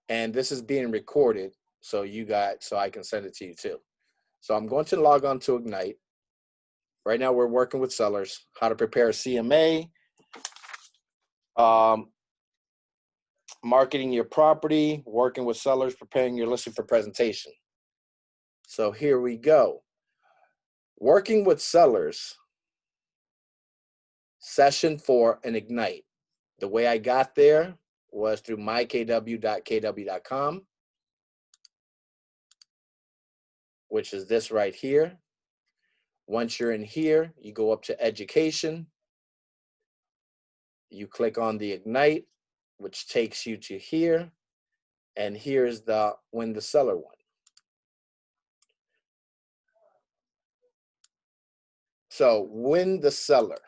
and this is being recorded, so I can send it to you too. So I'm going to log on to Ignite. Right now we're working with sellers, how to prepare a CMA, marketing your property, working with sellers, preparing your listing for presentation. So here we go. Working with sellers, session 4 in Ignite. The way I got there was through mykw.kw.com, which is this right here. Once you're in here, you go up to education. You click on the Ignite, which takes you to here. And here's the Win the Seller one. So Win the Seller.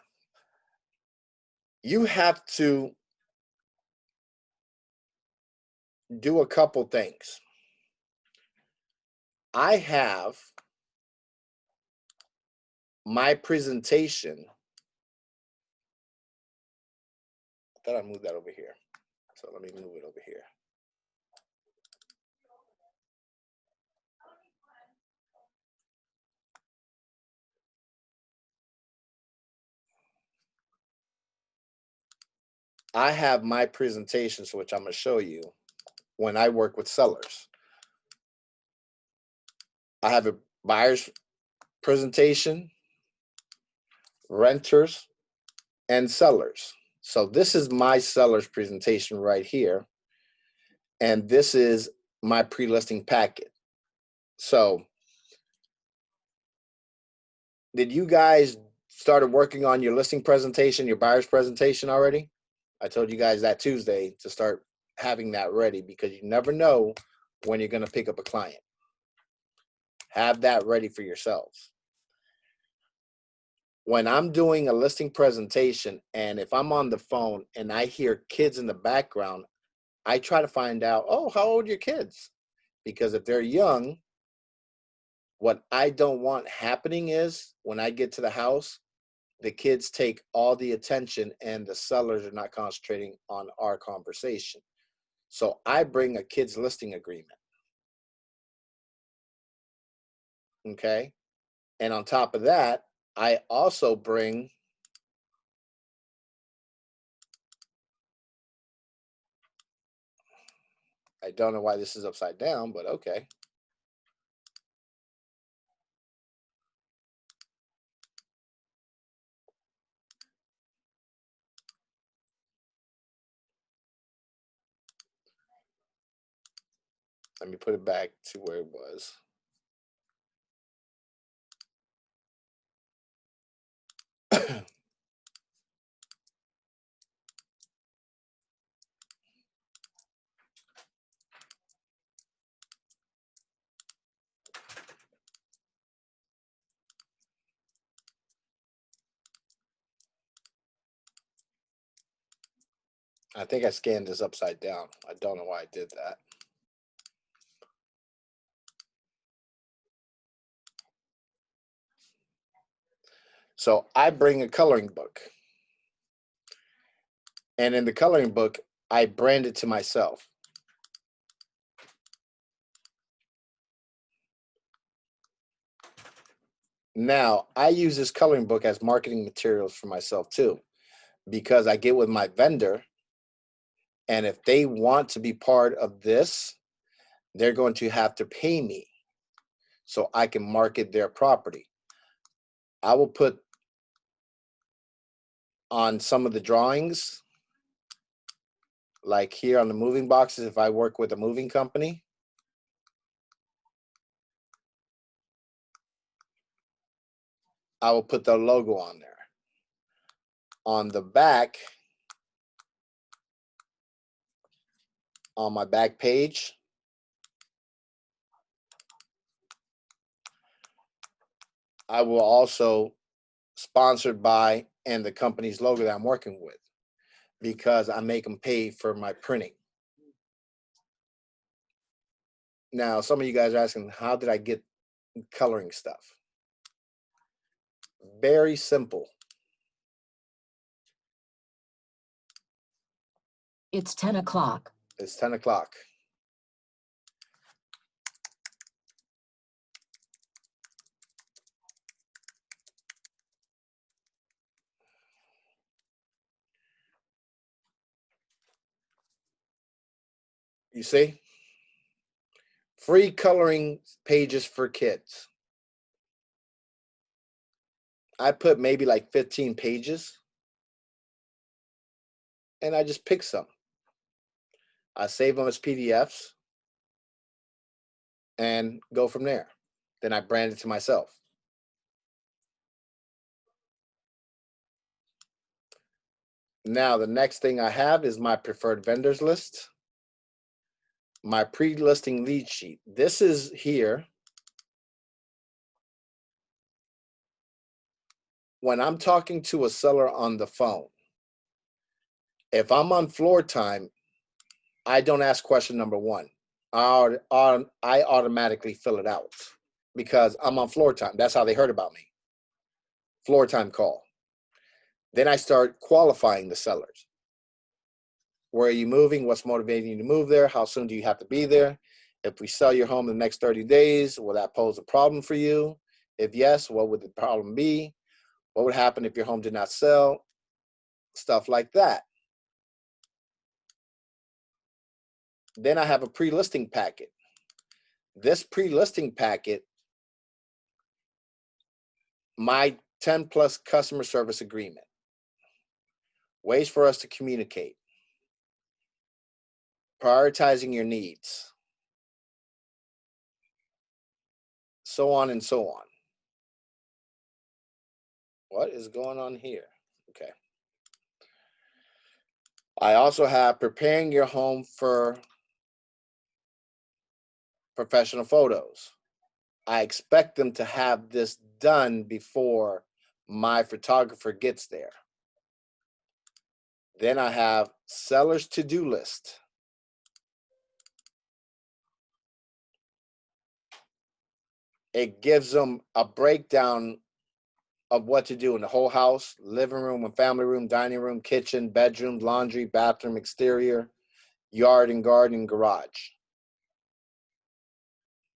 You have to do a couple things. I have my presentation. I thought I moved that over here. So let me move it over here. I have my presentations, which I'm going to show you when I work with sellers. I have a buyer's presentation, renters, and sellers. So this is my seller's presentation right here. And this is my pre-listing packet. So did you guys started working on your listing presentation, your buyer's presentation already? I told you guys that Tuesday to start having that ready, because you never know when you're going to pick up a client. Have that ready for yourselves. When I'm doing a listing presentation, and if I'm on the phone and I hear kids in the background, I try to find out, oh, how old are your kids? Because if they're young, what I don't want happening is when I get to the house, the kids take all the attention and the sellers are not concentrating on our conversation. So I bring a kids listing agreement. Okay. And on top of that, I also bring I don't know why this is upside down, but okay. Let me put it back to where it was. I think I scanned this upside down. I don't know why I did that. So I bring a coloring book. And in the coloring book, I brand it to myself. Now, I use this coloring book as marketing materials for myself too, because I get with my vendor, and if they want to be part of this, they're going to have to pay me so I can market their property. I will put on some of the drawings, like here on the moving boxes, if I work with a moving company, I will put the logo on there. On the back, on my back page, I will also sponsored by and the company's logo that I'm working with, because I make them pay for my printing. Now, some of you guys are asking, how did I get coloring stuff? Very simple. It's 10 o'clock. It's 10 o'clock. You see? Free coloring pages for kids. I put maybe like 15 pages and I just pick some. I save them as PDFs and go from there. Then I brand it to myself. Now, the next thing I have is my preferred vendors list, my pre-listing lead sheet. This is here when I'm talking to a seller on the phone. If I'm on floor time, I don't ask question number one. I automatically fill it out because I'm on floor time. That's how they heard about me. Floor time call. Then I start qualifying the sellers. Where are you moving? What's motivating you to move there? How soon do you have to be there? If we sell your home in the next 30 days, will that pose a problem for you? If yes, what would the problem be? What would happen if your home did not sell? Stuff like that. Then I have a pre-listing packet. This pre-listing packet, my 10 plus customer service agreement, ways for us to communicate, prioritizing your needs, so on and so on. What is going on here? Okay. I also have preparing your home for professional photos. I expect them to have this done before my photographer gets there. Then I have seller's to-do list. It gives them a breakdown of what to do in the whole house: living room and family room, dining room, kitchen, bedroom, laundry, bathroom, exterior, yard and garden, garage.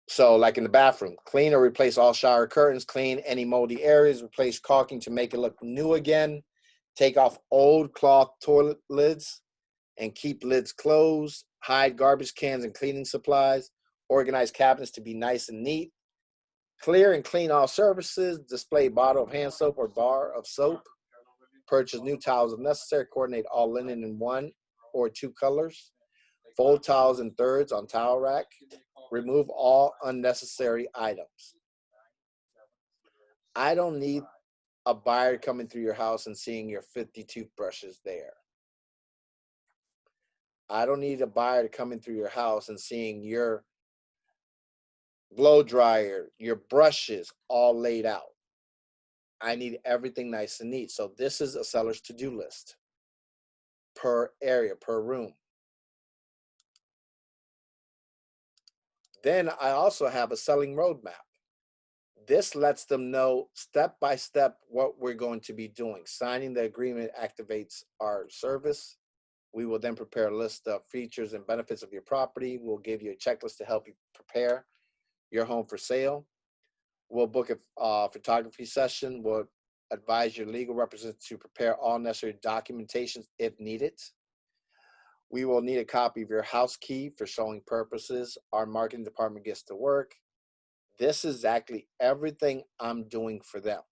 So like in the bathroom, clean or replace all shower curtains, clean any moldy areas, replace caulking to make it look new again, take off old cloth toilet lids and keep lids closed, hide garbage cans and cleaning supplies, organize cabinets to be nice and neat, clear and clean all surfaces, display bottle of hand soap or bar of soap, purchase new towels if necessary, coordinate all linen in one or two colors, fold towels in thirds on towel rack, remove all unnecessary items. I don't need a buyer coming through your house and seeing your 50 toothbrushes there. I don't need a buyer coming through your house and seeing your blow dryer, your brushes all laid out. I need everything nice and neat. So this is a seller's to-do list per area, per room. Then I also have a selling roadmap. This lets them know step by step what we're going to be doing. Signing the agreement activates our service. We will then prepare a list of features and benefits of your property. We'll give you a checklist to help you prepare your home for sale. We'll book a photography session. We'll advise your legal representative to prepare all necessary documentation if needed. We will need a copy of your house key for showing purposes. Our marketing department gets to work. This is exactly everything I'm doing for them.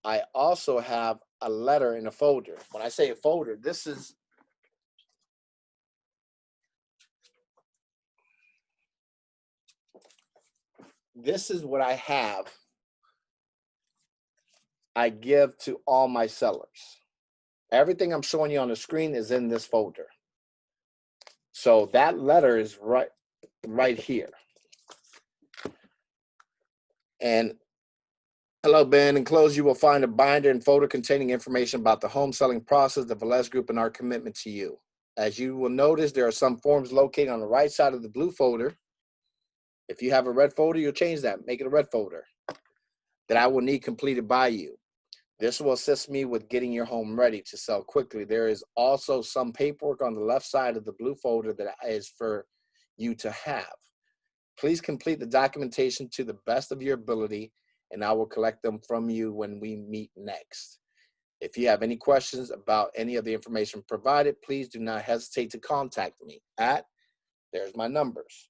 I also have a letter in a folder. When I say a folder, this is what I have. I give to all my sellers. Everything I'm showing you on the screen is in this folder. So that letter is right here. And hello, Ben. Enclosed, you will find a binder and folder containing information about the home selling process, the Velez Group, and our commitment to you. As you will notice, there are some forms located on the right side of the blue folder. If you have a red folder, you'll change that. Make it a red folder that I will need completed by you. This will assist me with getting your home ready to sell quickly. There is also some paperwork on the left side of the blue folder that is for you to have. Please complete the documentation to the best of your ability, and I will collect them from you when we meet next. If you have any questions about any of the information provided, please do not hesitate to contact me there's my numbers.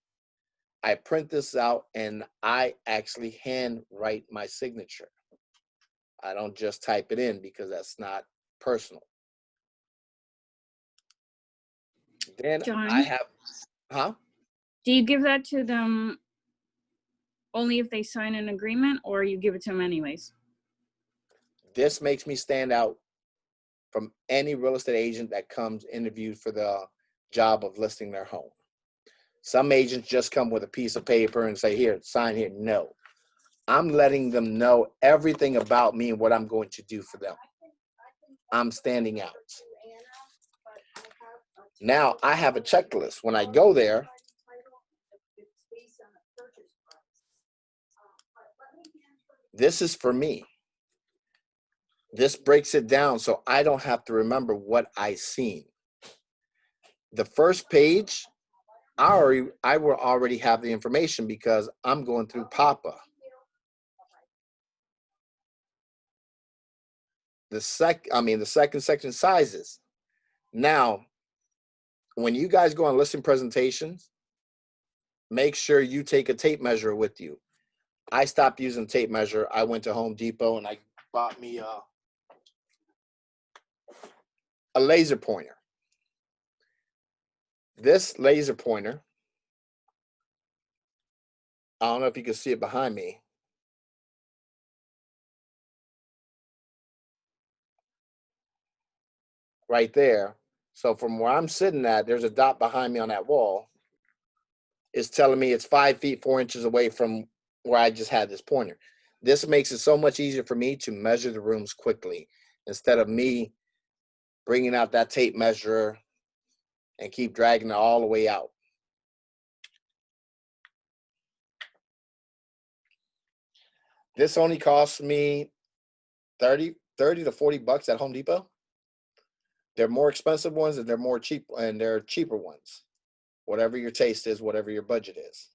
I print this out and I actually handwrite my signature. I don't just type it in because that's not personal. Then I John, have, do you give that to them only if they sign an agreement, or you give it to them anyways? This makes me stand out from any real estate agent that comes interviewed for the job of listing their home. Some agents just come with a piece of paper and say, here, sign here. No, I'm letting them know everything about me and what I'm going to do for them. I'm standing out. Now I have a checklist. When I go there, this is for me. This breaks it down so I don't have to remember what I seen. The first page, I will already have the information because I'm going through PAPA. The second section, sizes. Now, when you guys go on listing presentations, make sure you take a tape measure with you. I stopped using tape measure. I went to Home Depot and I bought me a laser pointer. This laser pointer, I don't know if you can see it behind me. Right there. So from where I'm sitting at, there's a dot behind me on that wall. It's telling me it's 5 feet 4 inches away from where I just had this pointer. This makes it so much easier for me to measure the rooms quickly instead of me bringing out that tape measure and keep dragging it all the way out. This only costs me 30 to 40 bucks at Home Depot. They're more expensive ones and they're more cheap, and they're cheaper ones. Whatever your taste is, whatever your budget is.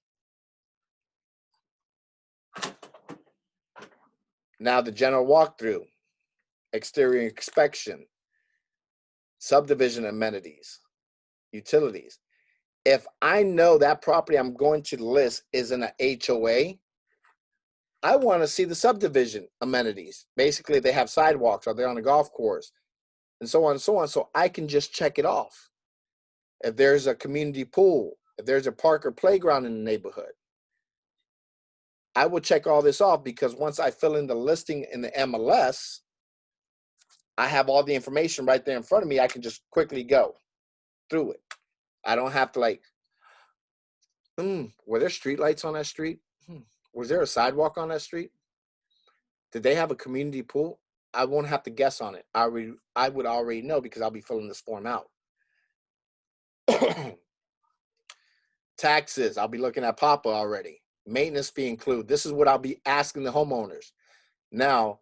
Now the general walkthrough, exterior inspection, subdivision amenities, utilities. If I know that property I'm going to list is in an HOA, I want to see the subdivision amenities. Basically, they have sidewalks, or they're on a golf course, and so on and so on. So I can just check it off. If there's a community pool, if there's a park or playground in the neighborhood, I will check all this off because once I fill in the listing in the MLS, I have all the information right there in front of me. I can just quickly go through it. I don't have to were there street lights on that street? Was there a sidewalk on that street? Did they have a community pool? I won't have to guess on it. I would already know because I'll be filling this form out. Taxes, I'll be looking at PAPA already. Maintenance fee include. This is what I'll be asking the homeowners. Now,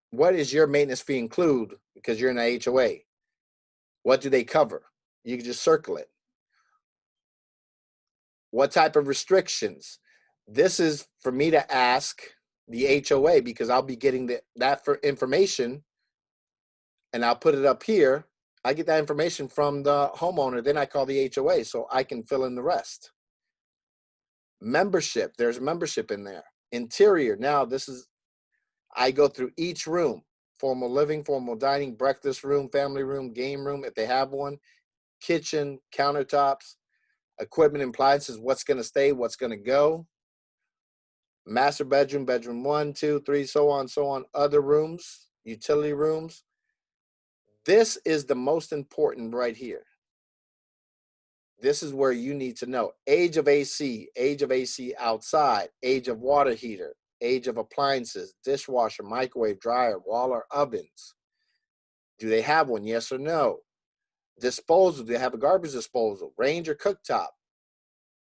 what is your maintenance fee include? Because you're in a HOA. What do they cover? You can just circle it. What type of restrictions? This is for me to ask the HOA because I'll be getting that for information and I'll put it up here. I get that information from the homeowner, then I call the HOA so I can fill in the rest. Membership, there's membership in there. Interior, now I go through each room. Formal living, formal dining, breakfast room, family room, game room, if they have one. Kitchen, countertops, equipment, appliances, what's going to stay, what's going to go. Master bedroom, bedroom 1, 2, 3, so on. Other rooms, utility rooms. This is the most important right here. This is where you need to know. Age of AC outside, age of water heater, age of appliances, dishwasher, microwave, dryer, wall or ovens. Do they have one? Yes or no? Disposal, do they have a garbage disposal? Range or cooktop?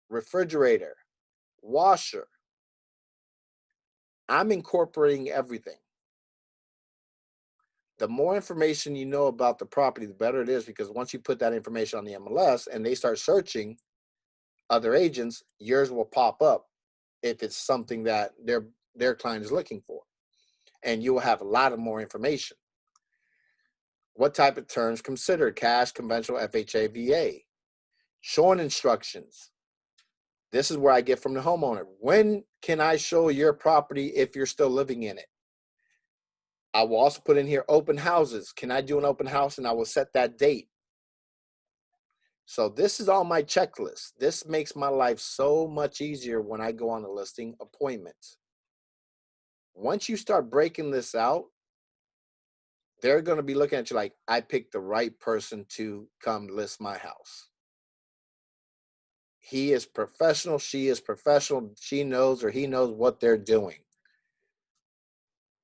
Refrigerator, washer. I'm incorporating everything. The more information you know about the property, the better it is, because once you put that information on the MLS and they start searching other agents, yours will pop up if it's something that their client is looking for. And you will have a lot of more information. What type of terms considered? Cash, conventional, FHA, VA. Showing instructions. This is where I get from the homeowner. When can I show your property if you're still living in it? I will also put in here open houses. Can I do an open house? And I will set that date. So this is all my checklist. This makes my life so much easier when I go on a listing appointment. Once you start breaking this out, they're going to be looking at you like, I picked the right person to come list my house. He is professional. She is professional. She knows or he knows what they're doing.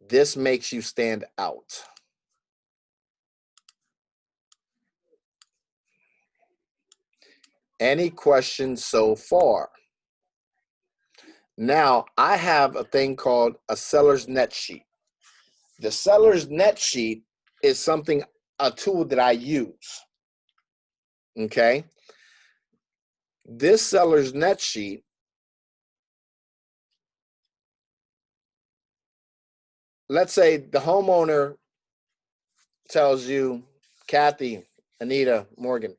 This makes you stand out. Any questions so far? Now, I have a thing called a seller's net sheet. The seller's net sheet is something, a tool that I use. Okay. This seller's net sheet let's say the homeowner tells you, Kathy, Anita, Morgan,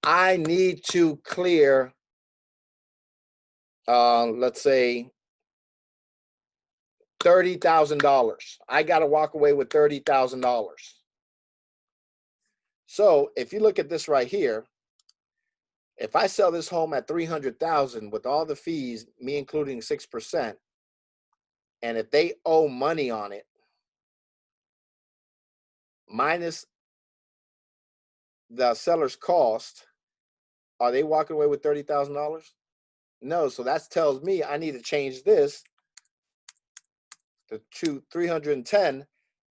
I need to clear, let's say, $30,000. I got to walk away with $30,000. So if you look at this right here, if I sell this home at $300,000 with all the fees, me including 6%, and if they owe money on it, minus the seller's cost, are they walking away with $30,000? No. So that tells me I need to change this to 310.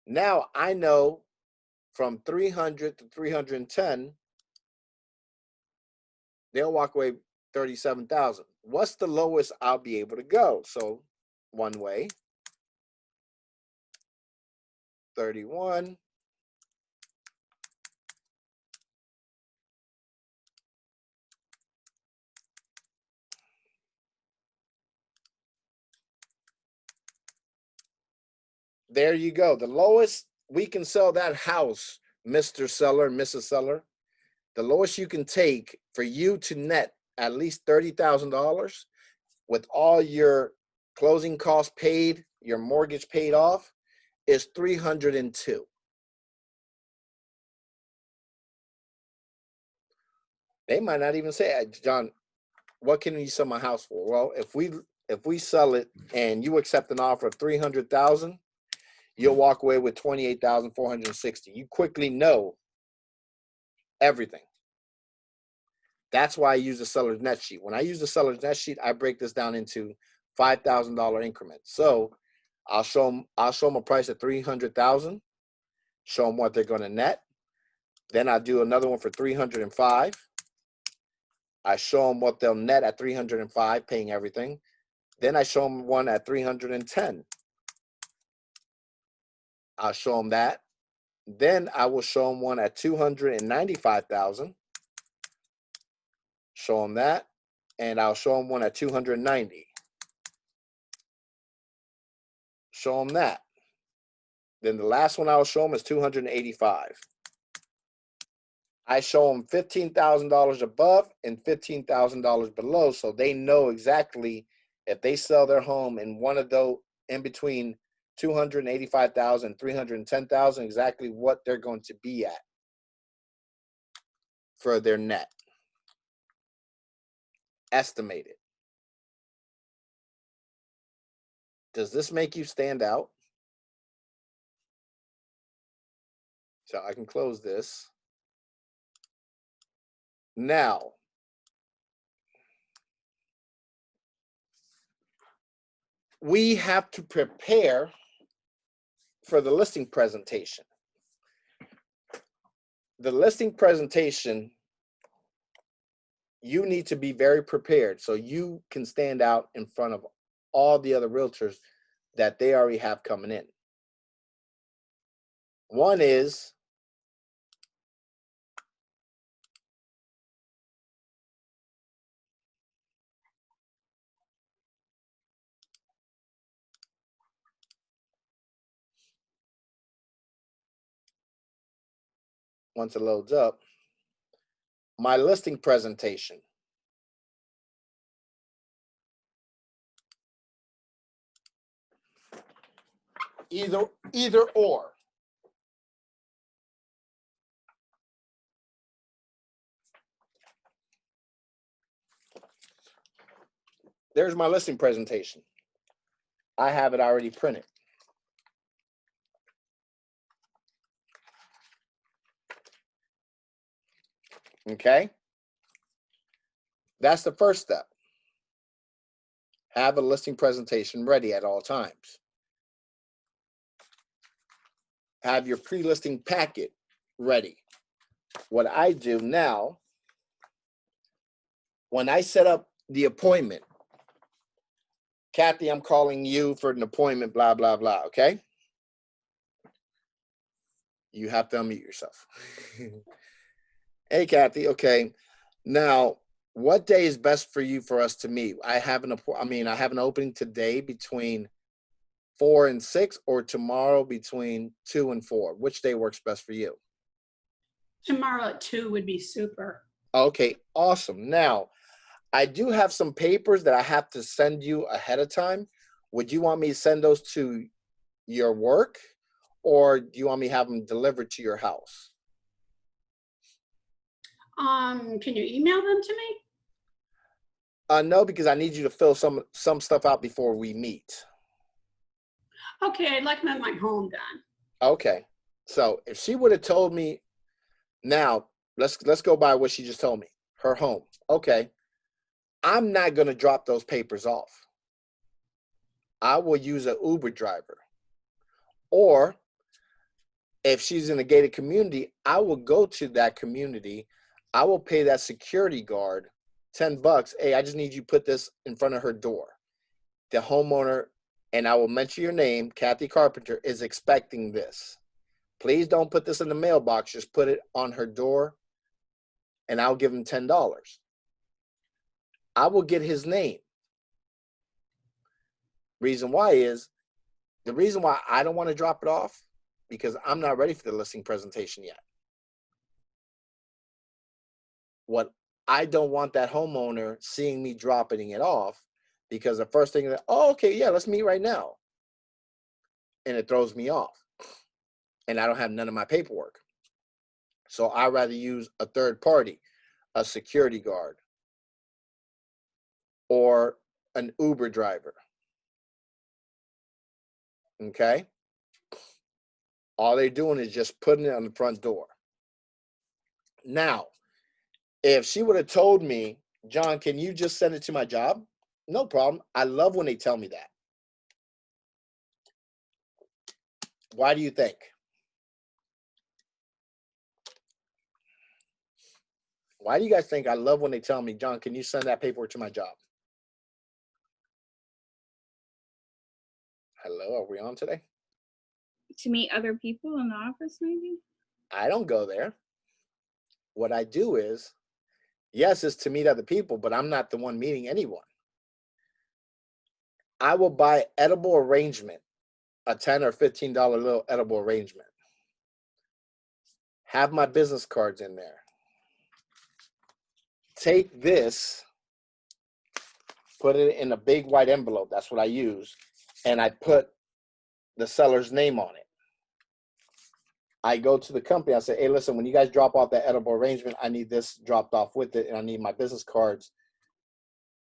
Now I know from 300 to 310, they'll walk away 37,000. What's the lowest I'll be able to go? So one way, 31. There you go. The lowest we can sell that house, Mr. Seller, Mrs. Seller, the lowest you can take for you to net at least $30,000 with all your closing costs paid, your mortgage paid off, is 302. They might not even say, John, what can you sell my house for? Well, if we sell it and you accept an offer of 300,000, you'll walk away with 28,460. You quickly know everything. That's why I use the seller's net sheet. When I use the seller's net sheet, I break this down into $5,000 increments. So I'll show them a price at 300,000, show them what they're going to net. Then I'll do another one for 305. I show them what they'll net at 305, paying everything. Then I show them one at 310. I'll show them that. Then I will show them one at 295,000. Show them that. And I'll show them one at 290. Show them that. Then the last one I'll show them is 285. I show them $15,000 above and $15,000 below, so they know exactly if they sell their home in one of those in between 285,000, 310,000, exactly what they're going to be at for their net. Estimated. Does this make you stand out? So I can close this. Now, we have to prepare for the listing presentation. The listing presentation, you need to be very prepared so you can stand out in front of all the other realtors that they already have coming in. One is once it loads up, my listing presentation. Either or. There's my listing presentation. I have it already printed. Okay? That's the first step. Have a listing presentation ready at all times. Have your pre-listing packet ready. What I do now, when I set up the appointment, Kathy, I'm calling you for an appointment, blah, blah, blah, okay? You have to unmute yourself. Hey, Kathy, okay. Now, what day is best for you for us to meet? I have an opening today between 4 and 6, or tomorrow between 2 and 4. Which day works best for you? Tomorrow at 2 would be super. Okay, awesome. Now, I do have some papers that I have to send you ahead of time. Would you want me to send those to your work, or do you want me to have them delivered to your house? Can you email them to me? No, because I need you to fill some stuff out before we meet. Okay, I'd like them at my home done. Okay. So if she would have told me, now let's go by what she just told me. Her home. Okay. I'm not going to drop those papers off. I will use an Uber driver. Or if she's in a gated community, I will go to that community. I will pay that security guard $10. Hey, I just need you to put this in front of her door. The homeowner, and I will mention your name, Kathy Carpenter, is expecting this. Please don't put this in the mailbox. Just put it on her door, and I'll give him $10. I will get his name. The reason why I don't want to drop it off, because I'm not ready for the listing presentation yet. What I don't want that homeowner seeing me dropping it off, because the first thing that, oh, okay, yeah, let's meet right now. And it throws me off. And I don't have none of my paperwork. So I'd rather use a third party, a security guard, or an Uber driver. Okay? All they're doing is just putting it on the front door. Now, if she would have told me, John, can you just send it to my job? No problem. I love when they tell me that. Why do you think? Why do you guys think I love when they tell me, John, can you send that paperwork to my job? Hello, are we on today? To meet other people in the office, maybe? I don't go there. What I do is, yes, it's to meet other people, but I'm not the one meeting anyone. I will buy edible arrangement, a $10 or $15 little edible arrangement. Have my business cards in there. Take this, put it in a big white envelope. That's what I use. And I put the seller's name on it. I go to the company. I say, hey, listen, when you guys drop off that edible arrangement, I need this dropped off with it. And I need my business cards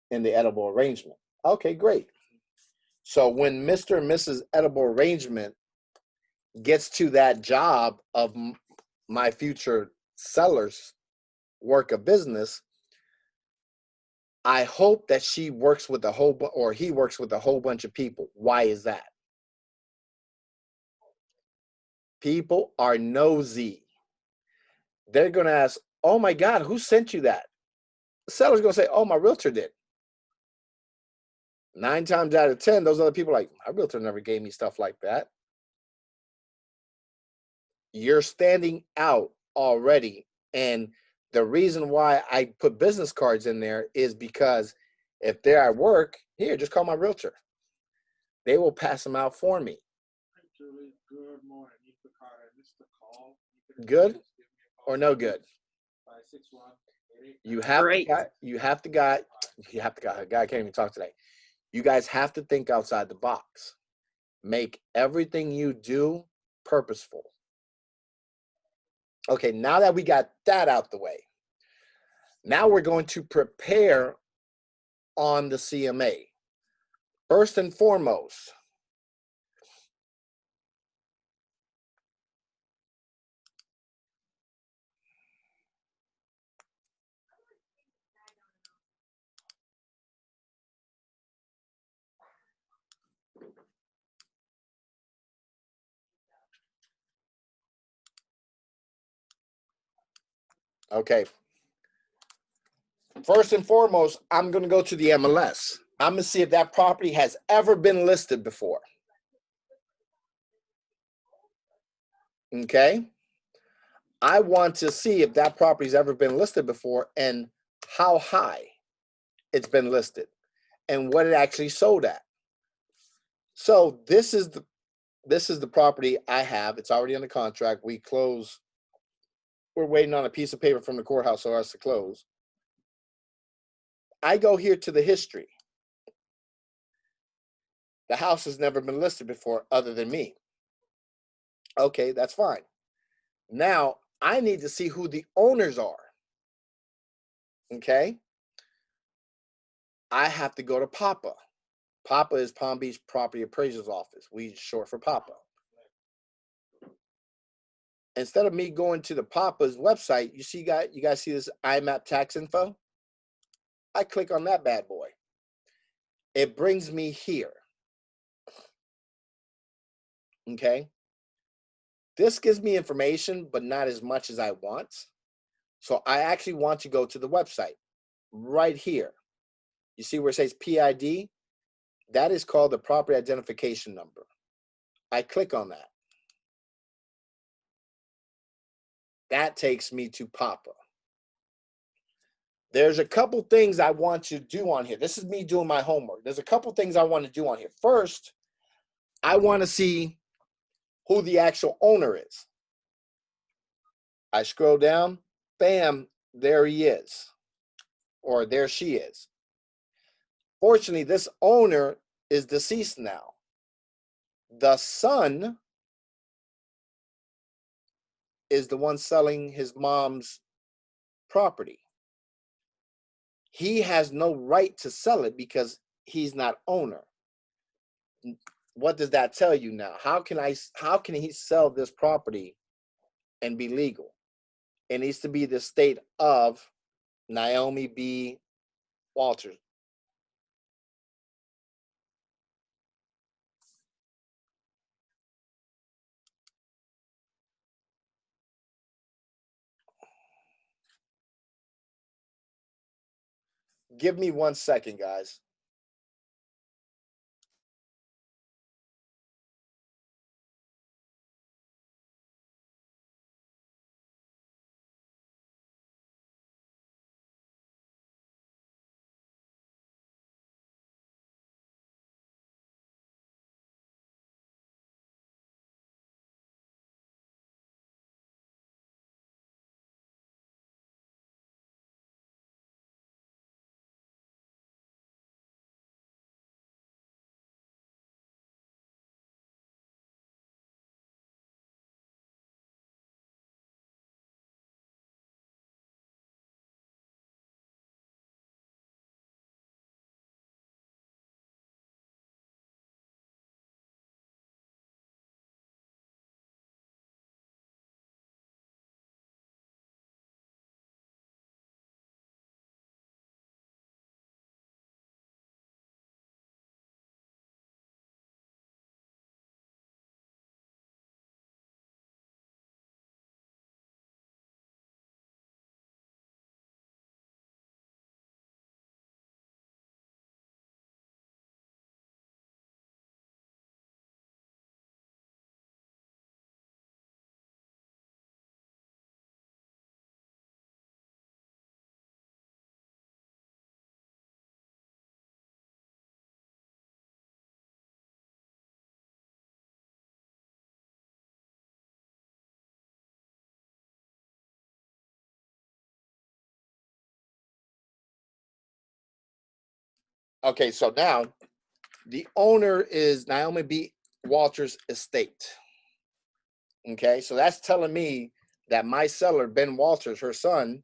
in the edible arrangement. Okay, great. So when Mr. and Mrs. Edible Arrangement gets to that job of my future seller's work of business, I hope that she works with he works with a whole bunch of people. Why is that? People are nosy. They're going to ask, oh my God, who sent you that? The seller's going to say, oh, my realtor did. 9 times out of 10, those other people are like, my realtor never gave me stuff like that. You're standing out already. And the reason why I put business cards in there is because if they're at work, here, just call my realtor. They will pass them out for me. Julie, good morning. I missed the call. Good? or no good? You have to Great. a guy can't even talk today. You guys have to think outside the box. Make everything you do purposeful. Okay, now that we got that out the way, now we're going to prepare on the CMA. First and foremost, okay, first and foremost, I'm going to go to the MLS. I'm going to see if that property has ever been listed before. Okay? I want to see if that property's ever been listed before and how high it's been listed and what it actually sold at. So this is the property I have. It's already under contract. We close. We're waiting on a piece of paper from the courthouse for us to close. I go here to the history. The house has never been listed before other than me. Okay, that's fine. Now, I need to see who the owners are. Okay? I have to go to PAPA. PAPA is Palm Beach Property Appraiser's Office. We short for PAPA. Instead of me going to the PAPA's website, you guys see this IMAP tax info? I click on that bad boy. It brings me here. Okay? This gives me information, but not as much as I want. So I actually want to go to the website right here. You see where it says PID? That is called the property identification number. I click on that. That takes me to PAPA. There's a couple things I want to do on here. This is me doing my homework. There's a couple things I want to do on here. First, I want to see who the actual owner is. I scroll down, bam, there he is, or there she is. Fortunately, this owner is deceased now. The son is the one selling his mom's property. He has no right to sell it because he's not owner. What does that tell you now? How can he sell this property and be legal? It needs to be the state of Naomi B. Walters. Give me 1 second, guys. Okay, so now the owner is Naomi B. Walters Estate. Okay, so that's telling me that my seller, Ben Walters, her son,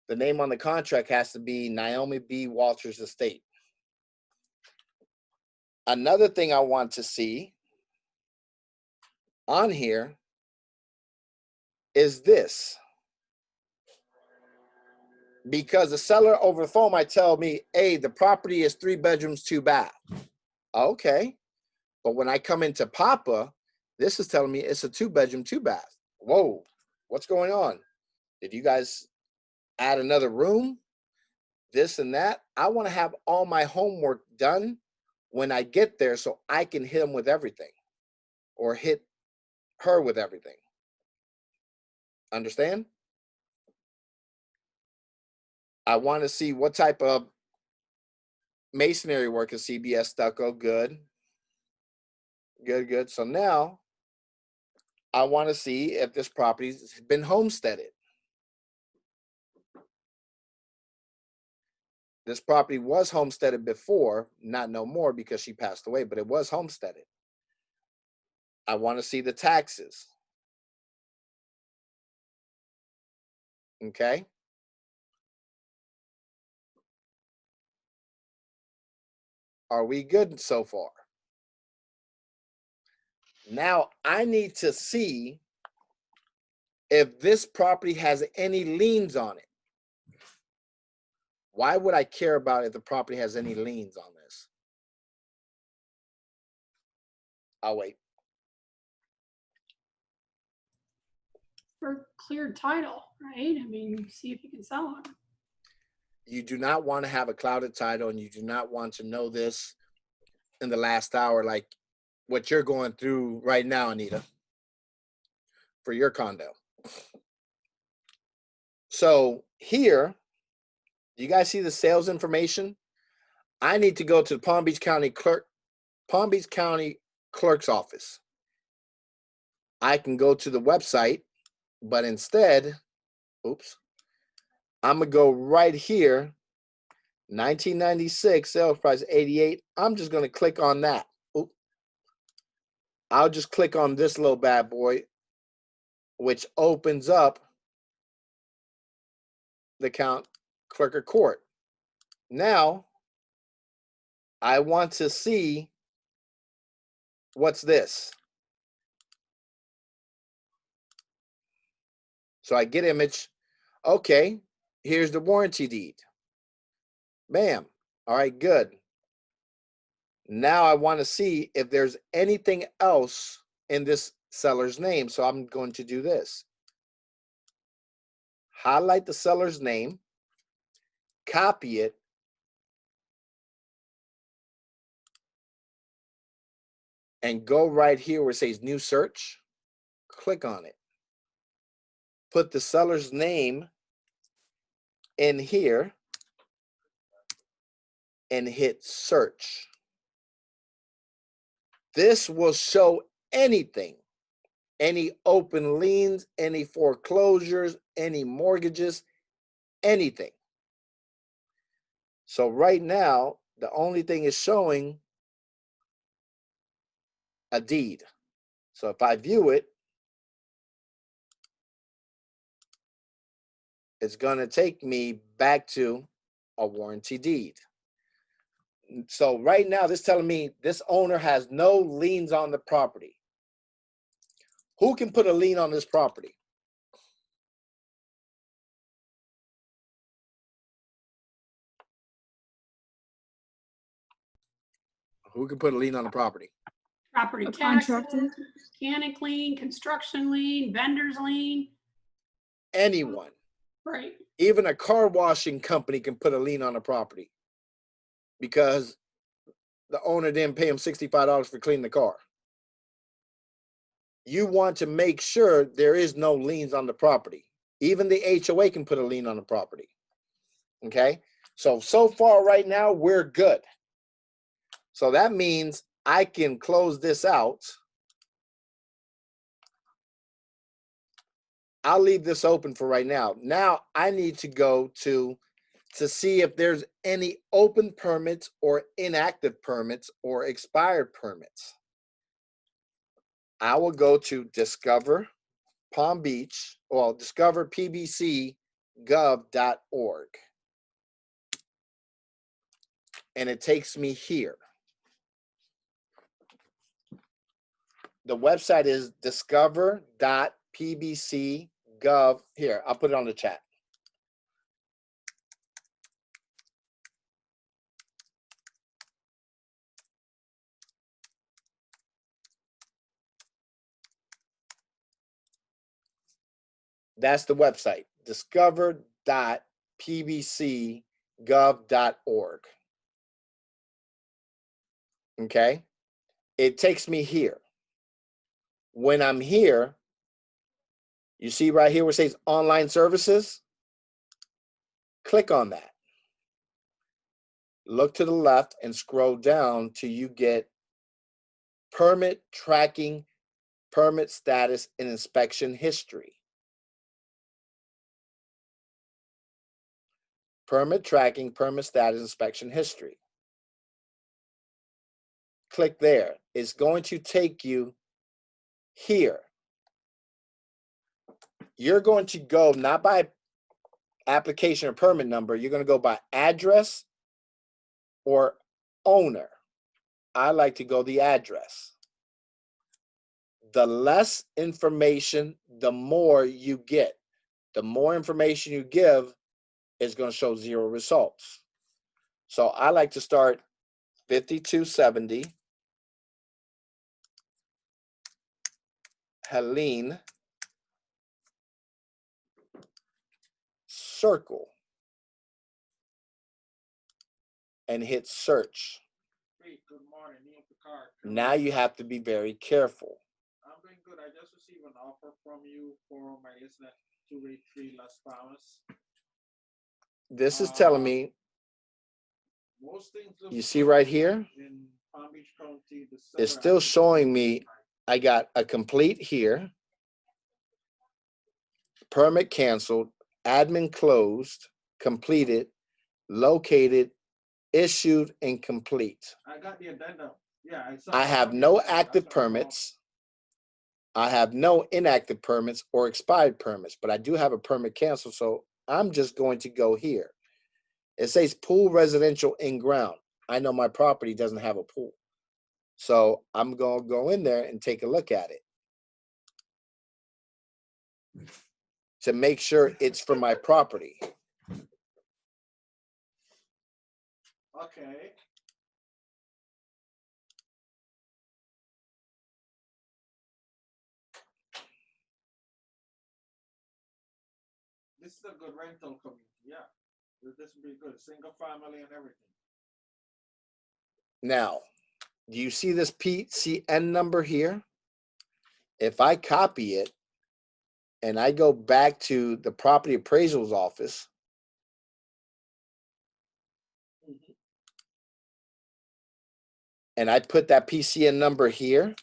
the name on the contract has to be Naomi B. Walters Estate. Another thing I want to see on here is this. Because the seller over the phone might tell me, hey, the property is 3 bedrooms, 2 baths. Okay. But when I come into Papa, this is telling me it's a 2 bedroom, 2 bath. Whoa, what's going on? Did you guys add another room? This and that. I want to have all my homework done when I get there so I can hit him with everything or hit her with everything. Understand? I want to see what type of masonry work is CBS stucco. Good. Good, good. So now I want to see if this property's been homesteaded. This property was homesteaded before, not no more because she passed away, but it was homesteaded. I want to see the taxes. Okay. Are we good so far? Now I need to see if this property has any liens on it. Why would I care about if the property has any liens on this? I'll wait. For clear title, right? I mean, see if you can sell them. You do not want to have a clouded title, and you do not want to know this in the last hour like what you're going through right now, Anita, for your condo. So here, you guys see the sales information? I need to go to the Palm Beach County Clerk's office. I can go to the website, but instead, oops, I'm gonna go right here, 1996, sales price 88. I'm just gonna click on that. Oop. I'll just click on this little bad boy, which opens up the clerk of court. Now, I want to see what's this. So I get image. Okay, here's the warranty deed. Bam. All right, good. Now I want to see if there's anything else in this seller's name. So I'm going to do this. Highlight the seller's name, copy it, and go right here where it says new search. Click on it. Put the seller's name in here and hit search. This will show anything, any open liens, any foreclosures, any mortgages, anything. So right now, the only thing is showing a deed. So if I view it, it's going to take me back to a warranty deed. So right now, this is telling me this owner has no liens on the property. Who can put a lien on this property? Who can put a lien on the property? Property A taxes, contractor? mechanic lien, construction lien, vendor's lien. Anyone. Right. Even a car washing company can put a lien on a property because the owner didn't pay him $65 for cleaning the car. You want to make sure there is no liens on the property. Even the HOA can put a lien on the property. Okay? So far right now, we're good. So that means I can close this out. I'll leave this open for right now. Now I need to go to to see if there's any open permits or inactive permits or expired permits. I will go to Discover Palm Beach, well, discoverpbcgov.org. And it takes me here. The website is discover.pbc.gov. Here, I'll put it on the chat. That's the website, discover.pbcgov.org. Okay? It takes me here. When I'm here, you see right here where it says online services? Click on that. Look to the left and scroll down till you get permit tracking, permit status, and inspection history. Permit tracking, permit status, inspection history. Click there. It's going to take you here. You're going to go not by application or permit number, you're going to go by address or owner. I like to go the address. The less information, the more you get. The more information you give is going to show 0 results. So I like to start 5270 Helene Circle and hit search. Hey, good morning, Neil Picard. Now you have to be very careful. I'm doing good. I just received an offer from you for my Isla 283 Las Palmas. This is telling me, Most things look you see right here, in Palm Beach County, the it's seller still has showing me I got a complete here, permit canceled, admin closed, completed, located, issued, and complete. I got the addendum. Yeah, I have no active permits. I have no inactive permits or expired permits, but I do have a permit canceled, so I'm just going to go here. It says pool residential in ground. I know my property doesn't have a pool. So I'm going to go in there and take a look at it to make sure it's for my property. Okay. This is a good rental community. Yeah. This would be good. Single family and everything. Now, do you see this PCN number here? If I copy it and I go back to the property appraisal's office, and I put that PCN number here,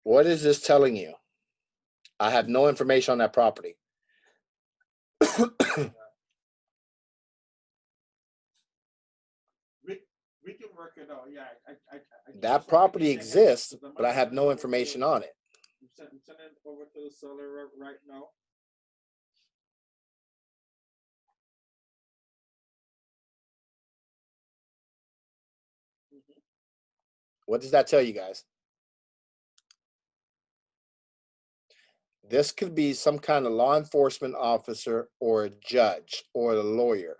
what is this telling you? I have no information on that property. We can work it out. Yeah. That property exists, but I have no information on it. I'm sending it over to the seller right now. What does that tell you guys? This could be some kind of law enforcement officer or a judge or a lawyer.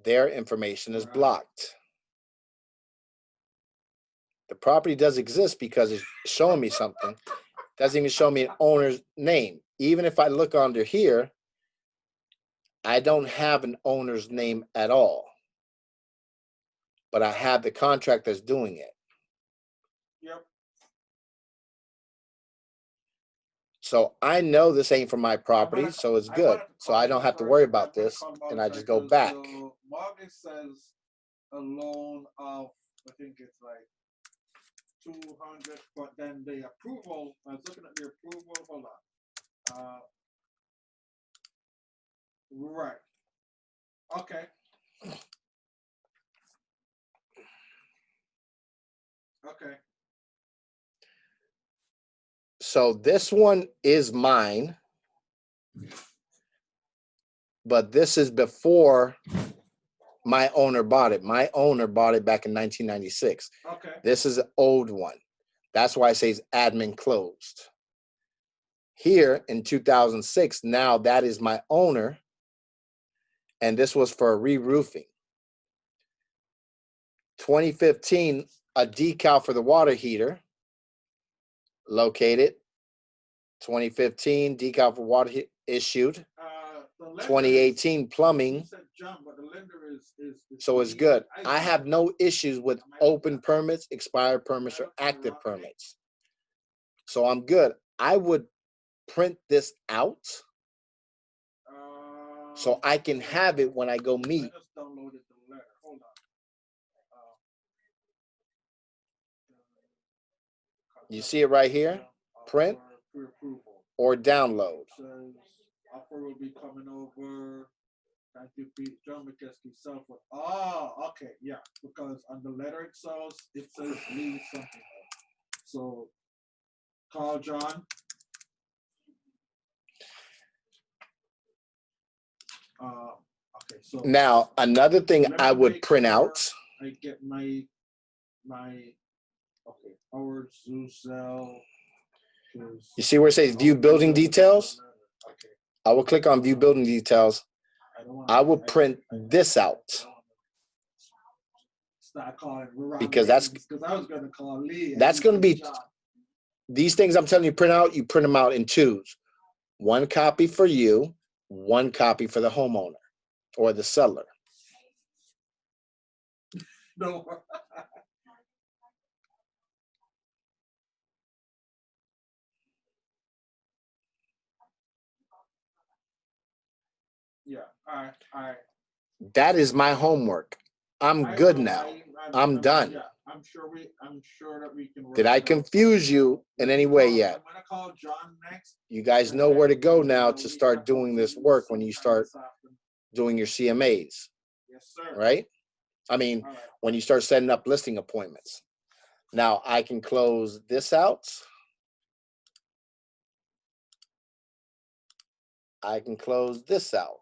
Their information is blocked. The property does exist because it's showing me something. Doesn't even show me an owner's name. Even if I look under here, I don't have an owner's name at all. But I have the contract that's doing it. So I know this ain't for my property, so it's good. So I don't have to worry about this, and I just go back. The mortgage says a loan of, I think it's like 200, but then the approval, I was looking at the approval, hold on. Right. Okay. Okay. So this one is mine, but this is before my owner bought it. My owner bought it back in 1996. Okay. This is an old one. That's why it says admin closed. Here in 2006, now that is my owner, and this was for a re-roofing. 2015, a decal for the water heater, located. 2015, decal for water issued. 2018, plumbing. John, but the lender is so it's good. I have no issues with open permits, expired permits, or active permits. So I'm good. I would print this out so I can have it when I go meet. I just downloaded the letter. Hold on. You see it right here? Print or download. Says offer will be coming over. Thank you, Pete. John McKesky Selfwood. Oh, okay, yeah. Because on the letter it says leave something. So call John. Okay, so now another thing I would print out. I get my okay, Howard Zuzel. You see where it says view building details? Okay. I will click on view building details. I will print this out. Start calling because that's because I was gonna call Lee. That's gonna be these things I'm telling you print out, you print them out in twos. One copy for you, one copy for the homeowner or the seller. No. Yeah, all right. That is my homework. I'm good now. I'm done. Yeah, I'm sure that we can. Did I confuse you in any way yet? I'm gonna call John next. You guys know where to go now to start doing this work when you start doing your CMAs. Yes, sir. Right? I mean, when you start setting up listing appointments. Now I can close this out. I can close this out.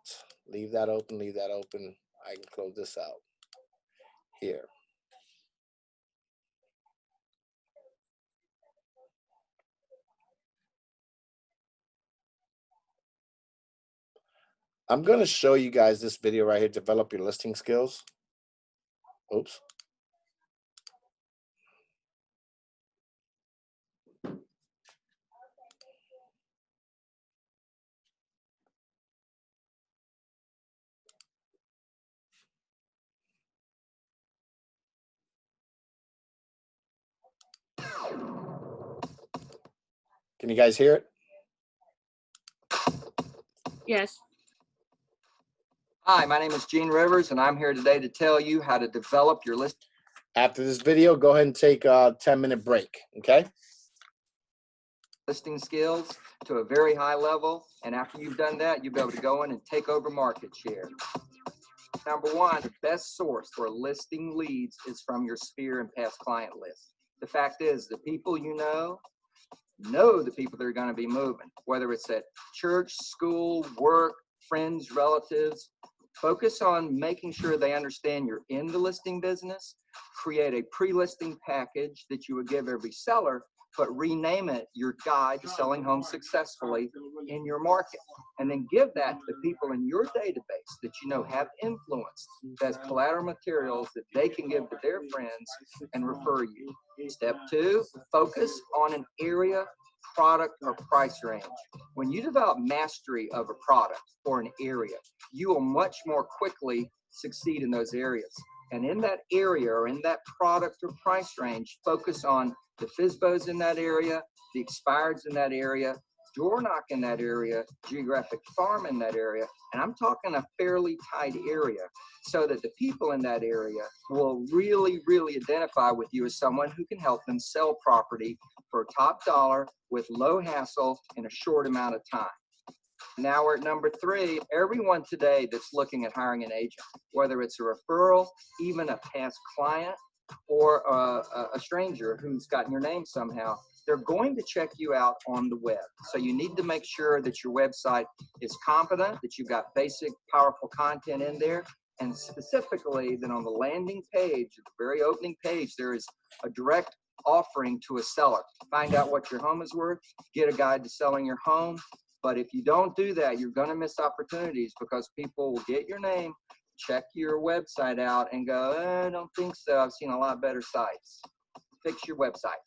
Leave that open, leave that open. I can close this out here. I'm going to show you guys this video right here, develop your listing skills. Oops. Can you guys hear it? Yes. Hi, my name is Gene Rivers, and I'm here today to tell you how to develop your list. After this video, go ahead and take a 10-minute break, okay? Listing skills to a very high level, and after you've done that, you'll be able to go in and take over market share. Number one, the best source for listing leads is from your sphere and past client list. The fact is, the people you know the people that are going to be moving, whether it's at church, school, work, friends, relatives. Focus on making sure they understand you're in the listing business. Create a pre-listing package that you would give every seller, but rename it your guide to selling homes successfully in your market. And then give that to the people in your database that you know have influence as collateral materials that they can give to their friends and refer you. Step two, focus on an area, product, or price range. When you develop mastery of a product or an area, you will much more quickly succeed in those areas. And in that area or in that product or price range, focus on the FSBOs in that area, the expireds in that area, door knock in that area, geographic farm in that area, and I'm talking a fairly tight area, so that the people in that area will really, really identify with you as someone who can help them sell property for top dollar with low hassle in a short amount of time. Now we're at number 3. Everyone today that's looking at hiring an agent, whether it's a referral, even a past client, or a stranger who's gotten your name somehow, they're going to check you out on the web. So you need to make sure that your website is competent, that you've got basic, powerful content in there, and specifically that on the landing page, the very opening page, there is a direct offering to a seller. Find out what your home is worth, get a guide to selling your home. But if you don't do that, you're going to miss opportunities, because people will get your name, check your website out, and go, I don't think so. I've seen a lot better sites. Fix your website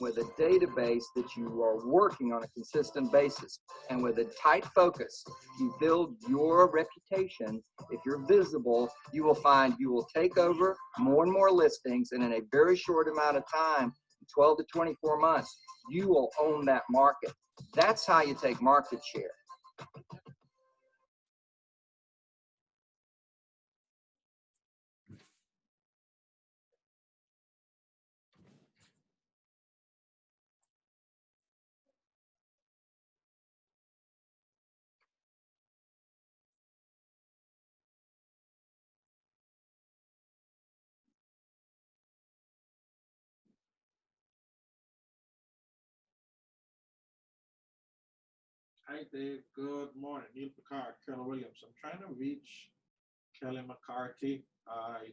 with a database that you are working on a consistent basis. And with a tight focus, you build your reputation. If you're visible, you will find you will take over more and more listings, and in a very short amount of time, 12 to 24 months, you will own that market. That's how you take market share. Hi, Dave. Good morning. Neil Picard, Keller Williams. I'm trying to reach Kelly McCarthy. I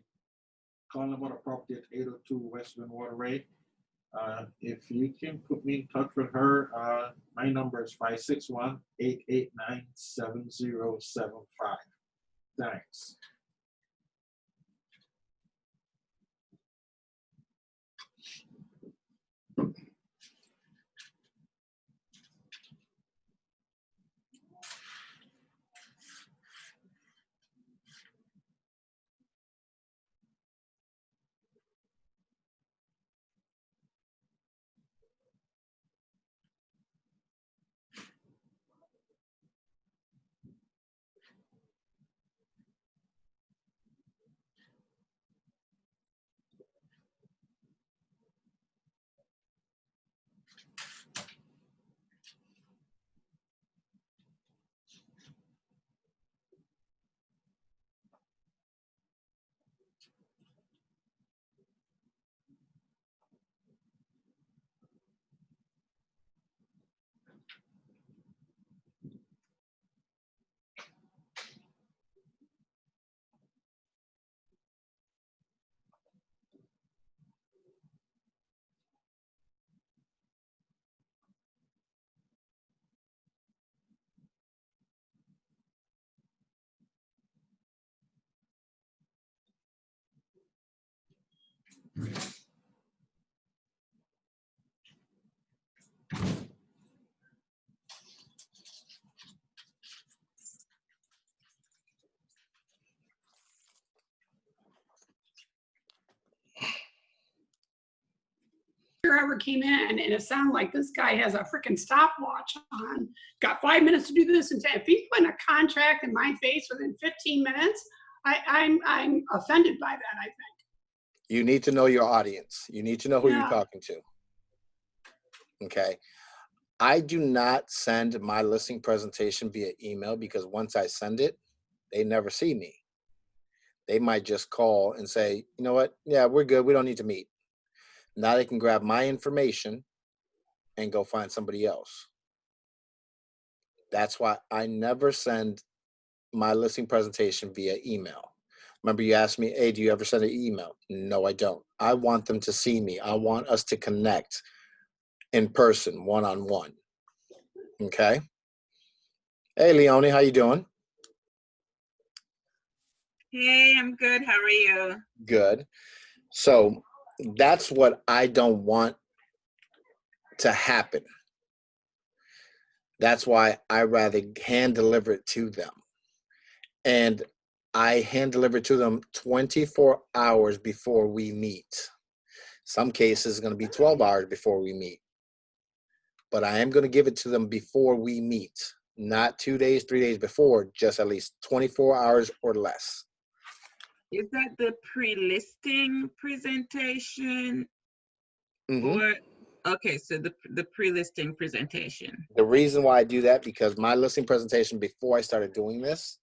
called about a property at 802 West Waterway. If you can put me in touch with her, my number is 561-889-7075. Thanks. Ever came in and it sounded like this guy has a freaking stopwatch on. Got 5 minutes to do this, and if he put a contract in my face within 15 minutes, I'm offended by that. I think You need to know your audience. You need to know who you're talking to. Okay. I do not send my listing presentation via email, because once I send it, they never see me. They might just call and say, you know what? Yeah, we're good. We don't need to meet. Now they can grab my information and go find somebody else. That's why I never send my listing presentation via email. Remember, you asked me, hey, do you ever send an email? No, I don't. I want them to see me. I want us to connect in person, one-on-one. Okay? Hey, Leonie, how you doing? Hey, I'm good. How are you? Good. So that's what I don't want to happen. That's why I rather hand deliver it to them. And I hand deliver it to them 24 hours before we meet. Some cases it's going to be 12 hours before we meet. but I am going to give it to them before we meet. Not 2 days, 3 days before, just at least 24 hours or less. Is that the pre-listing presentation Mhm. or, okay, so the pre-listing presentation. The reason why I do that, because my listing presentation before I started doing this,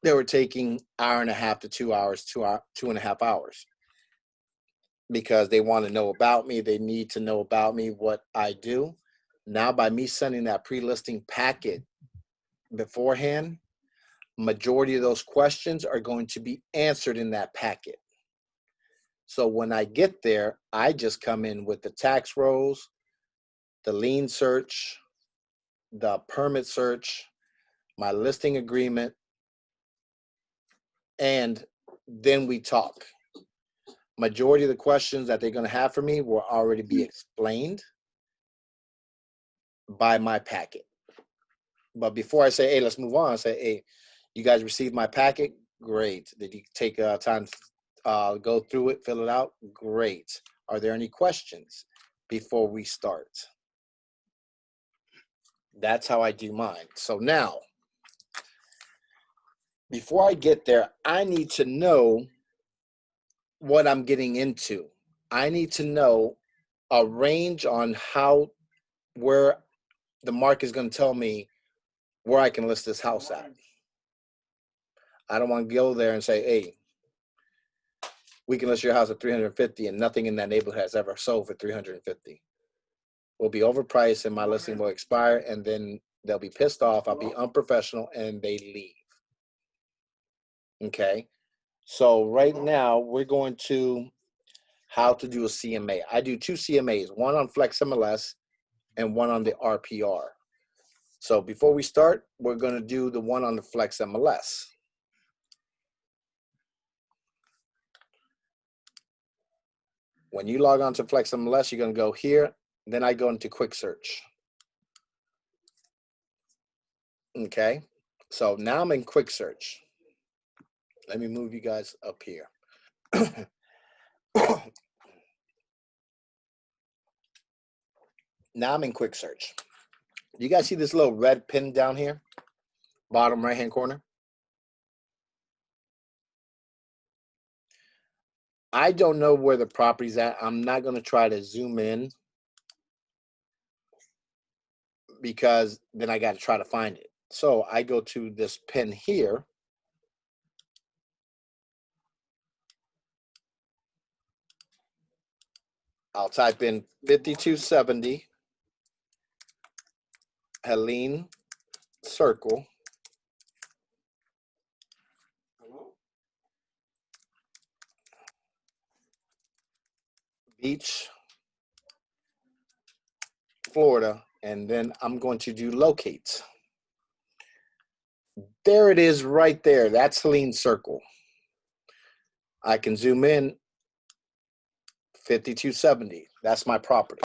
they were taking hour and a half to 2 hours, 2.5 hours, because they want to know about me. They need to know about me, what I do. Now, by me sending that pre-listing packet beforehand, majority of those questions are going to be answered in that packet. So when I get there, I just come in with the tax rolls, the lien search, the permit search, my listing agreement, and then we talk. Majority of the questions that they're going to have for me will already be explained by my packet. But before I say, hey, let's move on, I say, hey, you guys received my packet? Great. Did you take time to go through it, fill it out? Great. Are there any questions before we start? That's how I do mine. So now, before I get there, I need to know what I'm getting into. I need to know a range on where the market is going to tell me where I can list this house at. I don't want to go there and say, hey, we can list your house at 350 and nothing in that neighborhood has ever sold for 350. We'll be overpriced and my listing will expire, and then they'll be pissed off. I'll be unprofessional and they leave. Okay. So right now we're going to how to do a CMA. I do 2 CMAs, one on Flex MLS and one on the RPR. So before we start, we're going to do the one on the Flex MLS. When you log on to Flex MLS, you're going to go here. Then I go into quick search. Okay. So now I'm in quick search. Let me move you guys up here. Now I'm in quick search. You guys see this little red pin down here? Bottom right-hand corner? I don't know where the property's at. I'm not going to try to zoom in because then I got to try to find it. So I go to this pin here. I'll type in 5270 Helene Circle. Beach, Florida, and then I'm going to do locate. There it is right there. That's Helene Circle. I can zoom in. 5270. That's my property.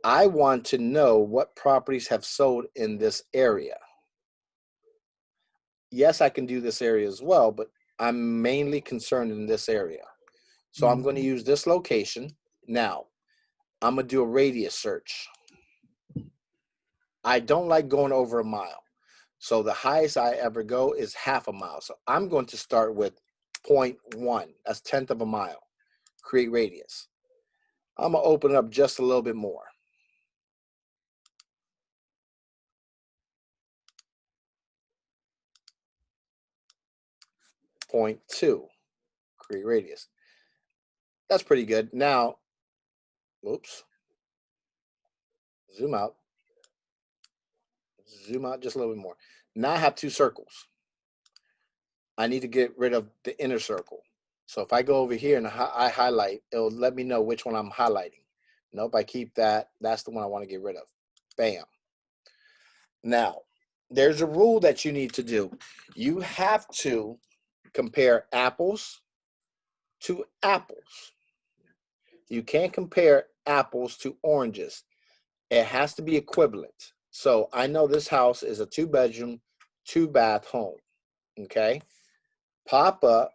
I want to know what properties have sold in this area. Yes, I can do this area as well, but I'm mainly concerned in this area. So I'm going to use this location. Now, I'm going to do a radius search. I don't like going over a mile. So the highest I ever go is half a mile. So I'm going to start with 0.1. That's 1/10 of a mile. Create radius. I'm going to open it up just a little bit more. 0.2. Create radius. That's pretty good. Now, oops. Zoom out. Zoom out just a little bit more. Now I have 2 circles. I need to get rid of the inner circle. So if I go over here and I highlight, it'll let me know which one I'm highlighting. Nope, I keep that. That's the one I want to get rid of. Bam. Now, there's a rule that you need to do. You have to compare apples to apples. You can't compare apples to oranges. It has to be equivalent. So I know this house is a 2-bedroom, 2-bath home. Okay. Pop up.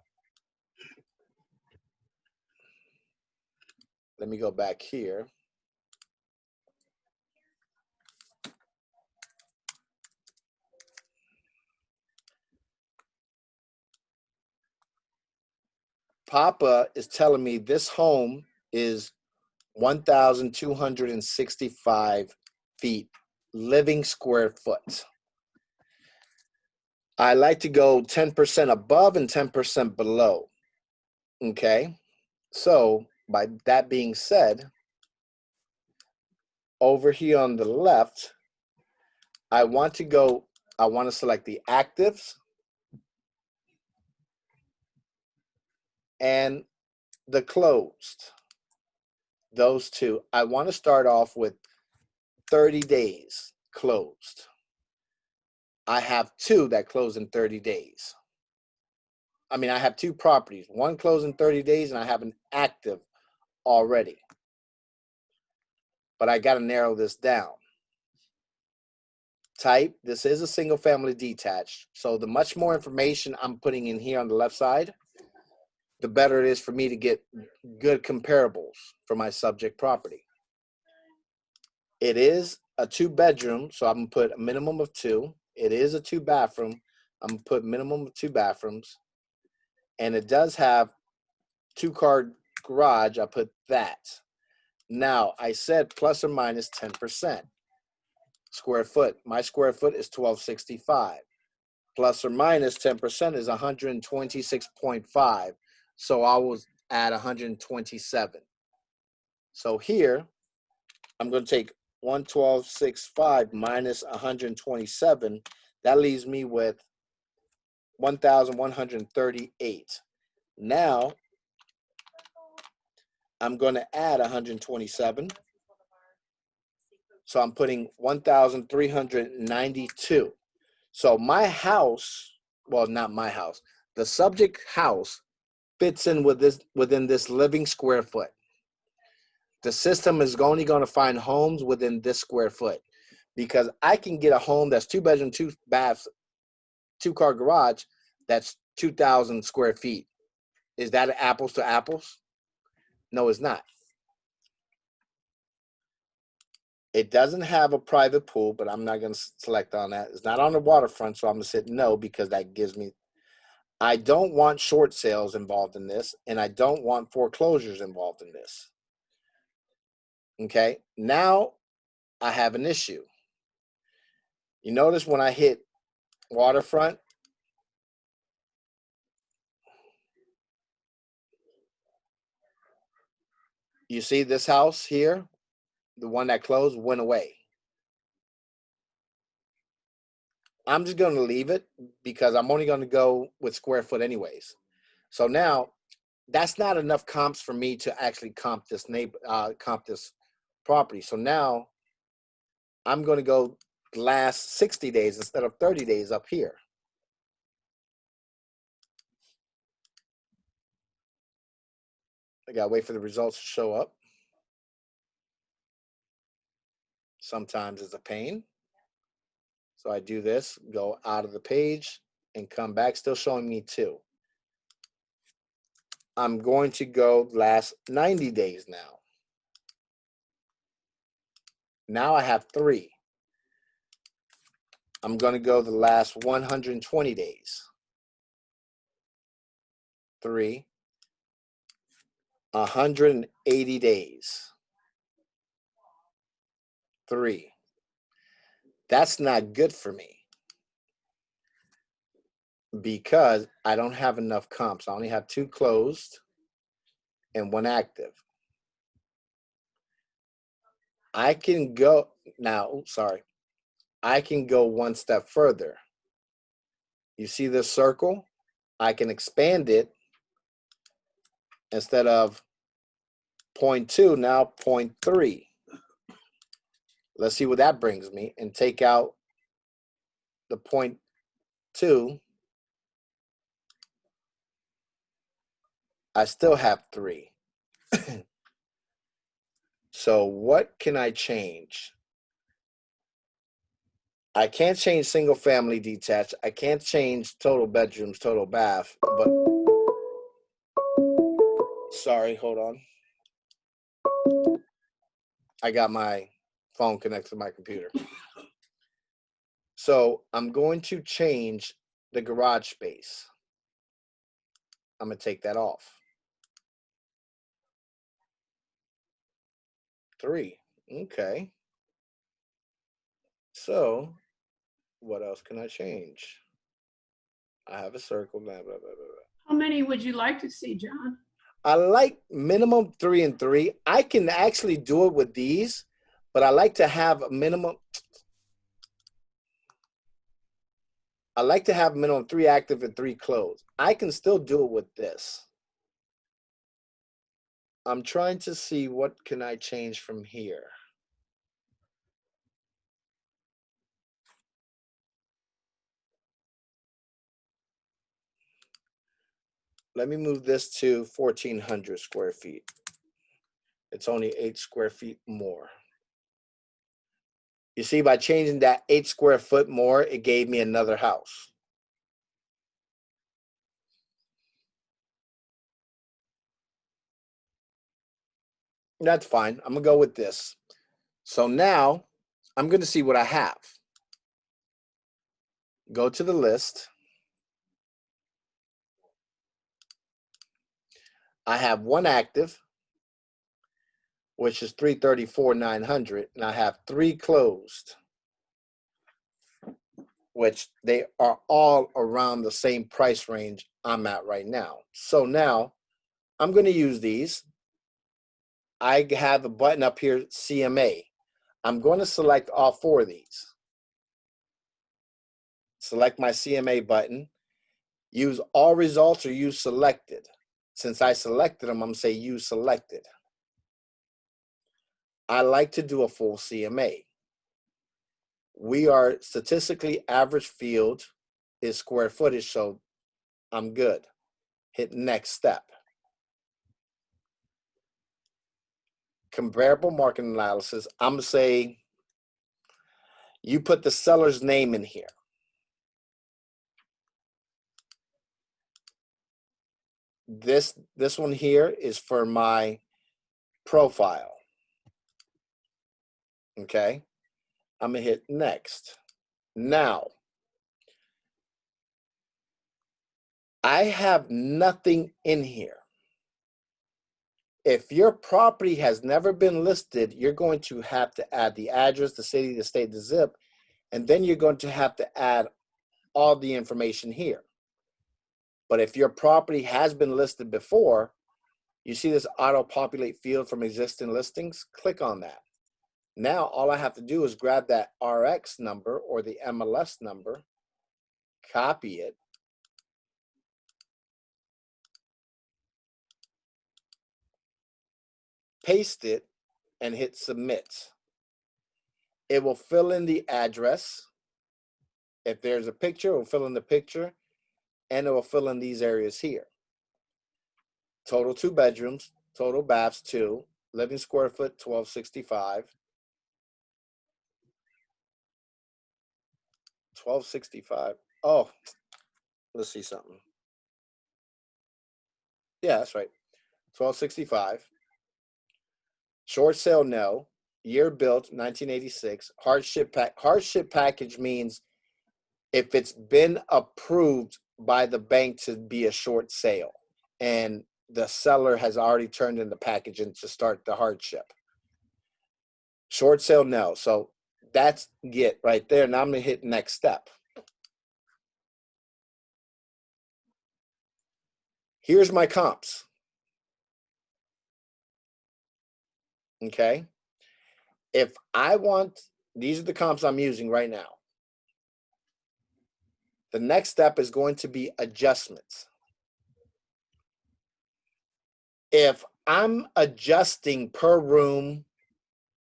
Let me go back here. Papa is telling me this home is 1,265 feet, living square foot. I like to go 10% above and 10% below. Okay. So by that being said, over here on the left, I want to select the actives and the closed. Those two. I want to start off with 30 days closed. I have two that close in 30 days. I mean, I have two properties, one closed in 30 days and I have an active already. But I got to narrow this down. Type, this is a single family detached. So the much more information I'm putting in here on the left side, the better it is for me to get good comparables for my subject property. It is a 2-bedroom, so I'm gonna put a minimum of 2. It is a 2-bathroom. I'm gonna put minimum of 2 bathrooms. And it does have 2-car garage. I put that. Now, I said plus or minus 10%. Square foot. My square foot is 1265. Plus or minus 10% is 126.5. So I was at 127. So here, I'm going to take 112.65 minus 127. That leaves me with 1,138. Now, I'm going to add 127. So I'm putting 1,392. So my house, well, not my house, the subject house fits in with this within this living square foot. The system is only going to find homes within this square foot because I can get a home that's 2-bedroom, 2 baths, 2-car garage that's 2,000 square feet. Is that apples to apples? No, it's not. It doesn't have a private pool, but I'm not going to select on that. It's not on the waterfront, so I'm going to say no because that gives me. I don't want short sales involved in this, and I don't want foreclosures involved in this. Okay, now I have an issue. You notice when I hit waterfront, you see this house here, the one that closed went away. I'm just going to leave it because I'm only going to go with square foot anyways. So now that's not enough comps for me to actually comp this property. So now I'm going to go last 60 days instead of 30 days up here. I got to wait for the results to show up. Sometimes it's a pain. So I do this, go out of the page and come back, still showing me 2. I'm going to go last 90 days now. Now I have 3. I'm going to go the last 120 days. 3. 180 days. 3. That's not good for me because I don't have enough comps. I only have 2 closed and 1 active. I can go now, I can go one step further. You see this circle? I can expand it instead of 0.2, now 0.3. Let's see what that brings me and take out the 0.2. I still have 3. So what can I change? I can't change single family detached. I can't change total bedrooms, total bath, but sorry, hold on. I got my phone connected to my computer. So I'm going to change the garage space. I'm going to take that off. 3. Okay. So what else can I change? I have a circle, blah, blah, blah, blah, blah. How many would you like to see, John? I like minimum 3 and 3. I can actually do it with these, but I like to have a minimum. I like to have minimum 3 active and 3 closed. I can still do it with this. I'm trying to see what can I change from here. Let me move this to 1,400 square feet. It's only 8 square feet more. You see, by changing that 8 square foot more, it gave me another house. That's fine. I'm gonna go with this. So now I'm gonna see what I have. Go to the list. I have 1 active, which is 334,900, and I have 3 closed, which they are all around the same price range I'm at right now. So now I'm going to use these. I have a button up here, CMA. I'm going to select all 4 of these. Select my CMA button. Use all results or use selected. Since I selected them, I'm going to say use selected. I like to do a full CMA. We are statistically average field is square footage, so I'm good. Hit next step. Comparable market analysis. I'm gonna say you put the seller's name in here. This one here is for my profile. Okay. I'm gonna hit next. Now, I have nothing in here. If your property has never been listed, you're going to have to add the address, the city, the state, the zip, and then you're going to have to add all the information here. But if your property has been listed before, you see this auto-populate field from existing listings? Click on that. Now, all I have to do is grab that RX number or the MLS number, copy it, paste it, and hit submit. It will fill in the address. If there's a picture, it will fill in the picture, and it will fill in these areas here. Total 2 bedrooms, total baths 2, living square foot 1265. 1265. Oh, let's see something. Yeah, that's right. 1265. Short sale, no. Year built, 1986. Hardship package means if it's been approved by the bank to be a short sale and the seller has already turned in the package and to start the hardship. Short sale, no. So that's get right there. Now I'm going to hit next step. Here's my comps. Okay. If I want, these are the comps I'm using right now. The next step is going to be adjustments. If I'm adjusting per room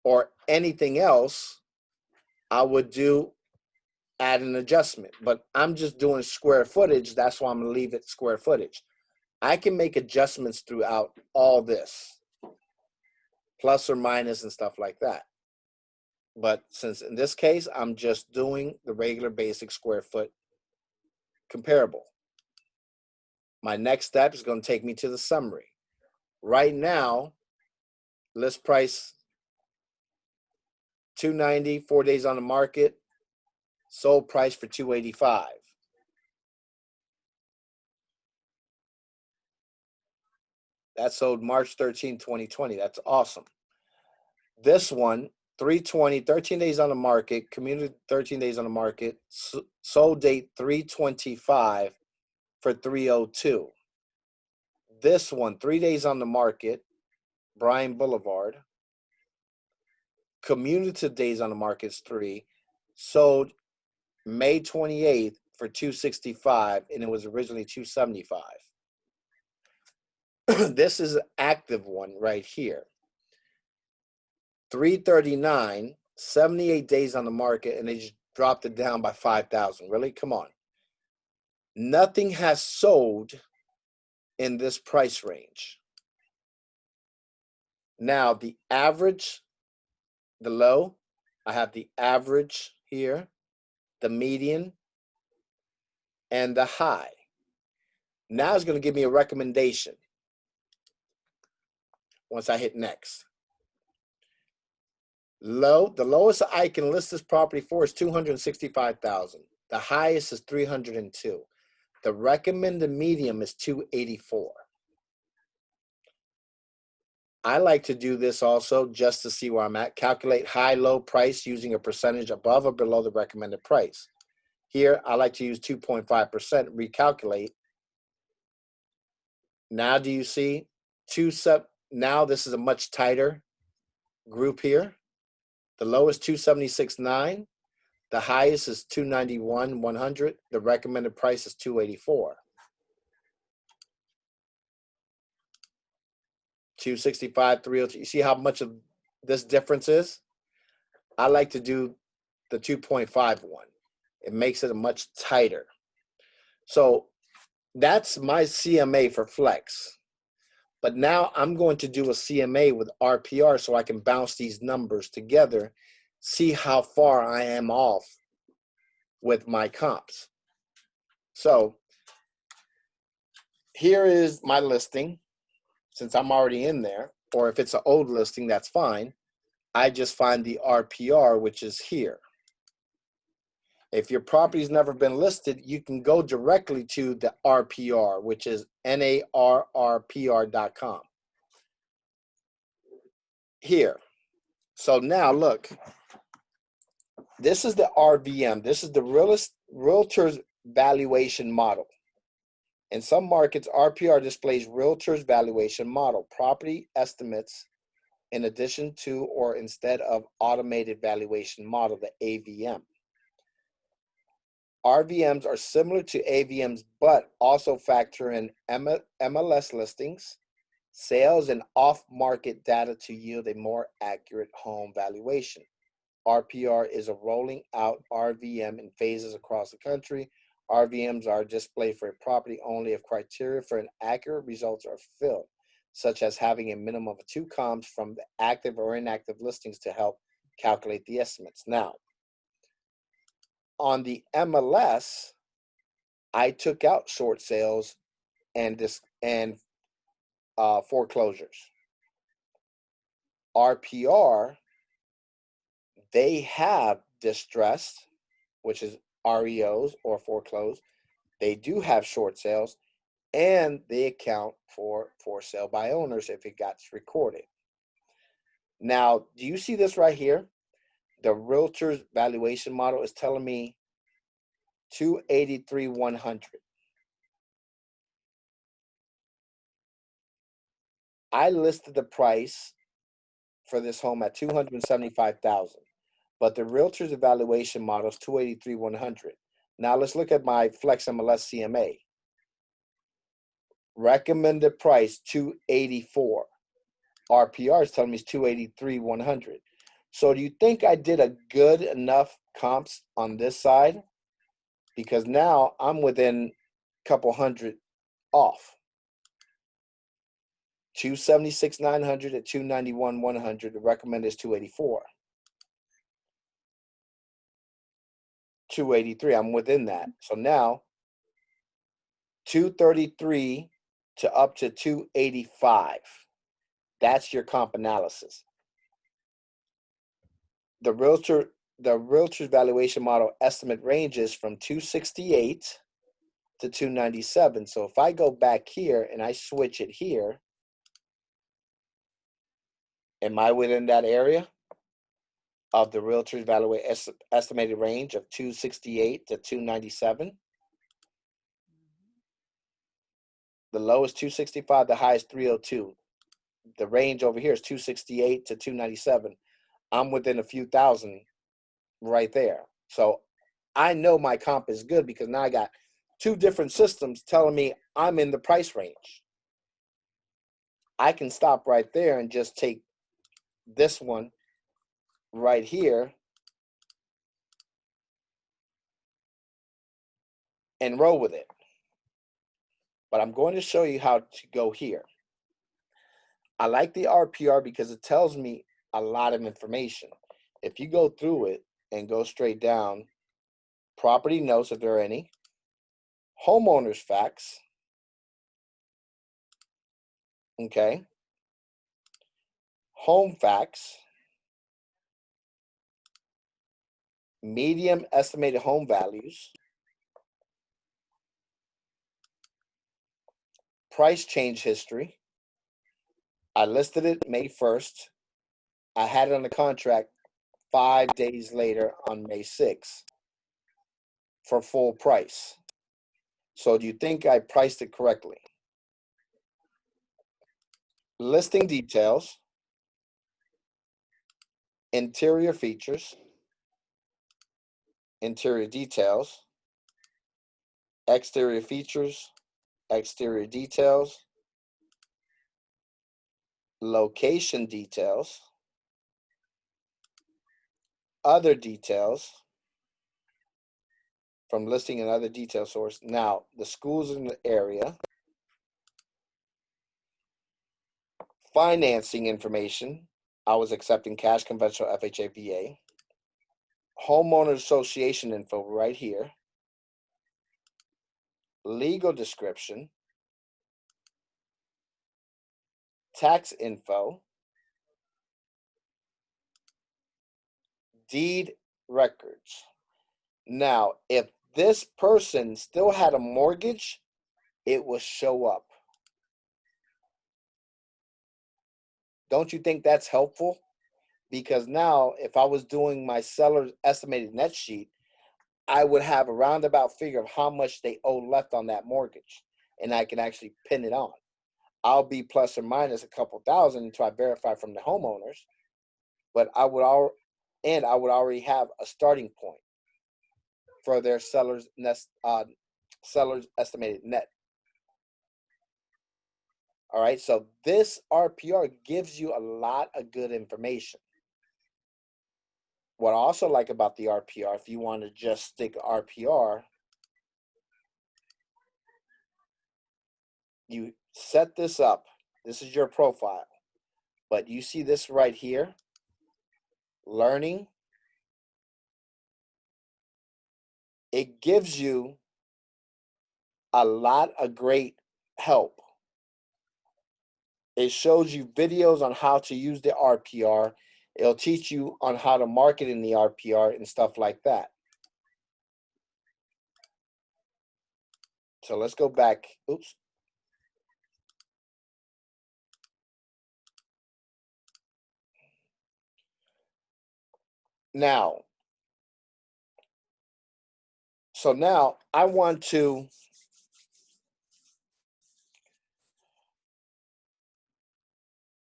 or anything else, I would add an adjustment, but I'm just doing square footage. That's why I'm going to leave it square footage. I can make adjustments throughout all this, plus or minus and stuff like that. But since in this case, I'm just doing the regular basic square foot comparable. My next step is going to take me to the summary. Right now, list price $290, 4 days on the market, sold price for $285. That sold March 13, 2020. That's awesome. This one, 320, 13 days on the market, community 13 days on the market, sold date 325 for 302. This one, 3 days on the market, Bryan Boulevard. Cumulative days on the market is 3. Sold May 28th for 265, and it was originally 275. This is an active one right here. 339, 78 days on the market, and they just dropped it down by 5,000. Really? Come on. Nothing has sold in this price range. Now, the average, the low, I have the average here, the median, and the high. Now it's going to give me a recommendation once I hit next. Low, the lowest I can list this property for is 265,000. The highest is 302. The recommended medium is 284. I like to do this also just to see where I'm at. Calculate high, low price using a percentage above or below the recommended price. Here, I like to use 2.5%, recalculate. Now, do you see? Now this is a much tighter group here. The lowest 276.9. The highest is 291.100. The recommended price is 284. 265, 302. You see how much of this difference is? I like to do the 2.5 one. It makes it a much tighter. So that's my CMA for Flex. But now I'm going to do a CMA with RPR so I can bounce these numbers together, see how far I am off with my comps. So here is my listing. Since I'm already in there, or if it's an old listing, that's fine. I just find the RPR, which is here. If your property's never been listed, you can go directly to the RPR, which is NARRPR.com. Here. So now look, this is the RVM. This is the Realtor's Valuation Model. In some markets, RPR displays Realtor's Valuation Model, property estimates in addition to or instead of Automated Valuation Model, the AVM. RVMs are similar to AVMs, but also factor in MLS listings, sales, and off-market data to yield a more accurate home valuation. RPR is a rolling out RVM in phases across the country. RVMs are displayed for a property only if criteria for an accurate results are filled, such as having a minimum of 2 comps from the active or inactive listings to help calculate the estimates. Now, on the MLS, I took out short sales and foreclosures. RPR, they have distressed, which is REOs or foreclosed. They do have short sales, and they account for sale by owners if it gets recorded. Now, do you see this right here? The Realtor's Valuation Model is telling me 283,100. I listed the price for this home at 275,000. But the Realtor's Evaluation Model is 283,100. Now let's look at my Flex MLS CMA. Recommended price 284. RPR is telling me it's 283,100. So do you think I did a good enough comps on this side? Because now I'm within a couple hundred off. 276,900 at 291,100. The recommended is 284. 283, I'm within that. So now 233 to up to 285. That's your comp analysis. The Realtor's Valuation Model estimate ranges from 268 to 297. So if I go back here and I switch it here, am I within that area? of the realtor's estimated range of 268 to 297. The low is 265, the high is 302. The range over here is 268 to 297. I'm within a few thousand right there. So I know my comp is good because now I got two different systems telling me I'm in the price range. I can stop right there and just take this one right here and roll with it. But I'm going to show you how to go here. I like the RPR because it tells me a lot of information. If you go through it and go straight down, property notes if there are any, homeowners facts, okay, home facts, medium estimated home values, price change history. I listed it May 1st. I had it on the contract 5 days later on May 6th for full price. So do you think I priced it correctly? Listing details, interior features, interior details, exterior features, exterior details, location details, other details from listing and other detail source. Now, the schools in the area, financing information. I was accepting cash, conventional, FHA, VA. Homeowner association info right here. Legal description. Tax info. Deed records. Now, if this person still had a mortgage, it will show up. Don't you think that's helpful? Because now, if I was doing my seller's estimated net sheet, I would have a roundabout figure of how much they owe left on that mortgage, and I can actually pin it on. I'll be plus or minus a couple thousand until I verify from the homeowners, but I would already have a starting point for their seller's estimated net. All right, so this RPR gives you a lot of good information. What I also like about the RPR, if you want to just stick RPR, you set this up. This is your profile. But you see this right here, learning. It gives you a lot of great help. It shows you videos on how to use the RPR. It'll teach you on how to market in the RPR and stuff like that. So let's go back. Oops. Now, so now I want to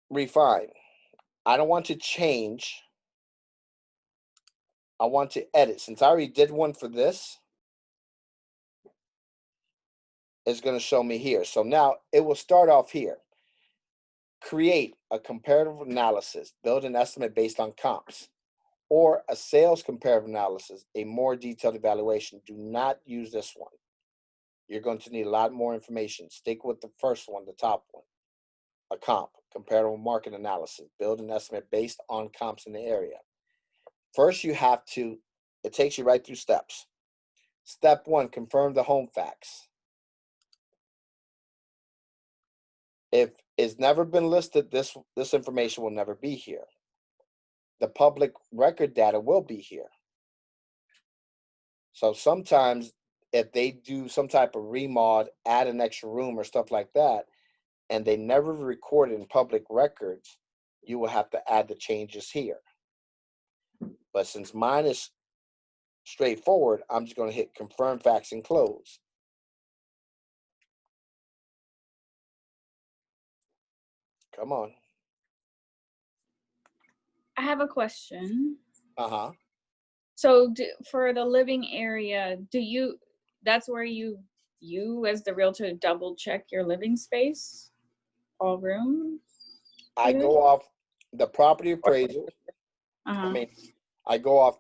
refine. I don't want to change. I want to edit. Since I already did one for this, it's going to show me here. So now it will start off here. Create a comparative analysis, build an estimate based on comps, or a sales comparative analysis, a more detailed evaluation. Do not use this one. You're going to need a lot more information. Stick with the first one, the top one. A comp, comparative market analysis, build an estimate based on comps in the area. First, you have to, it takes you right through steps. Step one, confirm the home facts. If it's never been listed, this information will never be here. The public record data will be here. So sometimes if they do some type of remod, add an extra room or stuff like that, and they never record it in public records, you will have to add the changes here. But since mine is straightforward, I'm just going to hit confirm, fax, and close. Come on. I have a question. Uh-huh. So for the living area, that's where you as the realtor double check your living space? All rooms? I go off the property appraisal. Uh-huh. I mean, I go off,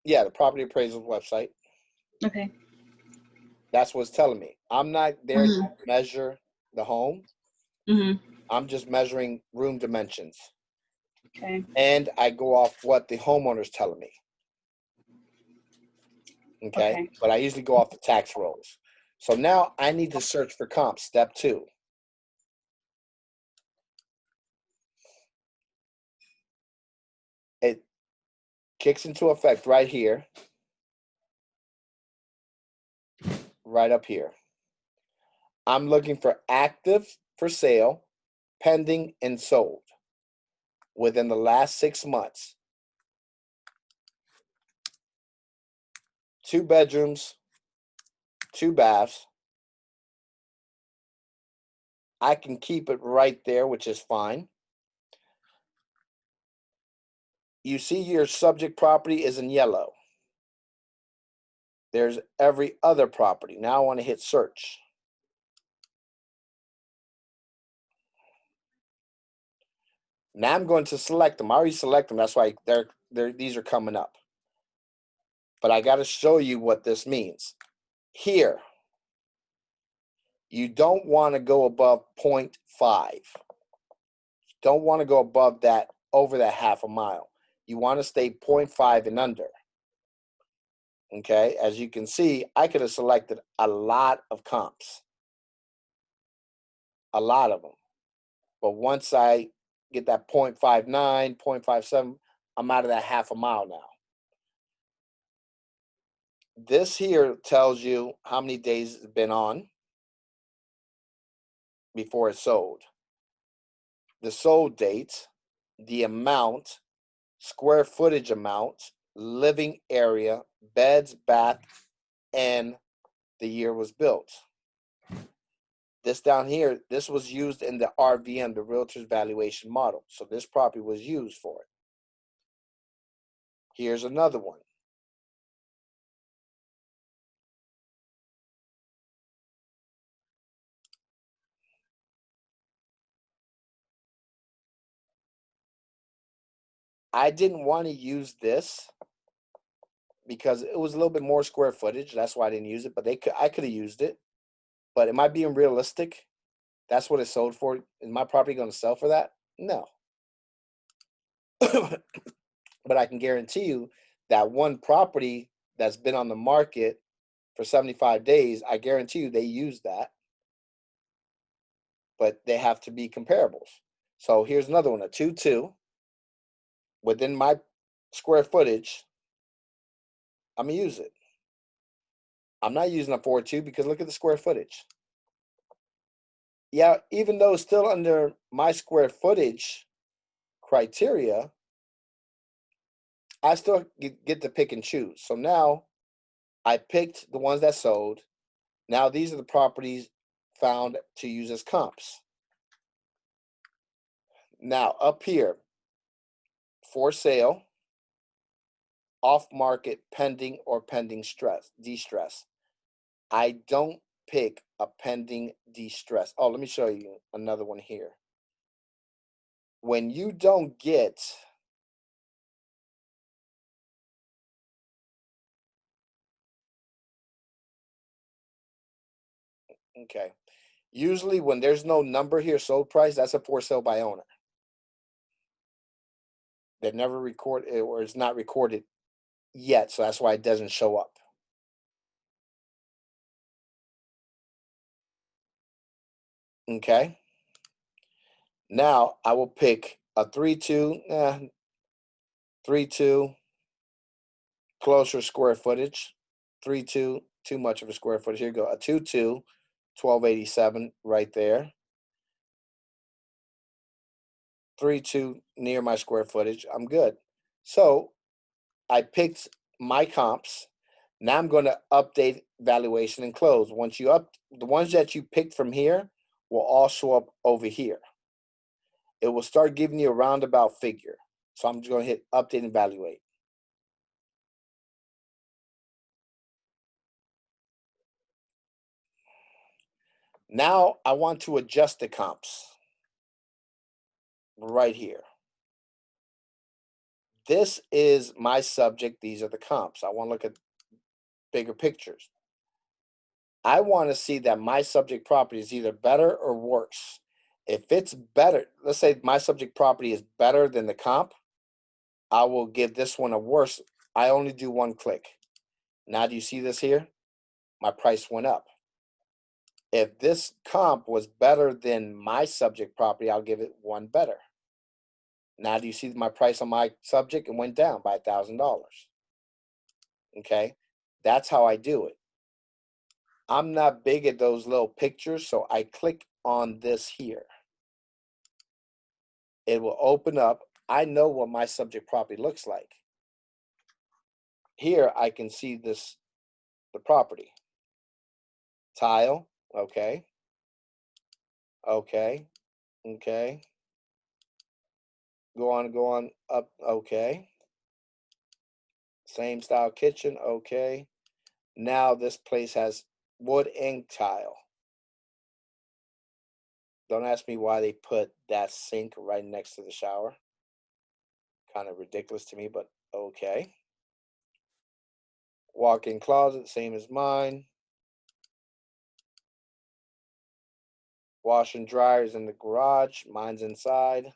yeah, the property appraisal website. Okay. That's what's telling me. I'm not there Mhm. to measure the home. Mm-hmm. I'm just measuring room dimensions. Okay. And I go off what the homeowner's telling me. Okay. But I usually go off the tax rolls. So now I need to search for comps, step 2. It kicks into effect right here, right up here. I'm looking for active for sale, pending, and sold within the last 6 months. 2 bedrooms, 2 baths. I can keep it right there, which is fine. You see your subject property is in yellow. There's every other property. Now I want to hit search. Now I'm going to select them. I already select them. That's why these are coming up. But I got to show you what this means. Here, you don't want to go above 0.5. Don't want to go above that, over that half a mile. You want to stay 0.5 and under. Okay, as you can see, I could have selected a lot of comps. A lot of them. But once I get that 0.59, 0.57, I'm out of that half a mile now. This here tells you how many days it's been on before it's sold. The sold date, the amount, square footage amount, living area, beds, bath, and the year was built. This down here, this was used in the RVM, the Realtor's Valuation Model. So this property was used for it. Here's another one. I didn't want to use this because it was a little bit more square footage. That's why I didn't use it, but I could have used it. But am I being realistic? That's what it sold for. Is my property going to sell for that? No. But I can guarantee you that one property that's been on the market for 75 days, I guarantee you they use that. But they have to be comparables. So here's another one, a 2-2. Within my square footage, I'm going to use it. I'm not using a 4-2 because look at the square footage. Yeah, even though it's still under my square footage criteria, I still get to pick and choose. So now I picked the ones that sold. Now these are the properties found to use as comps. Now up here, for sale, off market, pending, or pending distress. I don't pick a pending distress. Oh, let me show you another one here. When you don't get okay. Usually when there's no number here, sold price, that's a for sale by owner. They never record it or it's not recorded yet, so that's why it doesn't show up. Okay. Now I will pick a 3-2, 3-2, closer square footage. 3-2, too much of a square footage. Here you go. A 2-2, 1287 right there. 3-2 near my square footage. I'm good. So I picked my comps. Now I'm going to update valuation and close. Once you the ones that you picked from here will all show up over here. It will start giving you a roundabout figure. So I'm just going to hit update and evaluate. Now I want to adjust the comps right here. This is my subject. These are the comps. I want to look at bigger pictures. I want to see that my subject property is either better or worse. If it's better, let's say my subject property is better than the comp, I will give this one a worse. I only do one click. Now, do you see this here? My price went up. If this comp was better than my subject property, I'll give it one better. Now, do you see my price on my subject? It went down by $1,000. Okay, that's how I do it. I'm not big at those little pictures, so I click on this here. It will open up. I know what my subject property looks like. Here I can see this, the property. Tile, okay. Okay, okay. Go on up, okay. Same style kitchen, okay. Now this place has wood and tile. Don't ask me why they put that sink right next to the shower. Kind of ridiculous to me, but okay. Walk-in closet, same as mine. Wash and dryer is in the garage. Mine's inside.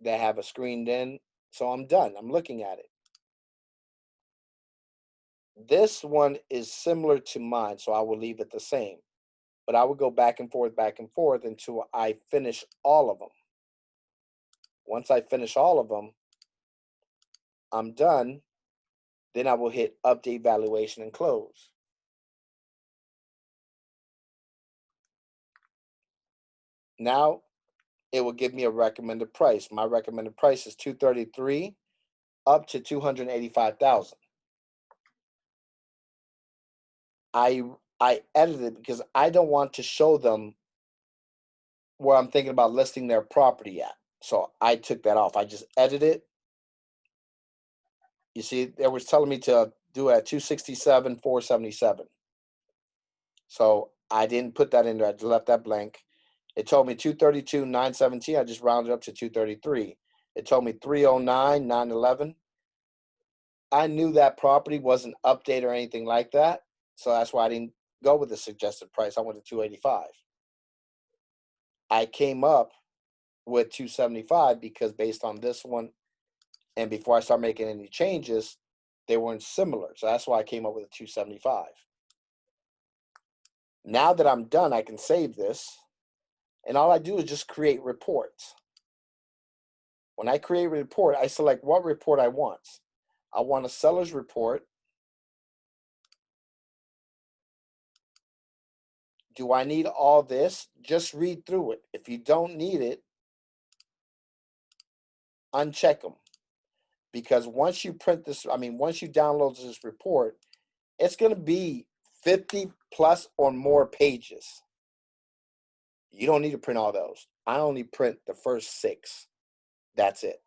They have a screened in. So I'm done. I'm looking at it. This one is similar to mine, so I will leave it the same. But I will go back and forth until I finish all of them. Once I finish all of them, I'm done. Then I will hit update valuation and close. Now it will give me a recommended price. My recommended price is $233 up to $285,000. I edited it because I don't want to show them where I'm thinking about listing their property at. So I took that off. I just edited it. You see, they was telling me to do it at 267, 477. So I didn't put that in there. I just left that blank. It told me 232, 917. I just rounded up to 233. It told me 309, 911. I knew that property wasn't updated or anything like that. So that's why I didn't go with the suggested price. I went to 285. I came up with 275 because based on this one, and before I start making any changes, they weren't similar. So that's why I came up with a 275. Now that I'm done, I can save this. And all I do is just create reports. When I create a report, I select what report I want. I want a seller's report. Do I need all this? Just read through it. If you don't need it, uncheck them. Because once you print this, once you download this report, it's going to be 50 plus or more pages. You don't need to print all those. I only print the first 6. That's it.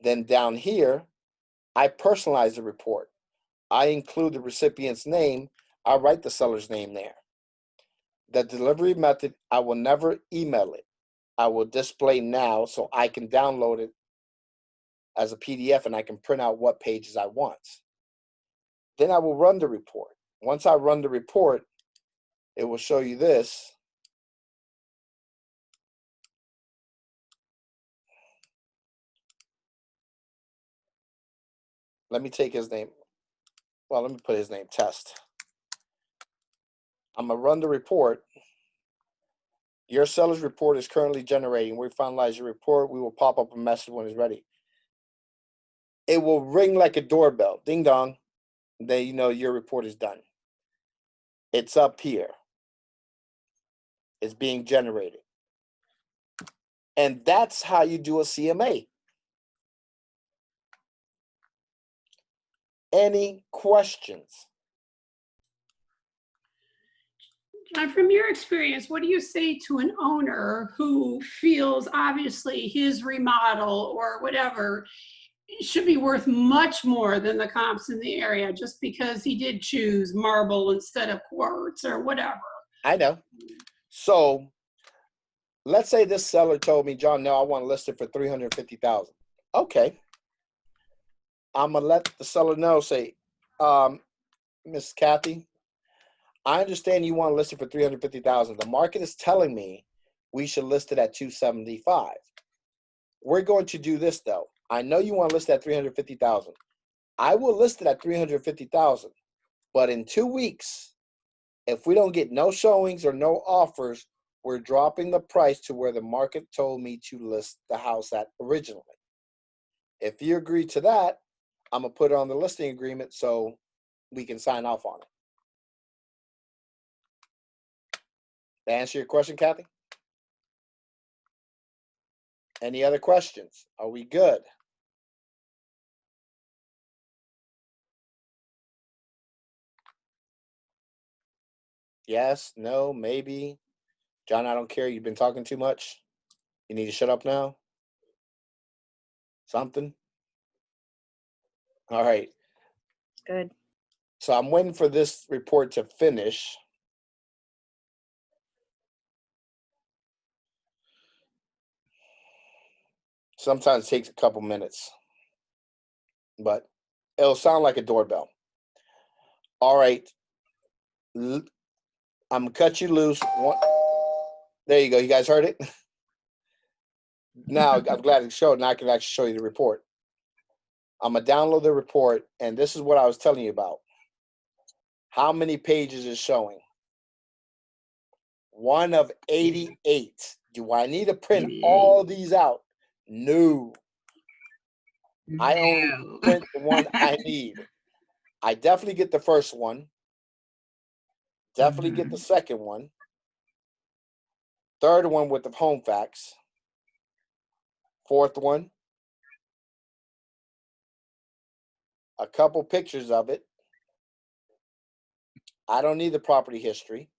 Then down here, I personalize the report. I include the recipient's name. I write the seller's name there. The delivery method, I will never email it. I will display now so I can download it as a PDF and I can print out what pages I want. Then I will run the report. Once I run the report, it will show you this. Let me take his name. Well, let me put his name, Test. I'm going to run the report. Your seller's report is currently generating. We finalize your report. We will pop up a message when it's ready. It will ring like a doorbell. Ding dong. Then you know your report is done. It's up here. It's being generated. And that's how you do a CMA. Any questions? John, from your experience, what do you say to an owner who feels obviously his remodel or whatever should be worth much more than the comps in the area just because he did choose marble instead of quartz or whatever? I know. So let's say this seller told me, John, no, I want to list it for $350,000. Okay. I'm gonna let the seller know, say, Miss Kathy, I understand you want to list it for $350,000. The market is telling me we should list it at $275,000. We're going to do this though. I know you want to list it at $350,000. I will list it at $350,000. But in 2 weeks, if we don't get no showings or no offers, we're dropping the price to where the market told me to list the house at originally. If you agree to that, I'm gonna put it on the listing agreement so we can sign off on it. To answer your question, Kathy? Any other questions? Are we good? Yes, no, maybe. John, I don't care. You've been talking too much. You need to shut up now. Something? All right. Good. So I'm waiting for this report to finish. Sometimes it takes a couple minutes, but it'll sound like a doorbell. All right. I'm gonna cut you loose. There you go. You guys heard it? Now I'm glad it showed. Now I can actually show you the report. I'm gonna download the report, and this is what I was telling you about. How many pages is showing? 1 of 88. Do I need to print 88. all these out? No. I only No. print the one I need. I definitely get the first one. Definitely get the second one. Third one with the home facts. Fourth one. A couple pictures of it. I don't need the property history.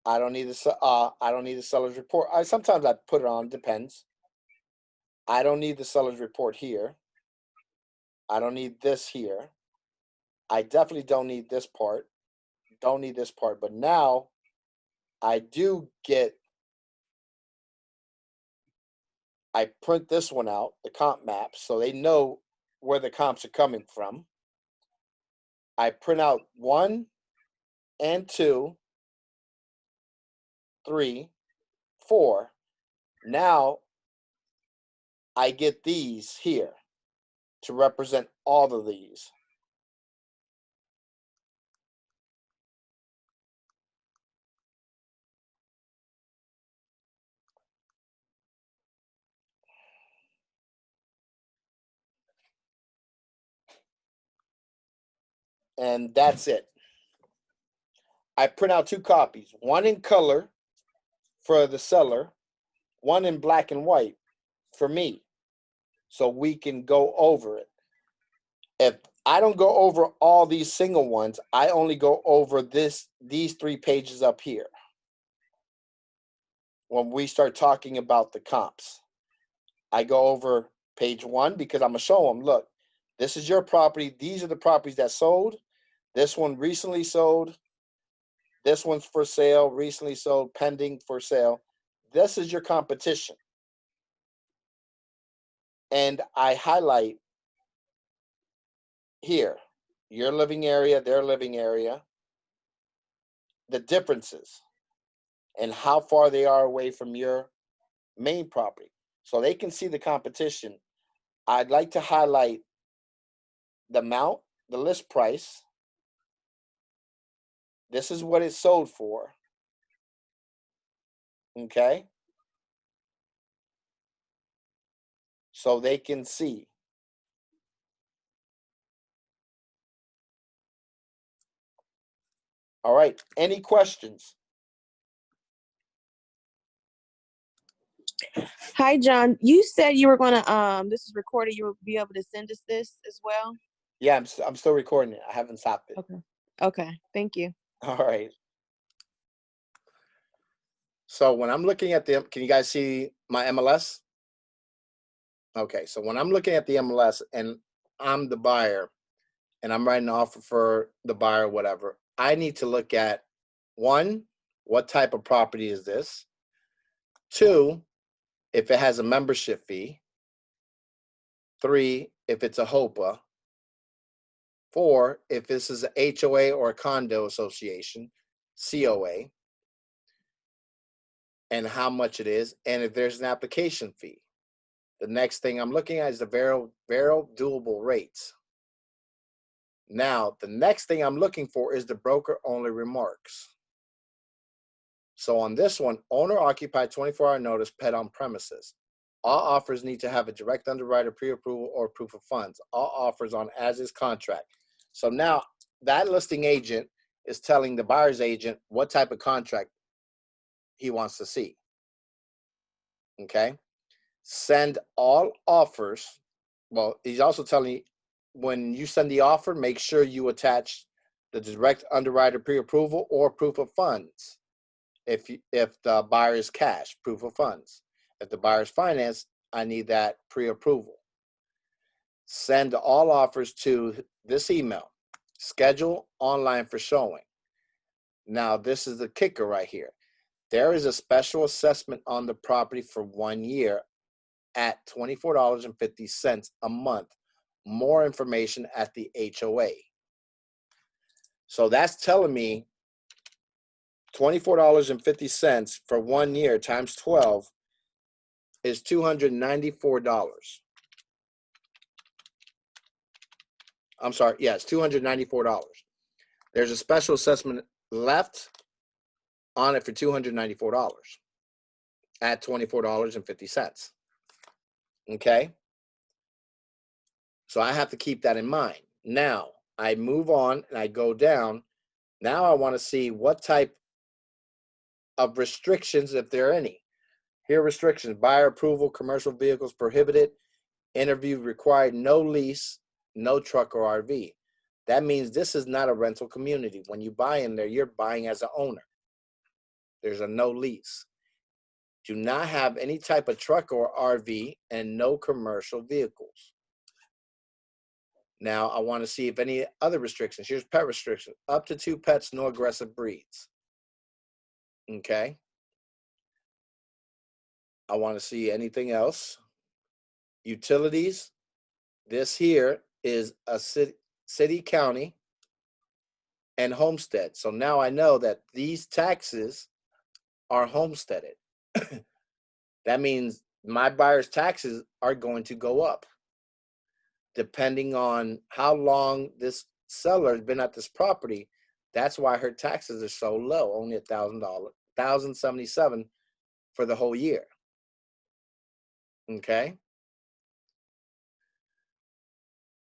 I don't need the seller's report. Sometimes I put it on, depends. I don't need the seller's report here. I don't need this here. I definitely don't need this part. Don't need this part. But now I do get, I print this one out, the comp maps, so they know where the comps are coming from. I print out 1 and 2, 3, 4. Now I get these here to represent all of these. And that's it. I print out 2 copies, 1 in color for the seller, 1 in black and white for me, so we can go over it. If I don't go over all these single ones, I only go over these 3 pages up here when we start talking about the comps. I go over page 1 because I'm gonna show them, look, this is your property. These are the properties that sold. This one recently sold. This one's for sale, recently sold, pending for sale. This is your competition. And I highlight here, your living area, their living area, the differences, and how far they are away from your main property. So they can see the competition. I'd like to highlight the amount, the list price. This is what it sold for. Okay? So they can see. All right. Any questions? Hi, John. You said you were gonna this is recorded. You will be able to send us this as well. Yeah, I'm still recording it. I haven't stopped it. Okay. Okay. Thank you. All right. So when I'm looking at the, can you guys see my MLS? Okay, so when I'm looking at the MLS and I'm the buyer and I'm writing an offer for the buyer, whatever, I need to look at, one, what type of property is this? Two, if it has a membership fee. Three, if it's a HOPA. Four, if this is a HOA or a condo association, COA, and how much it is, and if there's an application fee. The next thing I'm looking at is the variable doable rates. Now, the next thing I'm looking for is the broker only remarks. So on this one, owner occupied 24-hour notice, pet on premises. All offers need to have a direct underwriter pre-approval or proof of funds. All offers on as-is contract. So now that listing agent is telling the buyer's agent what type of contract he wants to see. Okay. Send all offers. Well, he's also telling you when you send the offer, make sure you attach the direct underwriter pre-approval or proof of funds. If the buyer is cash, proof of funds. If the buyer is finance, I need that pre-approval. Send all offers to this email. Schedule online for showing. Now, this is the kicker right here. There is a special assessment on the property for 1 year at $24.50 a month. More information at the HOA. So that's telling me $24.50 for 1 year times 12 is $294. I'm sorry, yes, $294. There's a special assessment left on it for $294 at $24.50. Okay? So I have to keep that in mind. Now, I move on and I go down. Now I want to see what type of restrictions, if there are any. Here are restrictions: buyer approval, commercial vehicles prohibited, interview required, no lease, no truck or RV. That means this is not a rental community. When you buy in there, you're buying as an owner. There's a no lease. Do not have any type of truck or RV and no commercial vehicles. Now, I want to see if any other restrictions. Here's pet restriction: up to 2 pets, no aggressive breeds. Okay. I want to see anything else. Utilities. This here is a city, county, and homestead. So now I know that these taxes are homesteaded. That means my buyer's taxes are going to go up depending on how long this seller has been at this property. That's why her taxes are so low, only $1,000, $1,077 for the whole year. Okay.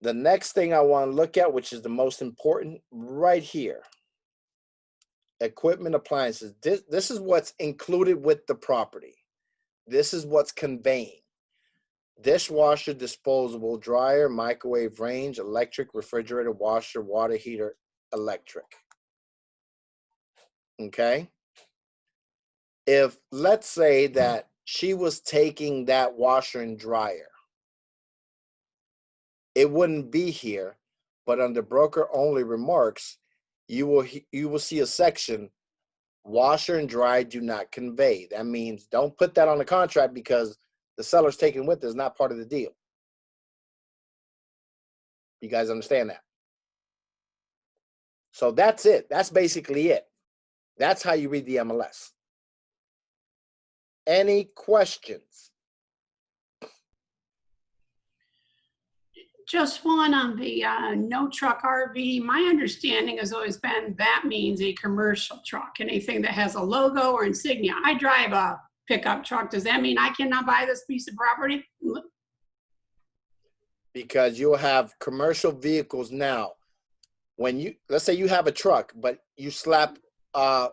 The next thing I want to look at, which is the most important right here, equipment, appliances. This is what's included with the property. This is what's conveying. Dishwasher, disposable, dryer, microwave, range, electric, refrigerator, washer, water heater, electric. Okay. If let's say that she was taking that washer and dryer, it wouldn't be here, but under broker only remarks, you will see a section, washer and dryer do not convey. That means don't put that on the contract because the seller's taking with it is not part of the deal. You guys understand that? So that's it. That's basically it. That's how you read the MLS. Any questions? Just one on the no truck RV. My understanding has always been that means a commercial truck, anything that has a logo or insignia. I drive a pickup truck. Does that mean I cannot buy this piece of property? Because you'll have commercial vehicles now. When you, let's say you have a truck, but you slap a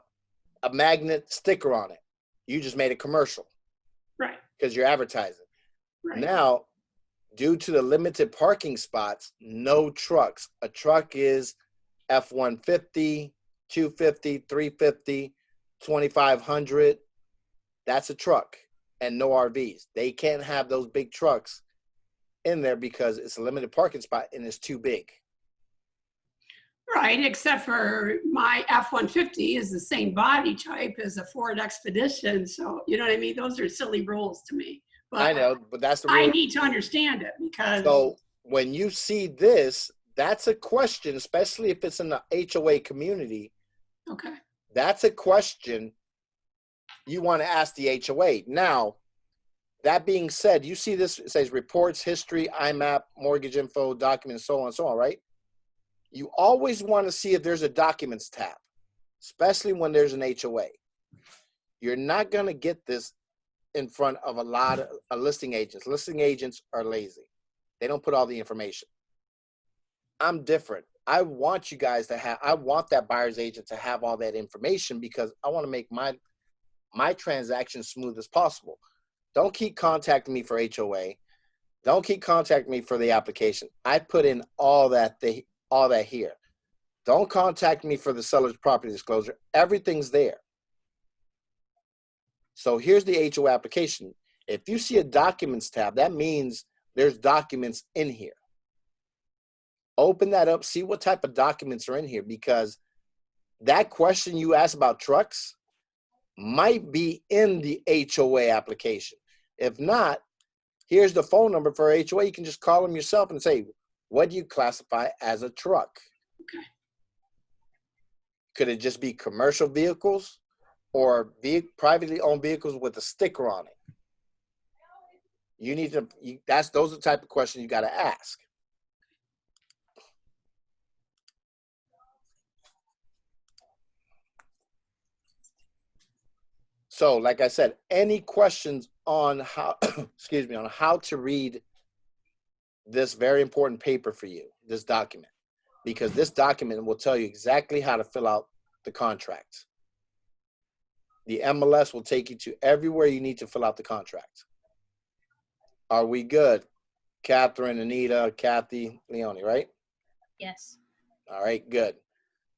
magnet sticker on it. You just made a commercial. Right. Because you're advertising. Right. Now, due to the limited parking spots, no trucks. A truck is F-150, 250, 350, 2500. That's a truck, and no RVs. They can't have those big trucks in there because it's a limited parking spot and it's too big. Right, except for my F-150 is the same body type as a Ford Expedition. So, you know what I mean? Those are silly rules to me. But I know, but that's the I rule. need to understand it because, So when you see this, that's a question, especially if it's in the HOA community. okay, That's a question you want to ask the HOA. Now, that being said, you see this, it says reports, history, IMAP, mortgage info, documents, so on and so on, right? You always want to see if there's a documents tab, especially when there's an HOA. You're not going to get this in front of a lot of listing agents. Listing agents are lazy. They don't put all the information. I'm different. I want you guys to have, I want that buyer's agent to have all that information because I want to make my transaction smooth as possible. Don't keep contacting me for HOA. Don't keep contacting me for the application. I put in all that here. Don't contact me for the seller's property disclosure. Everything's there. So here's the HOA application. If you see a documents tab, that means there's documents in here. Open that up, see what type of documents are in here, because that question you asked about trucks might be in the HOA application. If not, here's the phone number for HOA. You can just call them yourself and say, what do you classify as a truck? okay. Could it just be commercial vehicles or privately owned vehicles with a sticker on it? You need to, those are the type of questions you got to ask. So, like I said, any questions on how, excuse me, on how to read this very important paper for you, this document, because this document will tell you exactly how to fill out the contract. The MLS will take you to everywhere you need to fill out the contract. Are we good? Catherine, Anita, Kathy, Leonie, right? Yes. All right, good.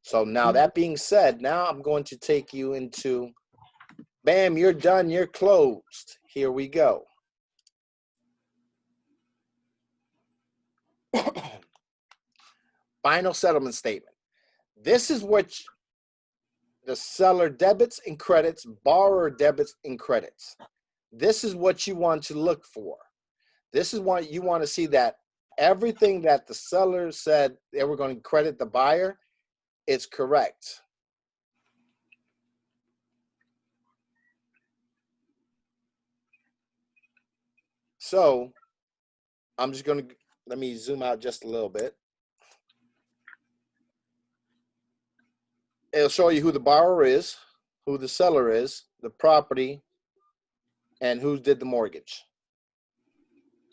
So now that being said, now I'm going to take you into, bam, you're done, you're closed. Here we go. Final settlement statement. This is what the seller debits and credits, borrower debits and credits. This is what you want to look for. This is what you want to see, that everything that the seller said they were going to credit the buyer, it's correct. So I'm just going to, let me zoom out just a little bit. It'll show you who the borrower is, who the seller is, the property, and who did the mortgage.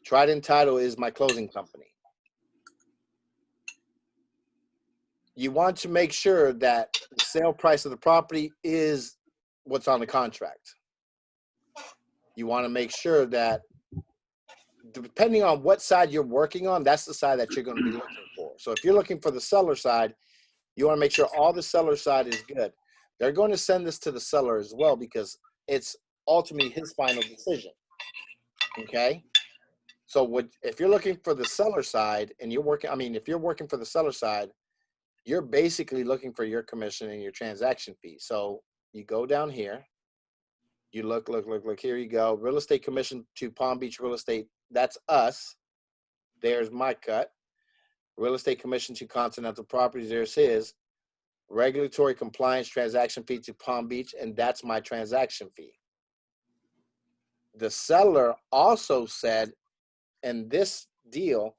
Trident Title is my closing company. You want to make sure that the sale price of the property is what's on the contract. You want to make sure that, depending on what side you're working on, that's the side that you're going to be looking for. So if you're looking for the seller side, you want to make sure all the seller side is good. They're going to send this to the seller as well because it's ultimately his final decision. Okay? So if you're looking for the seller side and you're working, if you're working for the seller side, you're basically looking for your commission and your transaction fee. So you go down here, you look, here you go. Real estate commission to Palm Beach Real Estate, that's us. There's my cut. Real estate commission to Continental Properties, there's his. Regulatory compliance transaction fee to Palm Beach, and that's my transaction fee. The seller also said in this deal,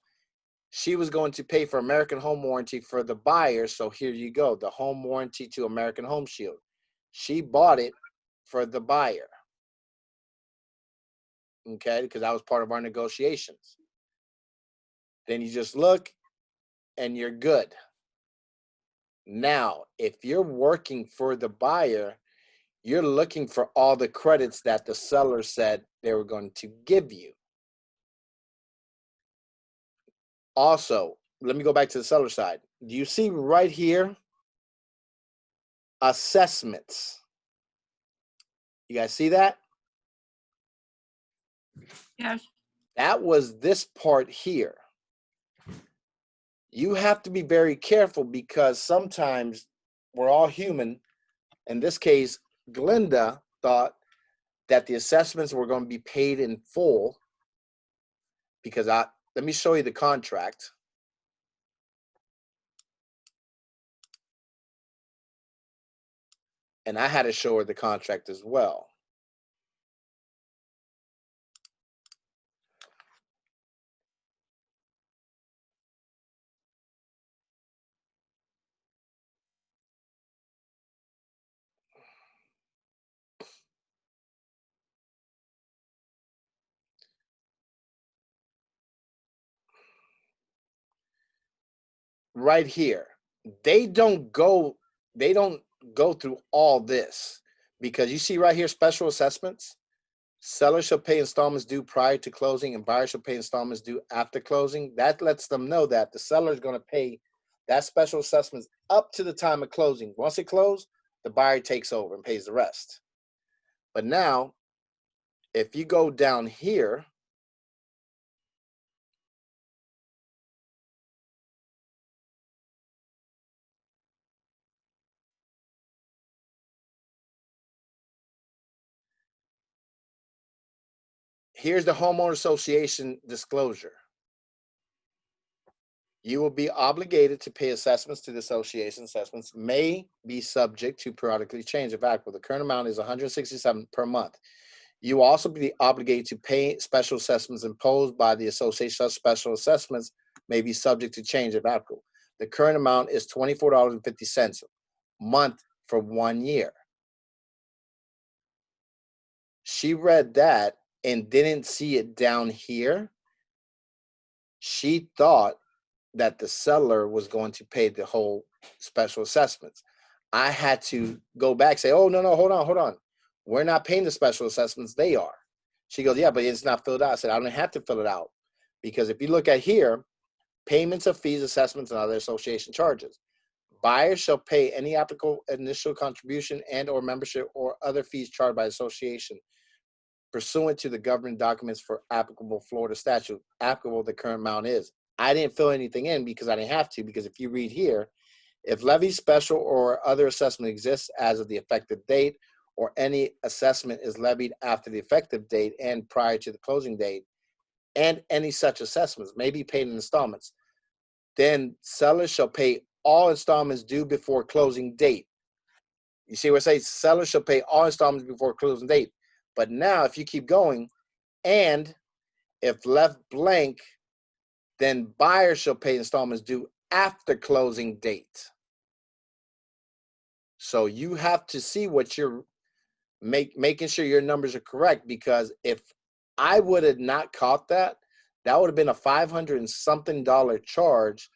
she was going to pay for American Home Warranty for the buyer. So here you go, the home warranty to American Home Shield. She bought it for the buyer. Okay, because that was part of our negotiations. Then you just look and you're good. Now, if you're working for the buyer, you're looking for all the credits that the seller said they were going to give you. Also, let me go back to the seller side. Do you see right here? Assessments. You guys see that? Yes. That was this part here. You have to be very careful because sometimes we're all human. In this case, Glenda thought that the assessments were going to be paid in full because let me show you the contract. And I had to show her the contract as well. Right here, they don't go through all this because you see right here, special assessments. Seller shall pay installments due prior to closing and buyer shall pay installments due after closing. That lets them know that the seller is going to pay that special assessments up to the time of closing. Once it closes, the buyer takes over and pays the rest. But now, if you go down here, here's the homeowner association disclosure. You will be obligated to pay assessments to the association. Assessments may be subject to periodically change if applicable. The current amount is $167 per month. You will also be obligated to pay special assessments imposed by the association. Such special assessments may be subject to change if applicable. The current amount is $24.50 a month for 1 year. She read that and didn't see it down here. She thought that the seller was going to pay the whole special assessments. I had to go back, say, oh, no, hold on. We're not paying the special assessments, they are. She goes, yeah, but it's not filled out. I said, I don't have to fill it out because if you look at here, payments of fees, assessments, and other association charges. Buyers shall pay any applicable initial contribution and or membership or other fees charged by association pursuant to the governing documents for applicable Florida statute. Applicable the current amount is. I didn't fill anything in because I didn't have to, because if you read here, if levy, special, or other assessment exists as of the effective date, or any assessment is levied after the effective date and prior to the closing date, and any such assessments may be paid in installments, then sellers shall pay all installments due before closing date. You see what I say? Sellers shall pay all installments before closing date. But now, if you keep going, and if left blank, then buyers shall pay installments due after closing date. So you have to see what you're making sure your numbers are correct, because if I would have not caught that, that would have been a $500 and something charge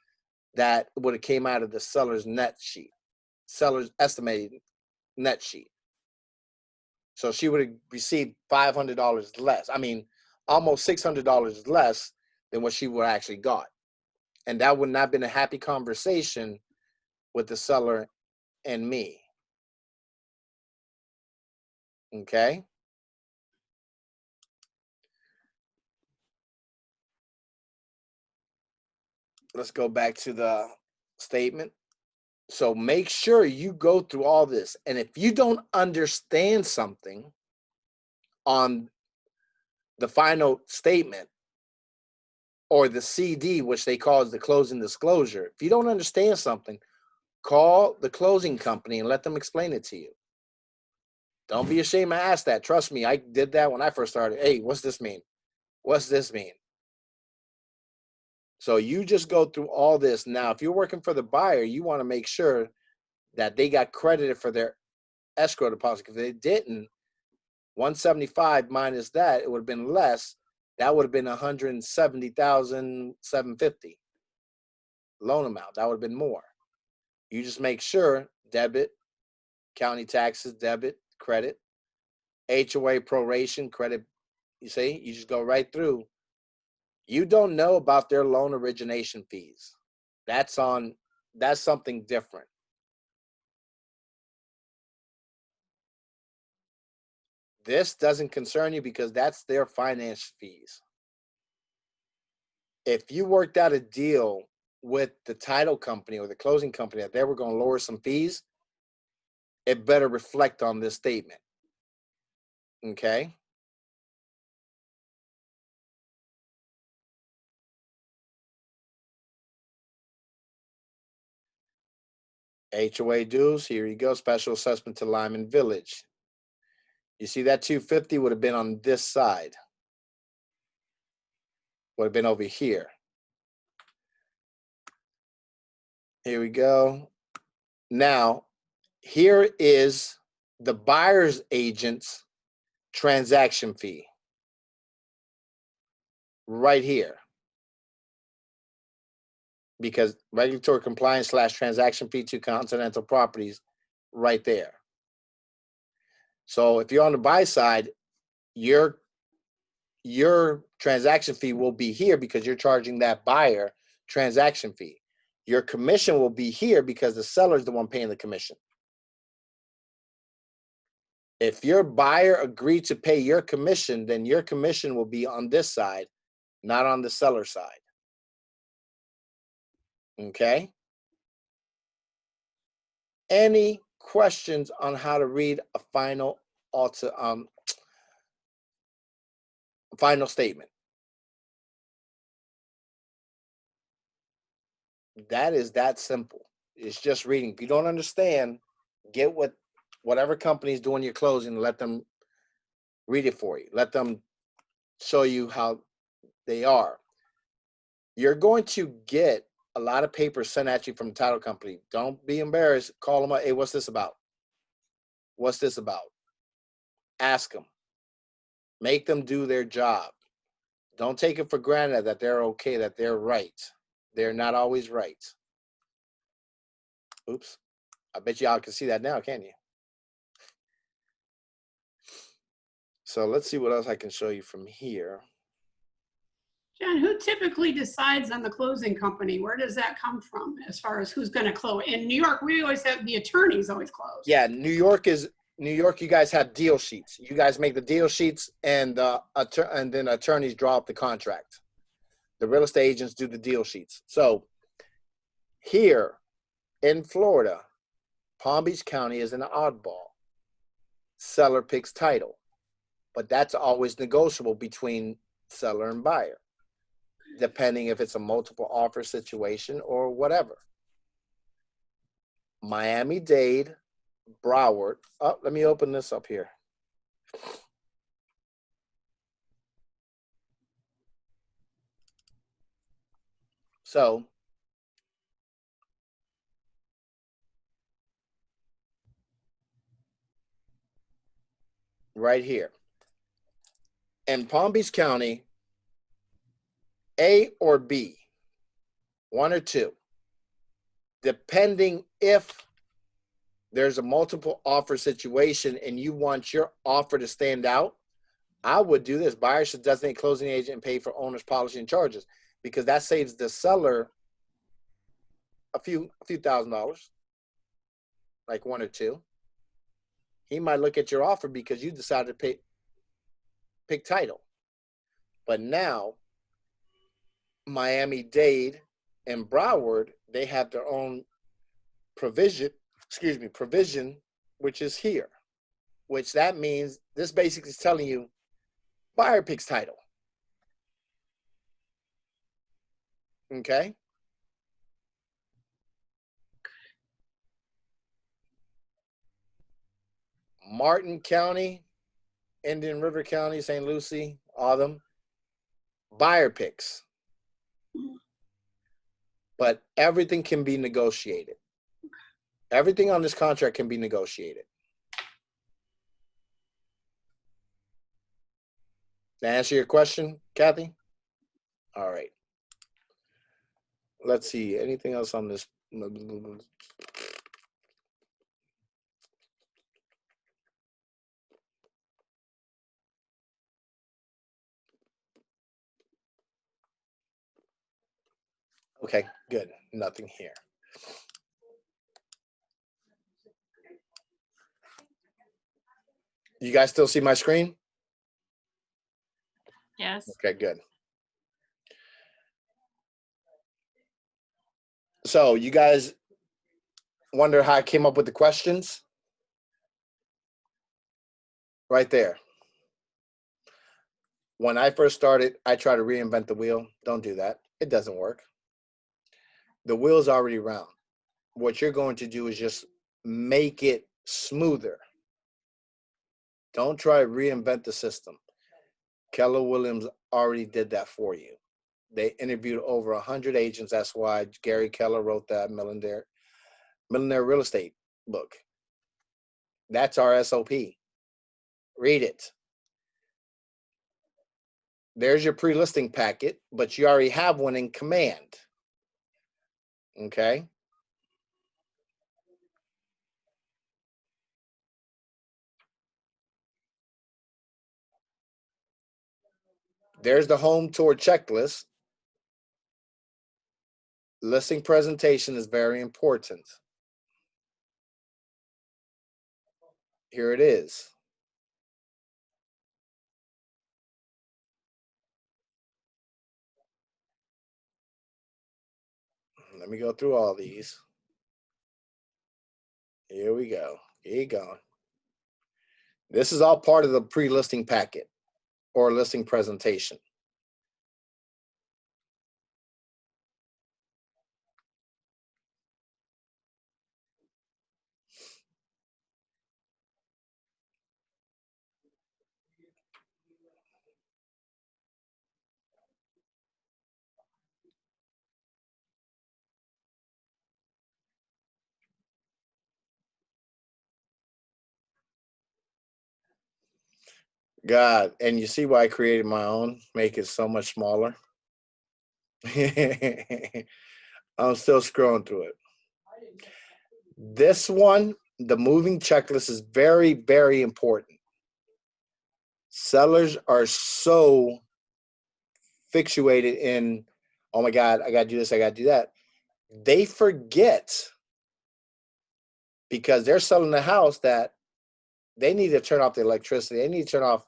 that would have came out of the seller's net sheet, seller's estimated net sheet. So she would have received $500 less. I mean, almost $600 less than what she would actually got. And that would not have been a happy conversation with the seller and me. Okay? Let's go back to the statement. So make sure you go through all this. And if you don't understand something on the final statement or the CD, which they call the closing disclosure, if you don't understand something, call the closing company and let them explain it to you. Don't be ashamed to ask that. Trust me, I did that when I first started. Hey, what's this mean? What's this mean? So you just go through all this. Now, if you're working for the buyer, you want to make sure that they got credited for their escrow deposit. If they didn't, 175 minus that, it would have been less. That would have been 170,750 loan amount. That would have been more. You just make sure debit, county taxes, debit, credit, HOA proration, credit. You see, you just go right through You don't know about their loan origination fees. That's something different. This doesn't concern you because that's their finance fees. If you worked out a deal with the title company or the closing company that they were going to lower some fees, it better reflect on this statement. Okay? HOA dues, here you go, special assessment to Lyman Village. You see that 250 would have been on this side. Would have been over here. Here we go. Now, here is the buyer's agent's transaction fee. Right here. Because regulatory compliance / transaction fee to Continental Properties, right there. So if you're on the buy side, your transaction fee will be here because you're charging that buyer transaction fee. Your commission will be here because the seller is the one paying the commission. If your buyer agreed to pay your commission, then your commission will be on this side, not on the seller side. Okay? Any questions on how to read a final statement? That is that simple. It's just reading. If you don't understand, get whatever company is doing your closing, let them read it for you. Let them show you how they are. You're going to get a lot of papers sent at you from the title company. Don't be embarrassed. Call them up. Hey, what's this about? What's this about? Ask them. Make them do their job. Don't take it for granted that they're okay, that they're right. They're not always right. Oops. I bet y'all can see that now, can you? So let's see what else I can show you from here. John, who typically decides on the closing company? Where does that come from as far as who's going to close? In New York, we always have the attorneys always close. Yeah, New York, you guys have deal sheets. You guys make the deal sheets and then attorneys draw up the contract. The real estate agents do the deal sheets. So here in Florida, Palm Beach County is an oddball. Seller picks title, but that's always negotiable between seller and buyer, depending if it's a multiple offer situation or whatever. Miami-Dade, Broward. Oh, let me open this up here. So right here in Palm Beach County, A or B, one or two, depending if there's a multiple offer situation and you want your offer to stand out, I would do this. Buyer should designate closing agent and pay for owner's policy and charges, because that saves the seller a few $1,000s, like one or two. He might look at your offer because you decided to pick title. But now, Miami-Dade and Broward, they have their own provision, which is here, which that means this basically is telling you buyer picks title. Okay? Martin County, Indian River County, St. Lucie, all of them, buyer picks. But everything can be negotiated. Everything on this contract can be negotiated. To answer your question, Kathy? All right. Let's see. Anything else on this? Okay, good. Nothing here. You guys still see my screen? Yes. Okay, good. So you guys wonder how I came up with the questions? Right there. When I first started, I tried to reinvent the wheel. Don't do that. It doesn't work. The wheel's already round. What you're going to do is just make it smoother. Don't try to reinvent the system. Keller Williams already did that for you. They interviewed over 100 agents. That's why Gary Keller wrote that Millionaire Real Estate book. That's our SOP. Read it. There's your pre-listing packet, but you already have one in command. Okay. There's the home tour checklist. Listing presentation is very important. Here it is. Let me go through all these. Here we go. Here you go. This is all part of the pre-listing packet or listing presentation. God, and you see why I created my own, make it so much smaller. I'm still scrolling through it. This one, the moving checklist, is very, very important. Sellers are so fixated in, oh my God, I got to do this, I got to do that. They forget because they're selling the house that they need to turn off the electricity. They need to turn off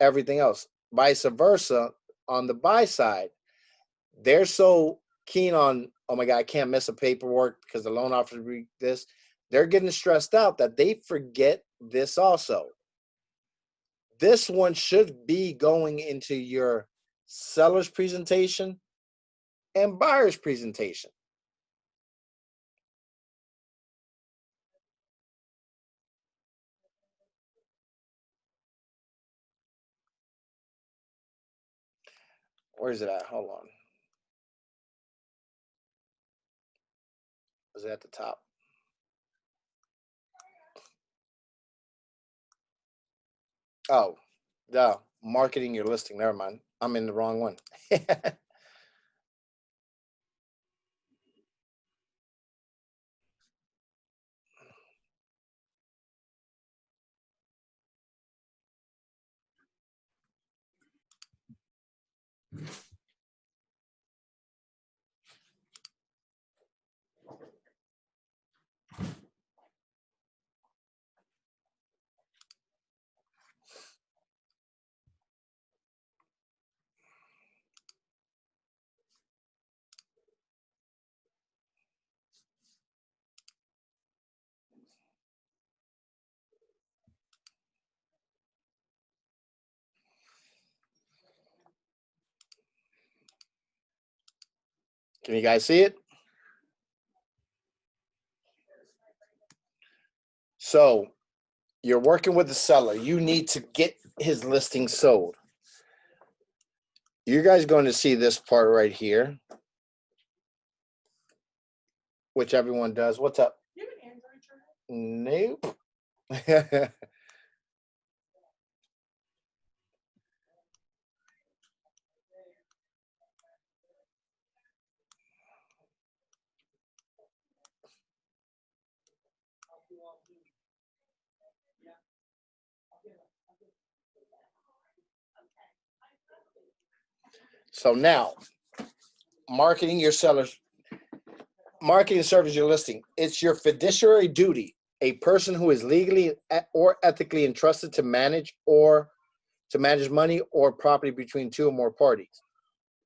everything else. Vice versa, on the buy side, they're so keen on, oh my God, I can't miss a paperwork because the loan officer read this. They're getting stressed out that they forget this also. This one should be going into your seller's presentation and buyer's presentation. Where is it at? Hold on. Is it at the top? Oh, the marketing your listing. Never mind. I'm in the wrong one. Can you guys see it? So you're working with the seller. You need to get his listing sold. You guys going to see this part right here, which everyone does. What's up? You have an Android chart? Nope. So now marketing your sellers, marketing and service your listing. It's your fiduciary duty. A person who is legally or ethically entrusted to manage money or property between two or more parties.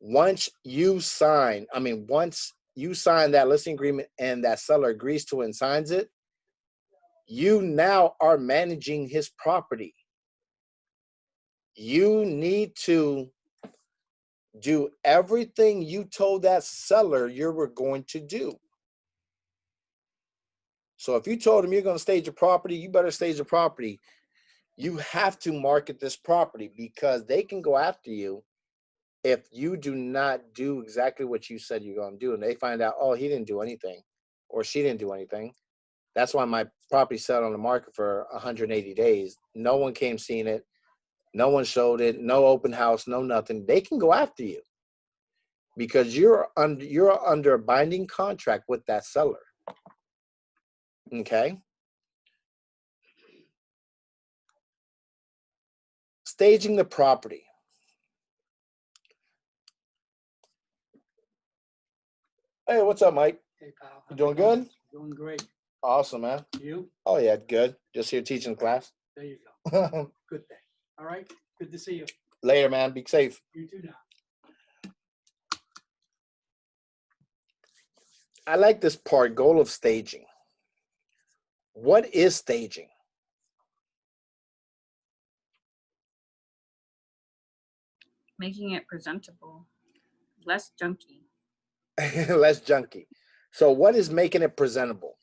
Once you sign that listing agreement and that seller agrees to and signs it, you now are managing his property. You need to do everything you told that seller you were going to do. So if you told him you're going to stage a property, you better stage a property. You have to market this property because they can go after you if you do not do exactly what you said you're going to do. And they find out, oh, he didn't do anything or she didn't do anything. That's why my property sat on the market for 180 days. No one came seeing it. No one showed it. No open house, no nothing. They can go after you because you're under a binding contract with that seller. Okay? Staging the property. Hey, what's up, Mike? Hey, pal. You doing good? Doing great. Awesome, man. You? Oh, yeah, good. Just here teaching class. There you go. Good thing. All right. Good to see you. Later, man. Be safe. You too now. I like this part, goal of staging. What is staging? Making it presentable, less junky. Less junky. So what is making it presentable?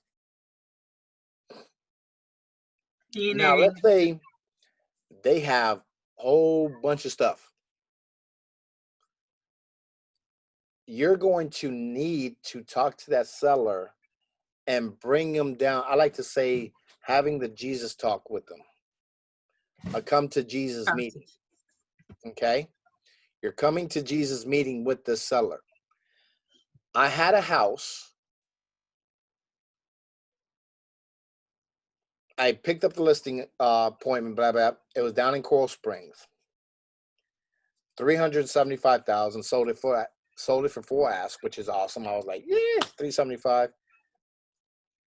Now, let's say they have a whole bunch of stuff. You're going to need to talk to that seller and bring them down. I like to say having the Jesus talk with them. A come to Jesus meeting. Okay? You're coming to Jesus meeting with the seller. I had a house. I picked up the listing appointment, blah, blah. It was down in Coral Springs. $375,000, sold it for full ask, which is awesome. I was like, yeah, $375,000.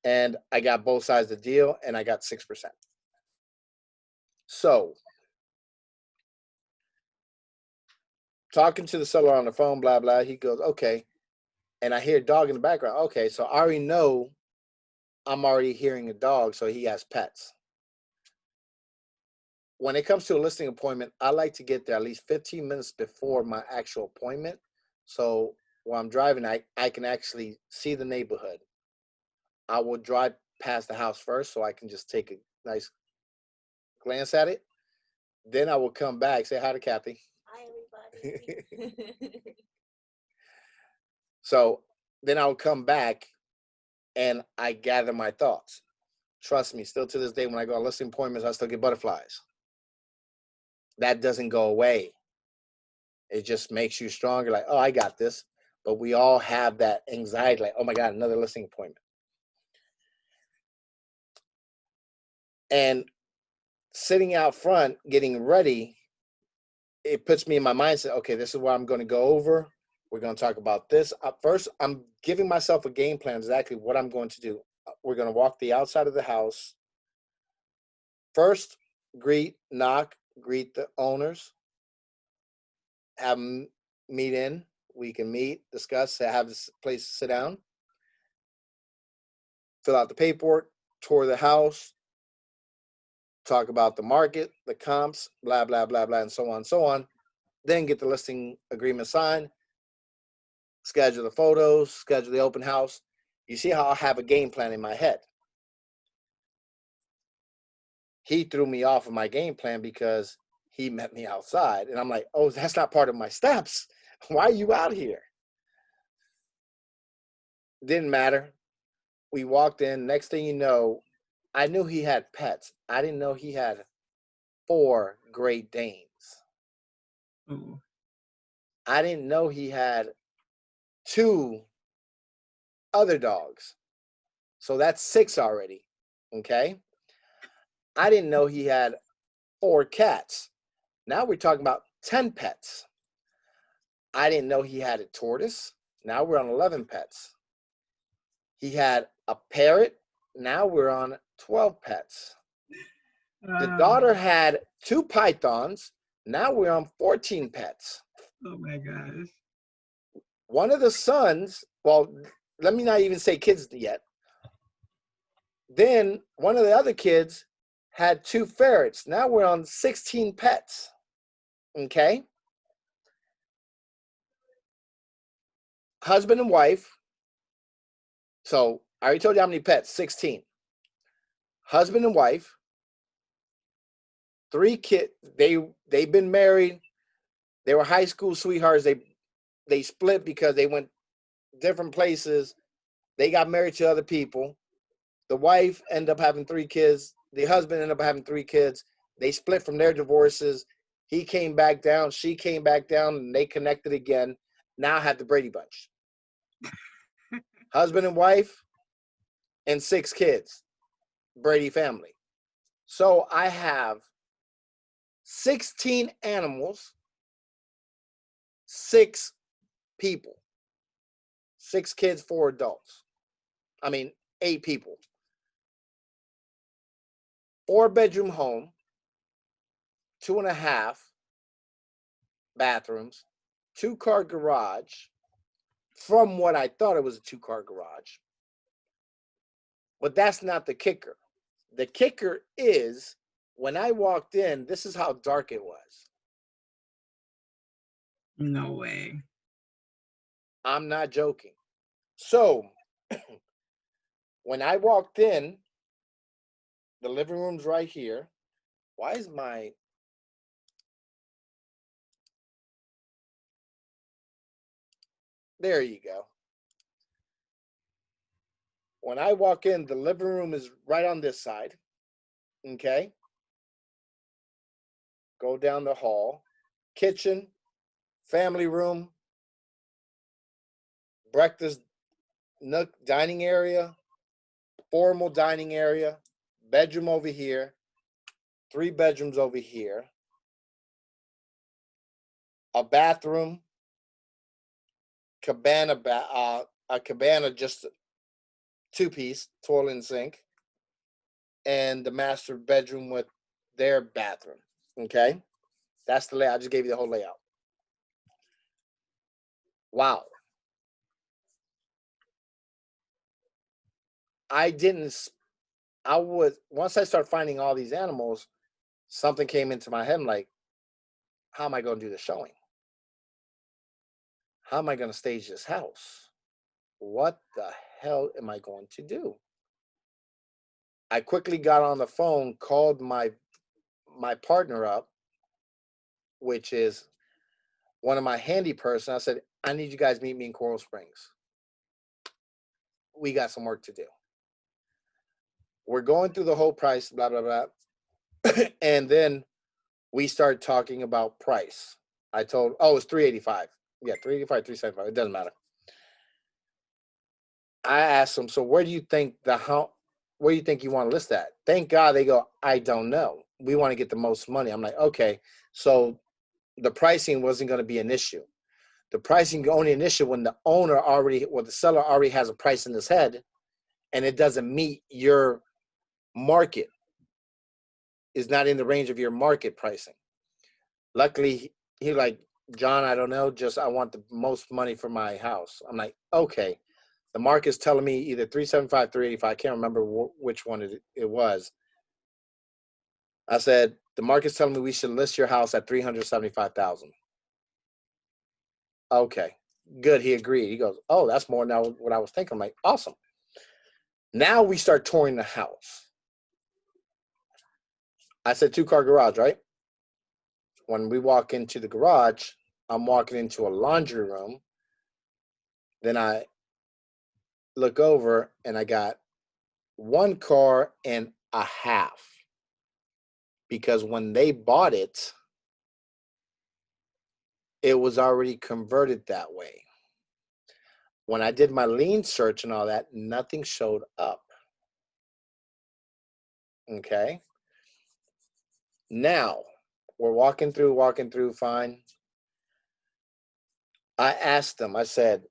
And I got both sides of the deal, and I got 6%. So, talking to the seller on the phone, blah, blah, he goes, okay. And I hear a dog in the background. Okay, so I already know I'm already hearing a dog, so he has pets. When it comes to a listing appointment, I like to get there at least 15 minutes before my actual appointment. So while I'm driving, I can actually see the neighborhood. I will drive past the house first so I can just take a nice glance at it. Then I will come back, say hi to Kathy. Hi, everybody. So then I'll come back and I gather my thoughts. Trust me, still to this day, when I go on listing appointments, I still get butterflies. That doesn't go away. It just makes you stronger. Like, oh, I got this. But we all have that anxiety, like, oh my God, another listing appointment. And sitting out front, getting ready, it puts me in my mindset, okay, this is what I'm going to go over. We're going to talk about this. First, I'm giving myself a game plan, exactly what I'm going to do. We're going to walk the outside of the house. First, greet the owners, have them meet in. We can meet, discuss, have this place to sit down, fill out the paperwork, tour the house, talk about the market, the comps, blah, blah, blah, blah, and so on and so on. Then get the listing agreement signed, schedule the photos, schedule the open house. You see how I have a game plan in my head. He threw me off of my game plan because he met me outside. And I'm like, oh, that's not part of my steps. Why are you out here? Didn't matter. We walked in. Next thing you know, I knew he had pets. I didn't know he had 4 Great Danes. Ooh. I didn't know he had 2 other dogs. So that's 6 already. Okay. I didn't know he had 4 cats. Now we're talking about 10 pets. I didn't know he had a tortoise, Now we're on 11 pets. He had a parrot. Now we're on 12 pets. The daughter had 2 pythons. Now we're on 14 pets. Oh my gosh. One of the sons, well, let me not even say kids yet. Then one of the other kids had 2 ferrets. Now we're on 16 pets. Okay. Husband and wife. So I already told you how many pets, 16. Husband and wife, 3 kids. They've been married. They were high school sweethearts. They split because they went different places. They got married to other people. The wife ended up having 3 kids. The husband ended up having 3 kids. They split from their divorces. He came back down. She came back down, and they connected again. Now I have the Brady Bunch. Husband and wife and 6 kids. Brady family. So I have 16 animals, 6 people, 6 kids, 4 adults. I mean, 8 people. 4-bedroom home, 2.5 bathrooms, 2-car garage. From what I thought it was a 2-car garage. But that's not the kicker. The kicker is when I walked in, this is how dark it was. No way. I'm not joking. So when I walked in, the living room's right here. Why is my... There you go. When I walk in, the living room is right on this side. Okay. Go down the hall. Kitchen, family room, breakfast nook, dining area, formal dining area, bedroom over here, 3 bedrooms over here, a bathroom, a cabana, just 2-piece, toilet and sink, and the master bedroom with their bathroom. Okay, that's the layout. I just gave you the whole layout. Wow. Once I start finding all these animals, something came into my head. I'm like, how am I going to do the showing? How am I going to stage this house? What the hell am I going to do? I quickly got on the phone, called my partner up, which is one of my handy person. I said, I need you guys to meet me in Coral Springs. We got some work to do. We're going through the whole price, blah, blah, blah. And then we started talking about price. I told, it's $385. Yeah, $385, $375. It doesn't matter. I asked them, so where do you think you want to list that? Thank God they go, I don't know. We want to get the most money. I'm like, okay. So the pricing wasn't going to be an issue. The pricing only an issue when the seller already has a price in his head and it doesn't meet your market, is not in the range of your market pricing. Luckily, he like, John, I don't know, I want the most money for my house. I'm like, okay. The market's telling me either 375, 385. I can't remember which one it was. I said, the market's telling me we should list your house at $375,000. Okay, good. He agreed. He goes, oh, that's more than what I was thinking. I'm like, awesome. Now we start touring the house. I said 2-car garage, right? When we walk into the garage, I'm walking into a laundry room. Then I look over and I got 1 car and a half. Because when they bought it, it was already converted that way. When I did my lien search and all that, nothing showed up. Okay. Now we're walking through, fine. I asked them, I said,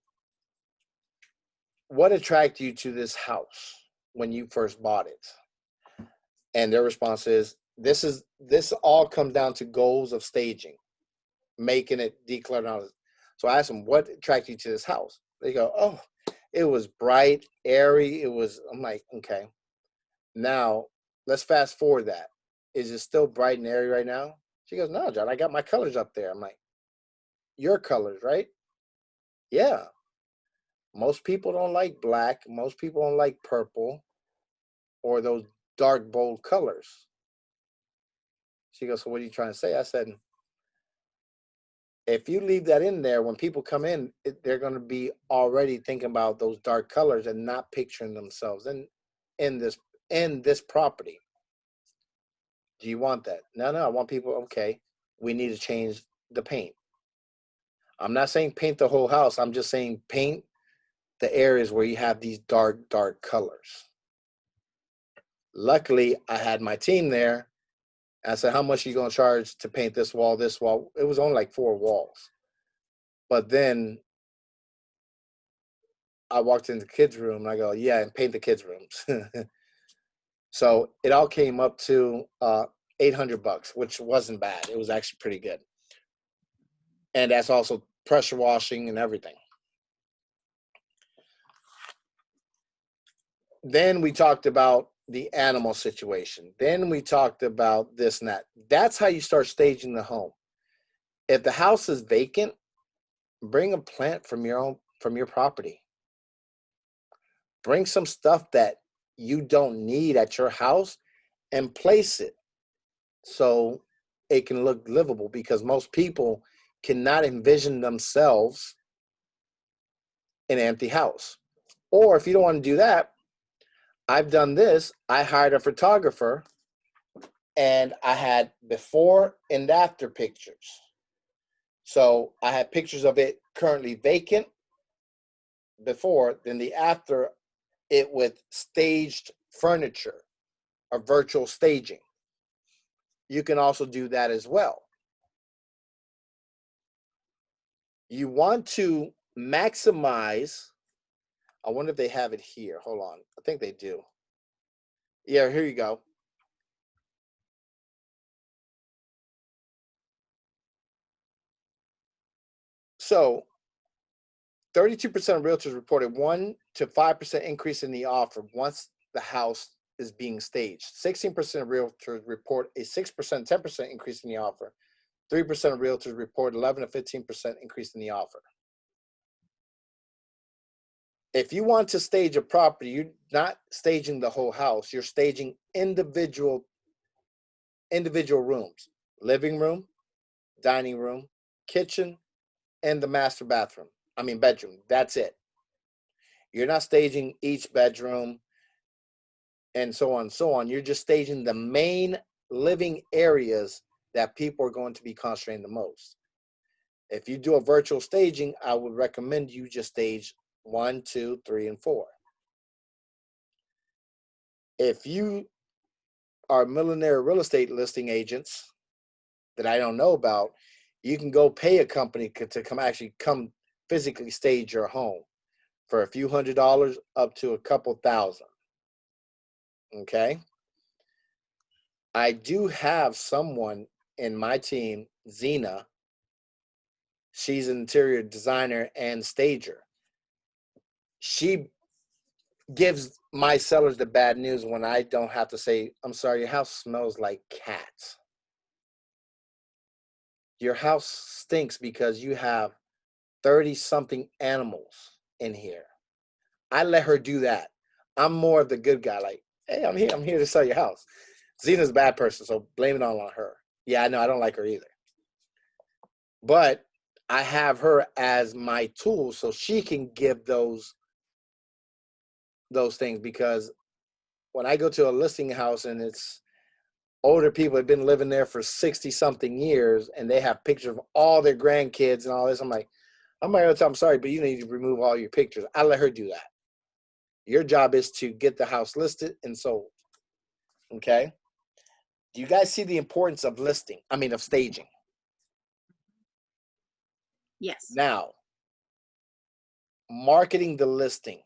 what attracted you to this house when you first bought it? And their response is, this all comes down to goals of staging, making it decluttered. So I asked them, what attracted you to this house? They go, oh, it was bright, airy. I'm like, okay. Now let's fast forward that. Is it still bright and airy right now? She goes, no, John, I got my colors up there. I'm like, your colors, right? Yeah. Most people don't like black. Most people don't like purple or those dark, bold colors. She goes, so what are you trying to say? I said, if you leave that in there, when people come in, they're going to be already thinking about those dark colors and not picturing themselves in this property. Do you want that? No, I want people, okay, we need to change the paint. I'm not saying paint the whole house. I'm just saying paint the areas where you have these dark, dark colors. Luckily, I had my team there. I said, how much are you going to charge to paint this wall, this wall? It was only like 4 walls. But then I walked into the kids' room and I go, yeah, and paint the kids' rooms. So it all came up to $800, which wasn't bad. It was actually pretty good. And that's also pressure washing and everything. Then we talked about the animal situation. Then we talked about this and that. That's how you start staging the home. If the house is vacant, bring a plant from your property. Bring some stuff that you don't need at your house and place it so it can look livable, because most people cannot envision themselves in an empty house. Or if you don't want to do that, I've done this. I hired a photographer and I had before and after pictures. So I had pictures of it currently vacant before, then the after it with staged furniture or virtual staging. You can also do that as well. You want to maximize. I wonder if they have it here. Hold on. I think they do. Yeah, here you go. So 32% of realtors reported 1 to 5% increase in the offer once the house is being staged. 16% of realtors report a 6%, 10% increase in the offer. 3% of realtors report 11 to 15% increase in the offer. If you want to stage a property, you're not staging the whole house. You're staging individual rooms, living room, dining room, kitchen, and the master bedroom. That's it. You're not staging each bedroom and so on and so on. You're just staging the main living areas that people are going to be concentrating the most. If you do a virtual staging, I would recommend you just stage 1, 2, 3, and 4. If you are millionaire real estate listing agents that I don't know about, you can go pay a company to come physically stage your home for a few $100s up to a couple thousand. Okay. I do have someone in my team, Zena. She's an interior designer and stager. She gives my sellers the bad news when I don't have to say, I'm sorry, your house smells like cats. Your house stinks because you have 30-something animals in here. I let her do that. I'm more of the good guy, like, hey, I'm here to sell your house. Zena's a bad person, so blame it all on her. Yeah, I know, I don't like her either. But I have her as my tool so she can give those things, because when I go to a listing house and it's older people have been living there for 60-something years and they have pictures of all their grandkids and all this, I'm like, I'm sorry, but you need to remove all your pictures. I let her do that. Your job is to get the house listed and sold. Okay? Do you guys see the importance of of staging? Yes. Now, marketing the listing.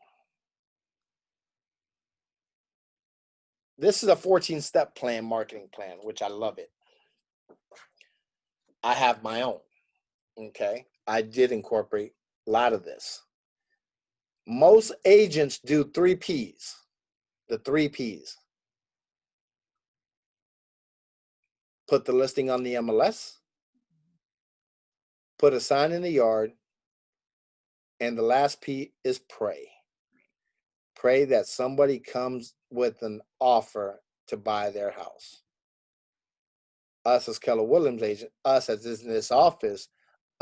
this is a 14-step plan, marketing plan, which I love it. I have my own. Okay. I did incorporate a lot of this. Most agents do 3 Ps. The 3 Ps. Put the listing on the MLS, put a sign in the yard, and the last P is pray. Pray that somebody comes with an offer to buy their house. Us as Keller Williams agent, us as in this office,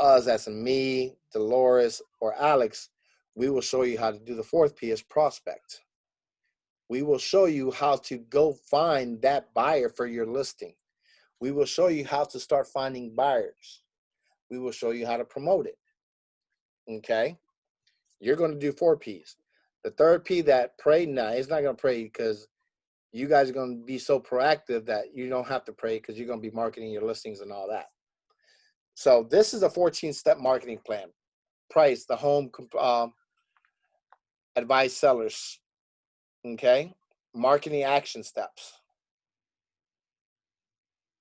us as me, Dolores, or Alex, we will show you how to do the 4th P as prospect. We will show you how to go find that buyer for your listing. We will show you how to start finding buyers. We will show you how to promote it. Okay? You're going to do 4 Ps. The 3rd P, that pray, no, it's not going to pray because you guys are going to be so proactive that you don't have to pray because you're going to be marketing your listings and all that. So this is a 14-step marketing plan. Price, the home, advise sellers. Okay? Marketing action steps.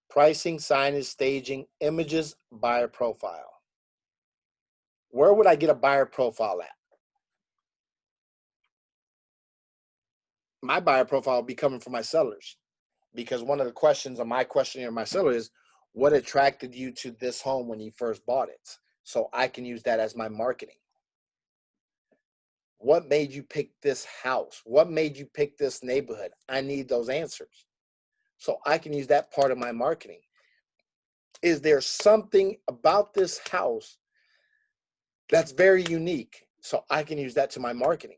Pricing, signage, staging, images, buyer profile. Where would I get a buyer profile at? My buyer profile will be coming from my sellers, because one of the questions on my questionnaire of my seller is, what attracted you to this home when you first bought it? So I can use that as my marketing. What made you pick this house? What made you pick this neighborhood? I need those answers. So I can use that part of my marketing. Is there something about this house that's very unique? So I can use that to my marketing.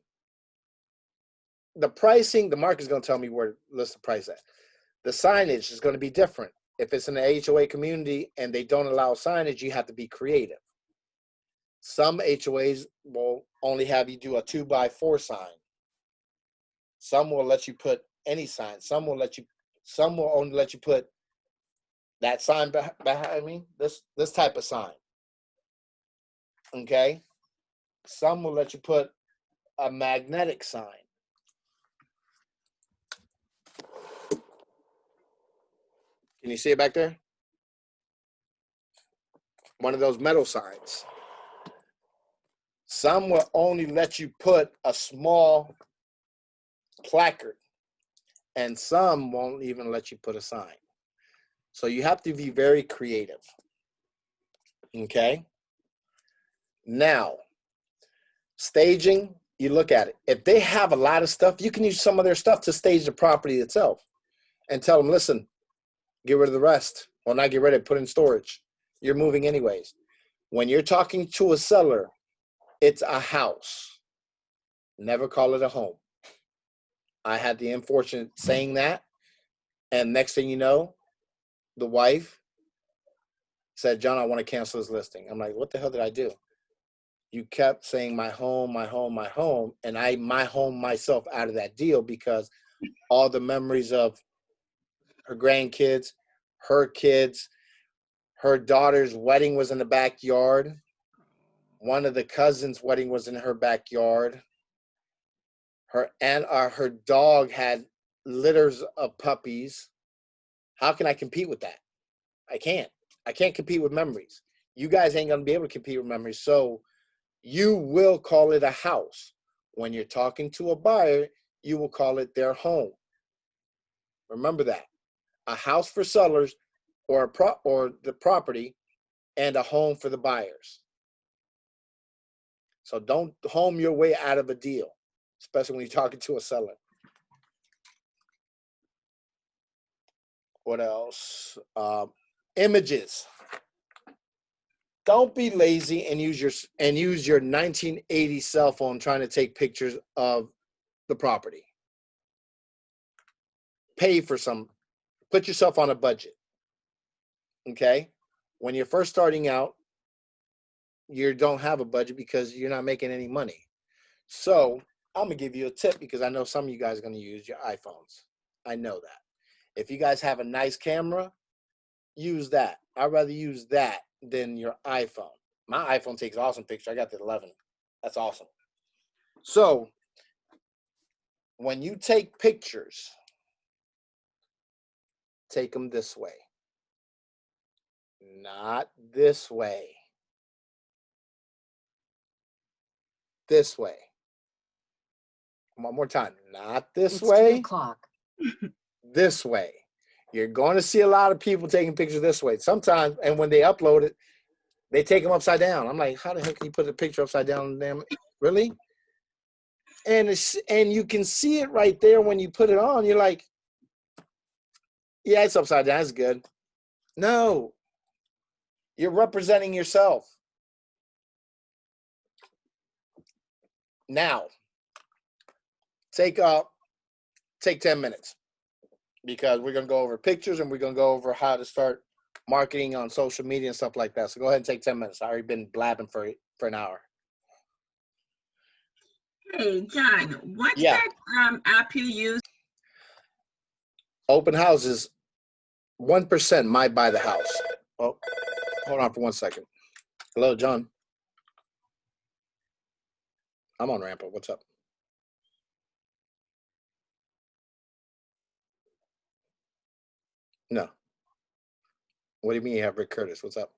The pricing, the market is going to tell me where to list the price at. The signage is going to be different. If it's in an HOA community and they don't allow signage, you have to be creative. Some HOAs will only have you do a 2x4 sign. Some will let you put any sign. Some will only let you put that sign behind me, this type of sign. Okay? Some will let you put a magnetic sign. Can you see it back there? One of those metal signs. Some will only let you put a small placard, and some won't even let you put a sign. So you have to be very creative. Okay? Now, staging, you look at it. If they have a lot of stuff, you can use some of their stuff to stage the property itself and tell them, listen, get rid of the rest. Well, not get rid of it, put in storage. You're moving anyways. When you're talking to a seller, it's a house. Never call it a home. I had the unfortunate saying that, and next thing you know, the wife said, John, I want to cancel this listing. I'm like, what the hell did I do? You kept saying my home, my home, my home, and I my home myself out of that deal because all the memories of her grandkids, her kids, her daughter's wedding was in the backyard. One of the cousins' wedding was in her backyard. Her dog had litters of puppies. How can I compete with that? I can't. I can't compete with memories. You guys ain't going to be able to compete with memories. So you will call it a house. When you're talking to a buyer, you will call it their home. Remember that. A house for sellers or the property, and a home for the buyers. So don't home your way out of a deal, especially when you're talking to a seller. What else? Images. Don't be lazy and use your 1980 cell phone trying to take pictures of the property. Pay for some. Put yourself on a budget. Okay? When you're first starting out, you don't have a budget because you're not making any money. So I'm going to give you a tip because I know some of you guys are going to use your iPhones. I know that. If you guys have a nice camera, use that. I'd rather use that than your iPhone. My iPhone takes awesome pictures. I got the 11. That's awesome. So when you take pictures, take them this way. Not this way. This way. One more time. Not this way. This way. You're going to see a lot of people taking pictures this way. Sometimes, and when they upload it, they take them upside down. I'm like, how the heck can you put a picture upside down? Damn it. Really? And you can see it right there when you put it on. You're like, yeah, it's upside down. It's good. No. You're representing yourself. Now, take 10 minutes because we're going to go over pictures and we're going to go over how to start marketing on social media and stuff like that. So go ahead and take 10 minutes. I already been blabbing for an hour. Hey, John, what's Yeah. that app you use? Open houses, 1% might buy the house. Oh, hold on for 1 second. Hello, John. I'm on Rampa. What's up? No. What do you mean you have Rick Curtis? What's up?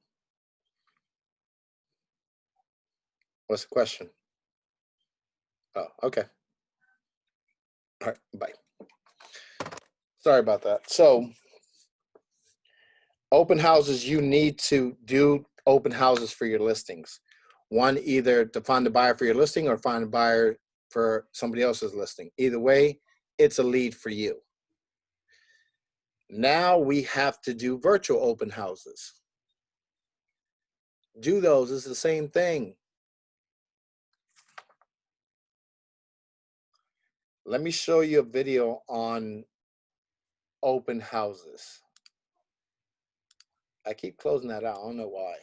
What's the question? Oh, okay. All right, bye. Sorry about that. So, open houses, you need to do open houses for your listings. One, either to find a buyer for your listing or find a buyer for somebody else's listing. Either way, it's a lead for you. Now we have to do virtual open houses. Do those, it's the same thing. Let me show you a video on open houses. I keep closing that out. I don't know why.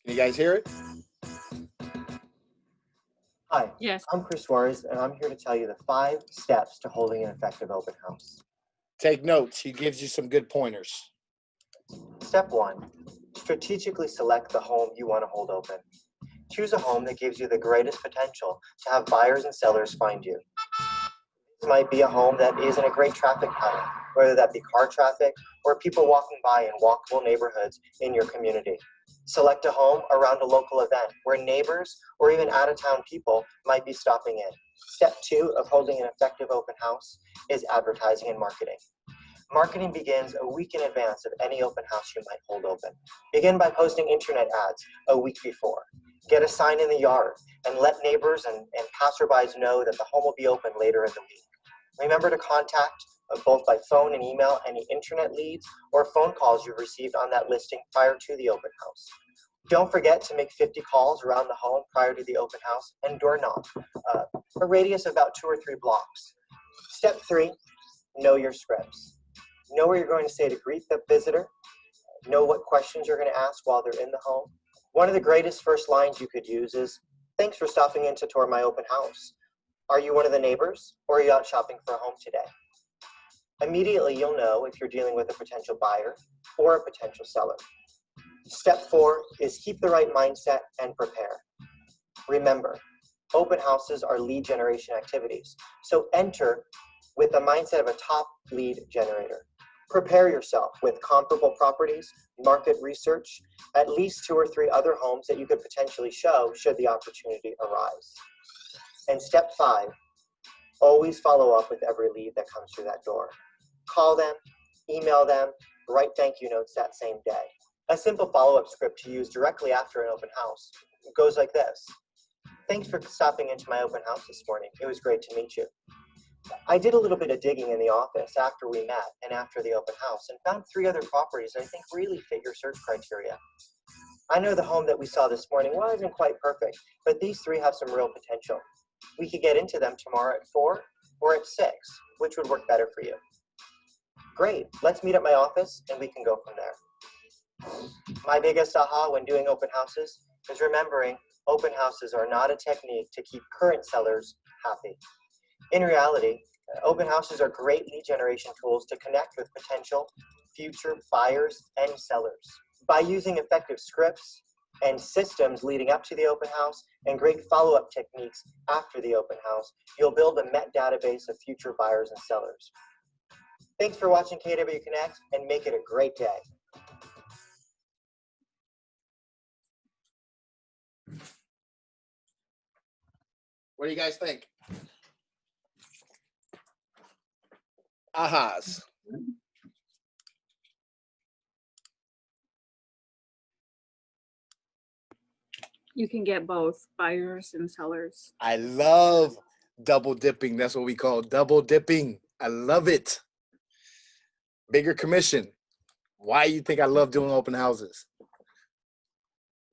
Can you guys hear it? Hi, Yes. I'm Chris Suarez, and I'm here to tell you the 5 steps to holding an effective open house. Take notes. He gives you some good pointers. Step 1, strategically select the home you want to hold open. Choose a home that gives you the greatest potential to have buyers and sellers find you. This might be a home that is in a great traffic pattern, whether that be car traffic or people walking by in walkable neighborhoods in your community. Select a home around a local event where neighbors or even out-of-town people might be stopping in. Step 2 of holding an effective open house is advertising and marketing. Marketing begins a week in advance of any open house you might hold open. Begin by posting internet ads a week before. Get a sign in the yard and let neighbors and passerbys know that the home will be open later in the week. Remember to contact both by phone and email any internet leads or phone calls you've received on that listing prior to the open house. Don't forget to make 50 calls around the home prior to the open house and door knock, a radius of about 2 or 3 blocks. Step 3, know your scripts. Know what you're going to say to greet the visitor. Know what questions you're going to ask while they're in the home. One of the greatest first lines you could use is, "Thanks for stopping in to tour my open house. Are you one of the neighbors or are you out shopping for a home today?" Immediately, you'll know if you're dealing with a potential buyer or a potential seller. Step 4 is keep the right mindset and prepare. Remember, open houses are lead generation activities, so enter with the mindset of a top lead generator. Prepare yourself with comparable properties, market research, at least 2 or 3 other homes that you could potentially show should the opportunity arise. And step 5, always follow up with every lead that comes through that door. Call them, email them, write thank you notes that same day. A simple follow-up script to use directly after an open house goes like this. "Thanks for stopping into my open house this morning. It was great to meet you. I did a little bit of digging in the office after we met and after the open house and found 3 other properties that I think really fit your search criteria. I know the home that we saw this morning wasn't quite perfect, but these 3 have some real potential. We could get into them tomorrow at 4 or at 6, which would work better for you." Great, let's meet at my office and we can go from there. My biggest aha when doing open houses is remembering open houses are not a technique to keep current sellers happy. In reality, open houses are great lead generation tools to connect with potential future buyers and sellers. By using effective scripts and systems leading up to the open house and great follow-up techniques after the open house, you'll build a met database of future buyers and sellers. Thanks for watching KW Connect, and make it a great day. What do you guys think? Ahas. You can get both buyers and sellers. I love double dipping. That's what we call double dipping. I love it. Bigger commission. Why you think I love doing open houses?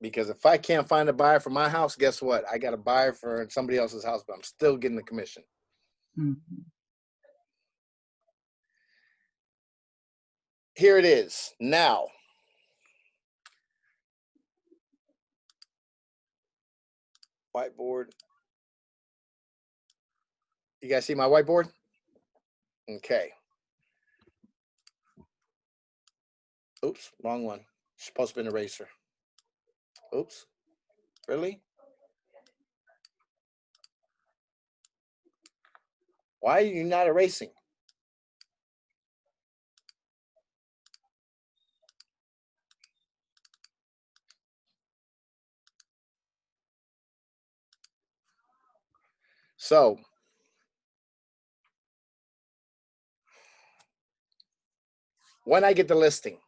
Because if I can't find a buyer for my house, guess what? I got a buyer for somebody else's house, but I'm still getting the commission. Here it is. Now, whiteboard. You guys see my whiteboard? Okay. Oops, wrong one. Supposed to be an eraser. Oops. Really? Why are you not erasing? So, when I get the listing,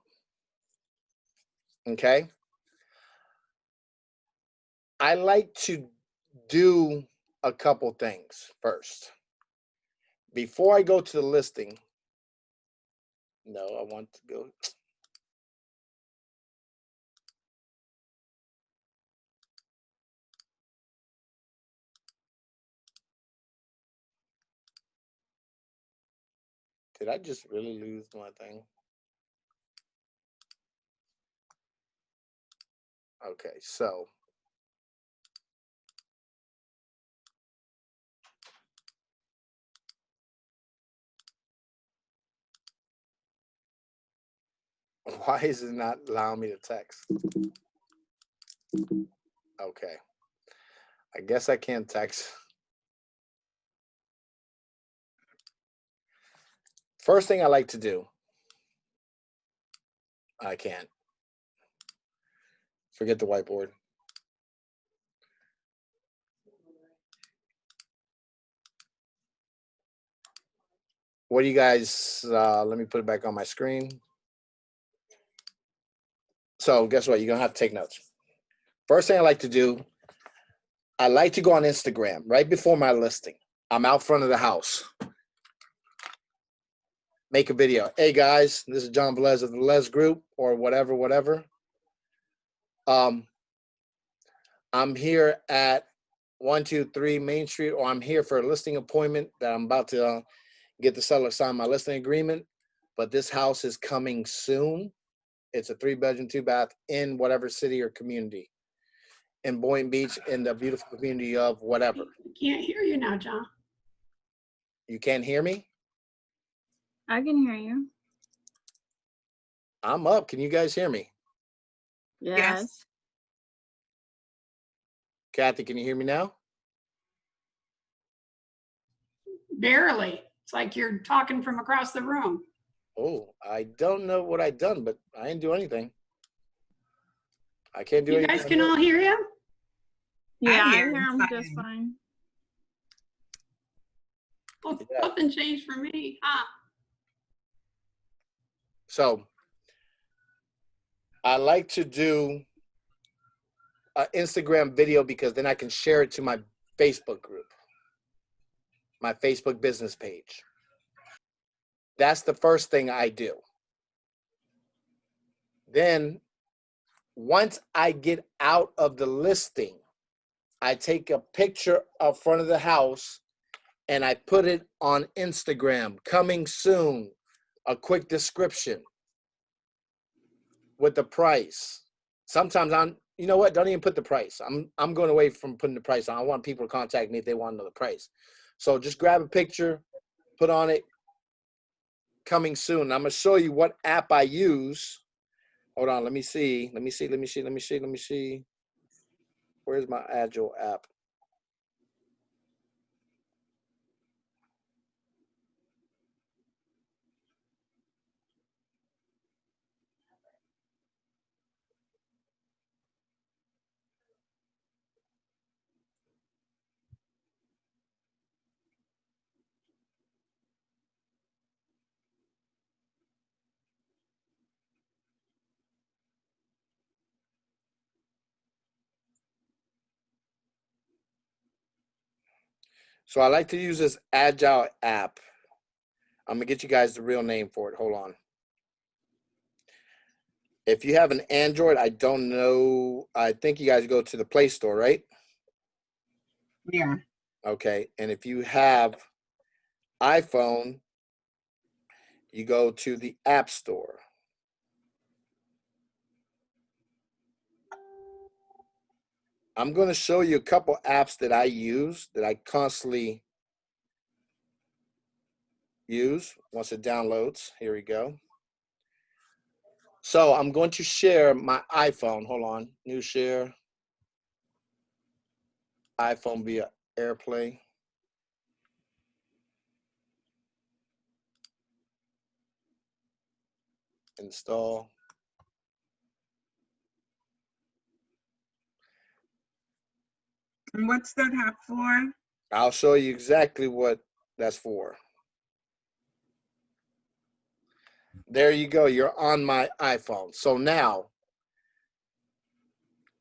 okay, I like to do a couple things first. Before I go to the listing, no, I want to go. Did I just really lose my thing? Okay, so why is it not allowing me to text? Okay, I guess I can't text. First thing I like to do, I can't. Forget the whiteboard. What do you guys, let me put it back on my screen. So guess what? You're gonna have to take notes. First thing I like to do, I like to go on Instagram right before my listing. I'm out front of the house. Make a video. Hey guys, this is John Velez of the Velez Group or whatever. I'm here at 123 Main Street, or I'm here for a listing appointment that I'm about to get the seller sign my listing agreement. But this house is coming soon. It's a 3-bedroom, 2-bath in whatever city or community. In Boynton Beach, in the beautiful community of whatever. Can't hear you now, John. You can't hear me? I can hear you. I'm up. Can you guys hear me? Yes. Kathy, can you hear me now? Barely. It's like you're talking from across the room. Oh, I don't know what I done, but I didn't do anything. I can't do You anything. guys can all hear him? Yeah, I hear hear him them just fine. fine. Well, Yeah. nothing changed for me, huh? So I like to do an Instagram video because then I can share it to my Facebook group, my Facebook business page. That's the first thing I do. Then once I get out of the listing, I take a picture up front of the house and I put it on Instagram, coming soon, a quick description. with the price. Sometimes you know what? Don't even put the price. I'm going away from putting the price on. I want people to contact me if they want to know the price. So just grab a picture, put on it, coming soon. I'm going to show you what app I use. Hold on. Let me see. Where's my Agile app? So I like to use this Agile app. I'm going to get you guys the real name for it. Hold on. If you have an Android, I don't know. I think you guys go to the Play Store, right? Yeah. Okay. And if you have iPhone, you go to the App Store. I'm going to show you a couple apps that I use, that I constantly use once it downloads. Here we go. So I'm going to share my iPhone. Hold on. New share. iPhone via AirPlay. Install. And what's that app for? I'll show you exactly what that's for. There you go. You're on my iPhone. So now,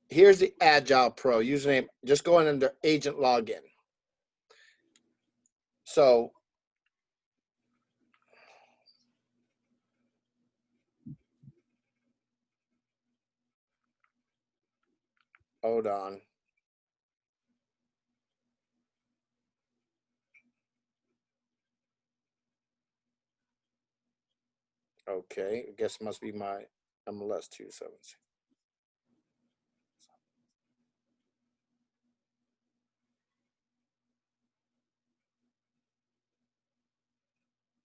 here's the Agile Pro username. Just going under agent login. So hold on. Okay, I guess it must be my MLS 270.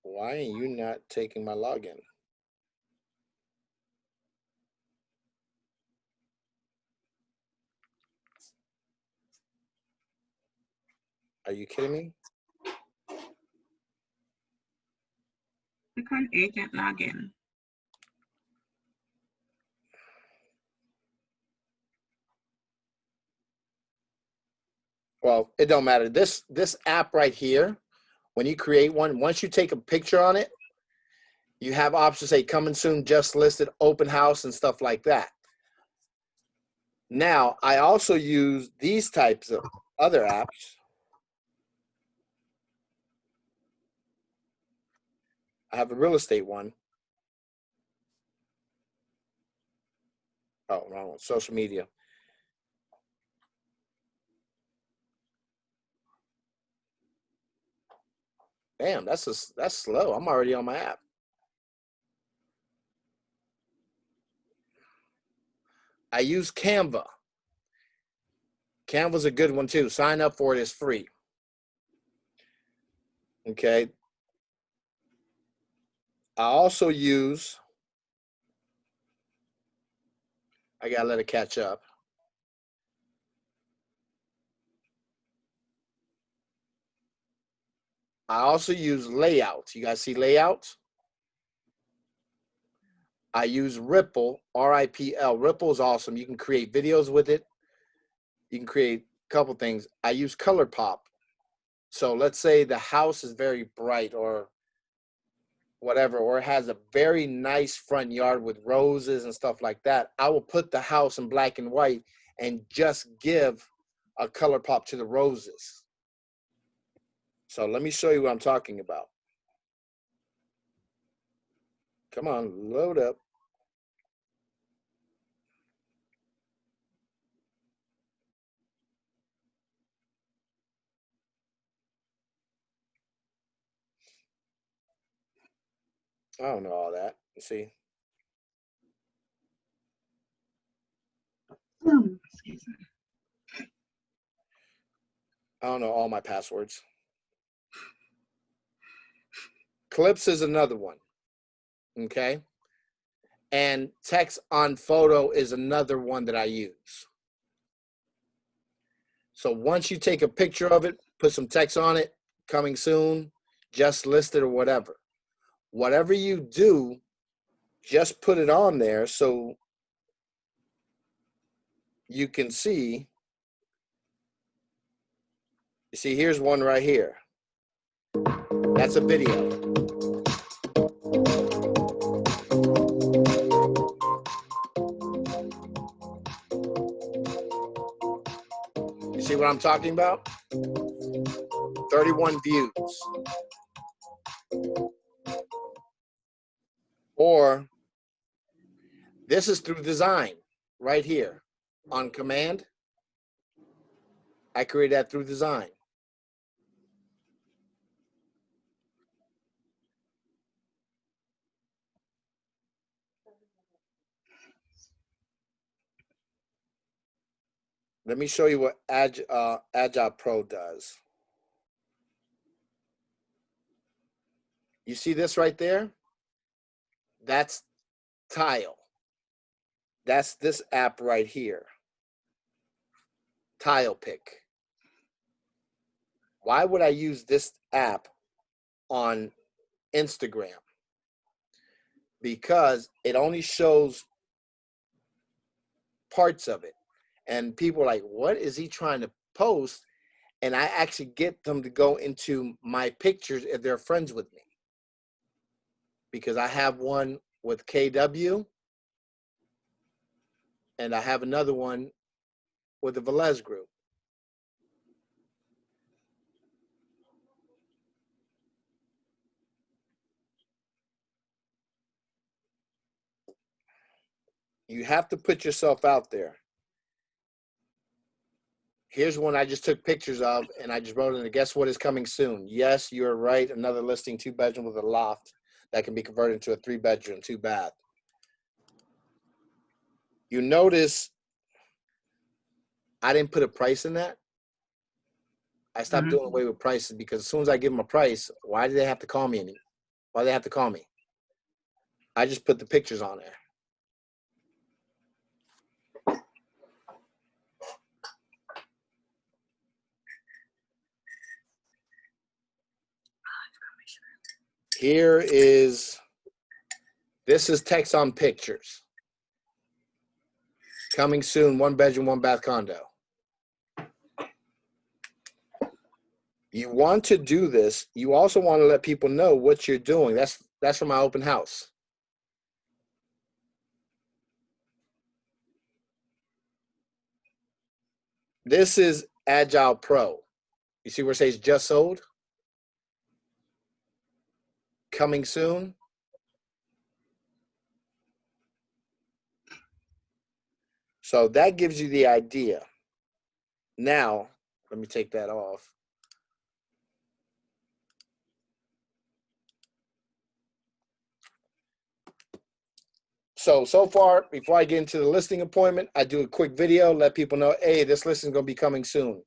Why are you not taking my login? Are you kidding me? Click on agent login. Well, it don't matter. This app right here, when you create one, once you take a picture on it, you have options say coming soon, just listed, open house, and stuff like that. Now, I also use these types of other apps. I have a real estate one. Oh, wrong one. Social media. Damn, that's slow. I'm already on my app. I use Canva. Canva's a good one too. Sign up for it. It's free. Okay. I also use, I gotta let it catch up. I also use layouts. You guys see layouts? I use Ripple, R-I-P-L. Ripple is awesome. You can create videos with it. You can create a couple things. I use ColorPop. So let's say the house is very bright or whatever, or it has a very nice front yard with roses and stuff like that. I will put the house in black and white and just give a color pop to the roses. So let me show you what I'm talking about. Come on, load up. I don't know all that. You see? I don't know all my passwords. Clips is another one. Okay. And text on photo is another one that I use. So once you take a picture of it, put some text on it, coming soon, just listed or whatever. Whatever you do, just put it on there so you can see. You see, here's one right here. That's a video. You see what I'm talking about? 31 views. Or this is through design right here on command. I created that through design. Let me show you what Agile Pro does. You see this right there? That's Tile. That's this app right here. Tile Pick. Why would I use this app on Instagram? Because it only shows parts of it. And people are like, what is he trying to post? And I actually get them to go into my pictures if they're friends with me. Because I have one with KW, and I have another one with the Velez group. You have to put yourself out there. Here's one I just took pictures of, and I just wrote in, guess what is coming soon? Yes, you're right. Another listing, 2-bedroom with a loft that can be converted into a 3-bedroom, 2-bath. You notice I didn't put a price in that. I stopped doing away with prices because as soon as I give them a price, why do they have to call me anymore? Why do they have to call me? I just put the pictures on there. This is text on pictures. Coming soon, 1-bedroom, 1-bath condo. You want to do this. You also want to let people know what you're doing. That's from my open house. This is Agile Pro. You see where it says just sold? Coming soon. So that gives you the idea. Now, let me take that off. So far, before I get into the listing appointment, I do a quick video, let people know, hey, this listing is going to be coming soon.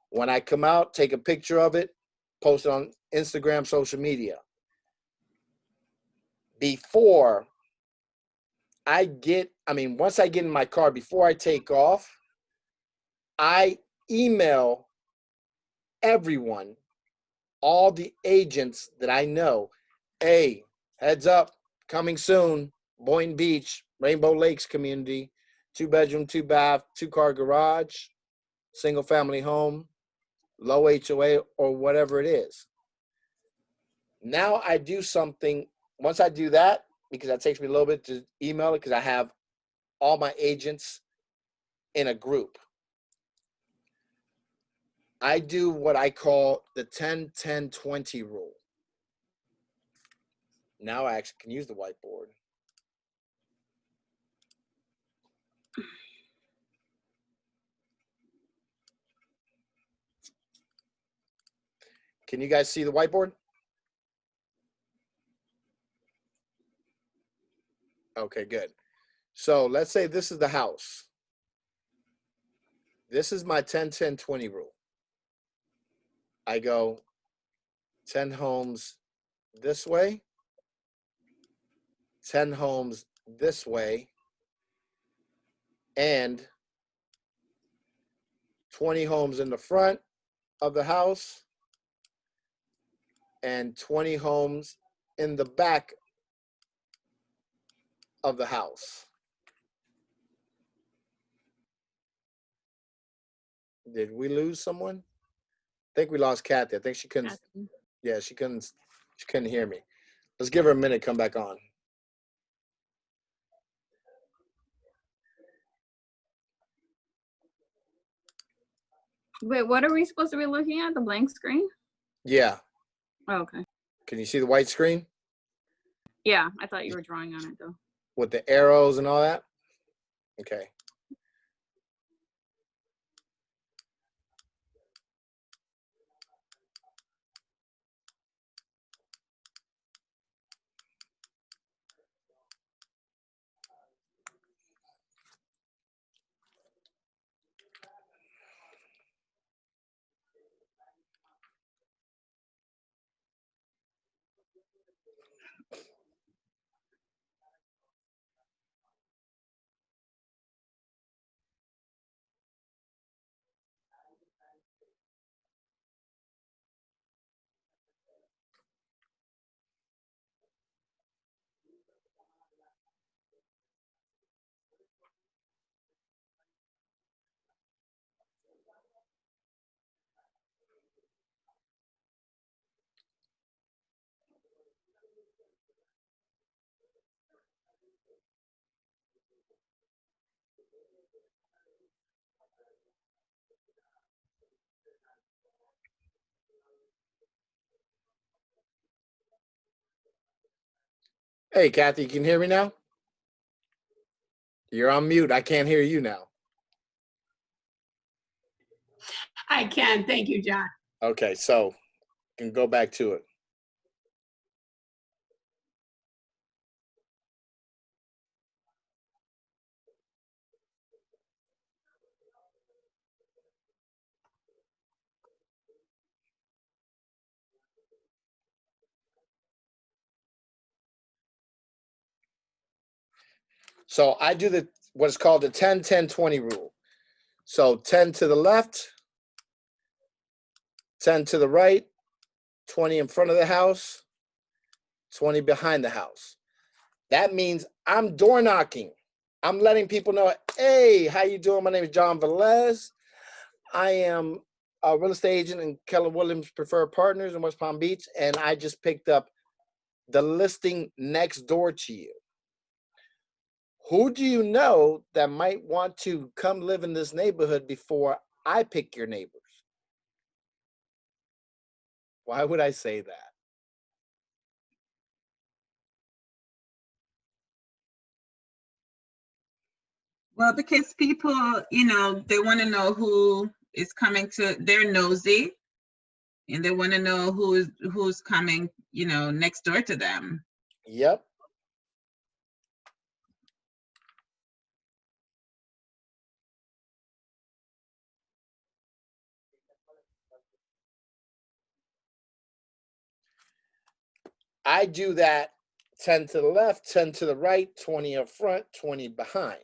When I come out, take a picture of it, post it on Instagram, social media. Before once I get in my car, before I take off, I email everyone, all the agents that I know, hey, heads up, coming soon, Boynton Beach, Rainbow Lakes community, 2-bedroom, 2-bath, 2-car garage, single family home, low HOA or whatever it is. Now I do something, once I do that, because that takes me a little bit to email it because I have all my agents in a group. I do what I call the 10-10-20 rule. Now I actually can use the whiteboard. Can you guys see the whiteboard? Okay, good. So let's say this is the house. This is my 10-10-20 rule. I go 10 homes this way, 10 homes this way, and 20 homes in the front of the house and 20 homes in the back of the house. Did we lose someone? I think we lost Kathy. I think she couldn't. Kathy. Yeah, she couldn't hear me. Let's give her a minute, come back on. Wait, what are we supposed to be looking at? The blank screen? Yeah. Oh, okay. Can you see the white screen Yeah, I thought you were drawing on it though. with the arrows and all that? Okay. Hey, Kathy, you can hear me now? You're on mute. I can't hear you now. I can, thank you, John. Okay, so can go back to it. So I do what's called the 10-10-20 rule. So 10 to the left, 10 to the right, 20 in front of the house, 20 behind the house. That means I'm door knocking. I'm letting people know, hey, how you doing? My name is John Velez. I am a real estate agent in Keller Williams Preferred Partners in West Palm Beach, and I just picked up the listing next door to you. Who do you know that might want to come live in this neighborhood before I pick your neighbors? Why would I say that? Well, because people, you know, they want to know who is coming to, they're nosy and they want to know who's coming, you know, next door to them. Yep. I do that 10 to the left, 10 to the right, 20 up front, 20 behind.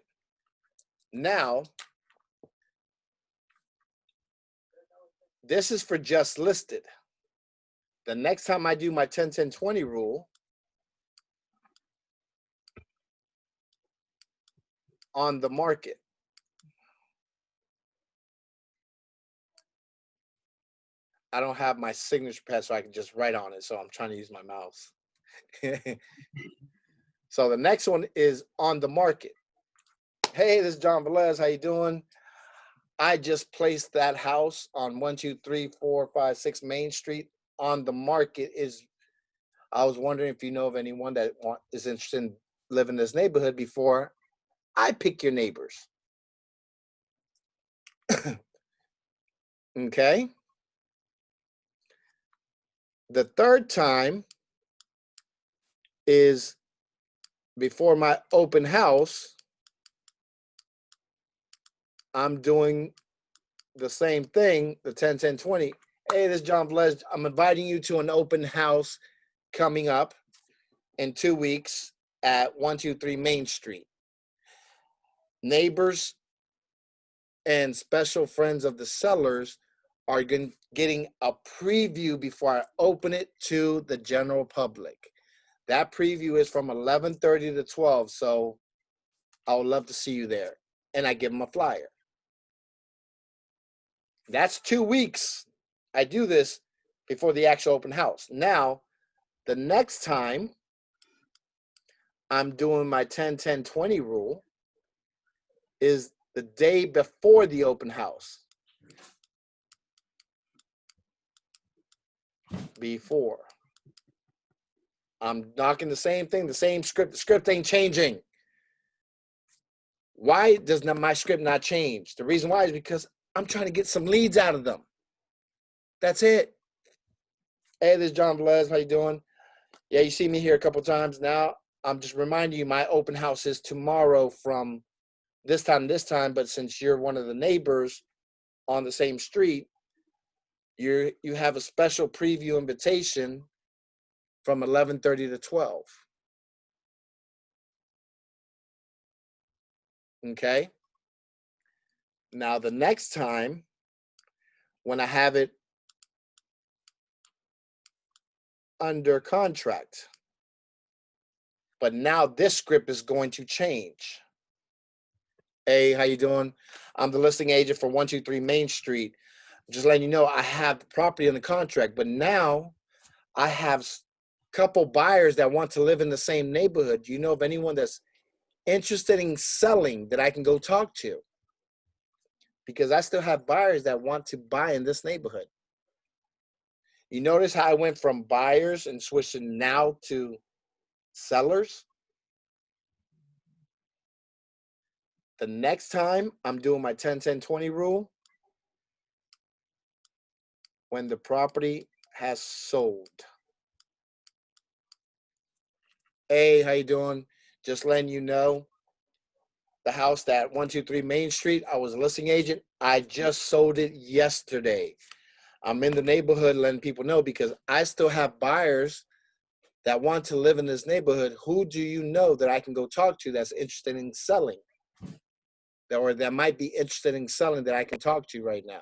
Now, this is for just listed. The next time I do my 10-10-20 rule, on the market, I don't have my signature pad so I can just write on it, so I'm trying to use my mouse. So the next one is on the market. Hey, this is John Velez. How you doing? I just placed that house on 1, 2, 3, 4, 5, 6 Main Street on the market. I was wondering if you know of anyone that is interested in living in this neighborhood before I pick your neighbors. Okay. The third time is before my open house. I'm doing the same thing, the 10, 10, 20. Hey, this is John Velez. I'm inviting you to an open house coming up in 2 weeks at 123 Main Street. Neighbors and special friends of the sellers are getting a preview before I open it to the general public. That preview is from 11:30 to 12, so I would love to see you there. And I give them a flyer. That's 2 weeks. I do this before the actual open house. Now, the next time I'm doing my 10, 10, 20 rule is the day before the open house. Before. I'm knocking the same thing, the same script. The script ain't changing. Why does my script not change? The reason why is because I'm trying to get some leads out of them. That's it. Hey, this is John Velez. How you doing? Yeah, you see me here a couple times now. I'm just reminding you my open house is tomorrow from this time, but since you're one of the neighbors on the same street, you have a special preview invitation from 11:30 to 12. Okay? Now, the next time, when I have it under contract, but now this script is going to change. Hey, how you doing? I'm the listing agent for 123 Main Street. Just letting you know I have the property under contract, but now I have a couple buyers that want to live in the same neighborhood. Do you know of anyone that's interested in selling that I can go talk to? Because I still have buyers that want to buy in this neighborhood. You notice how I went from buyers and switching now to sellers? The next time I'm doing my 10, 10, 20 rule, when the property has sold. Hey, how you doing? Just letting you know, the house that 123 Main Street, I was a listing agent. I just sold it yesterday. I'm in the neighborhood letting people know because I still have buyers that want to live in this neighborhood. Who do you know that I can go talk to that's interested in selling? Or that might be interested in selling that I can talk to right now?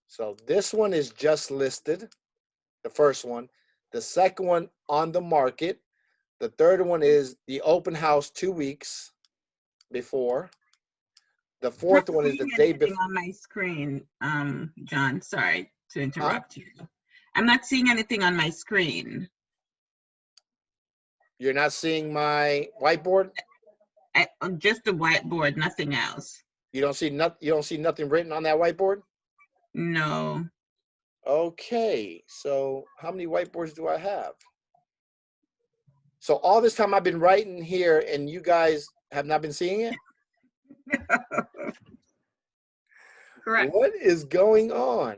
So this one is just listed, the first one. The second one on the market. The third one is the open house 2 weeks before. The fourth one is the day before. On my screen, John, sorry to interrupt you. I'm not seeing anything on my screen. You're not seeing my whiteboard? Just the whiteboard, nothing else. You don't see nothing written on that whiteboard? No. Okay, so how many whiteboards do I have? So all this time I've been writing here and you guys have not been seeing it? Correct. What is going on?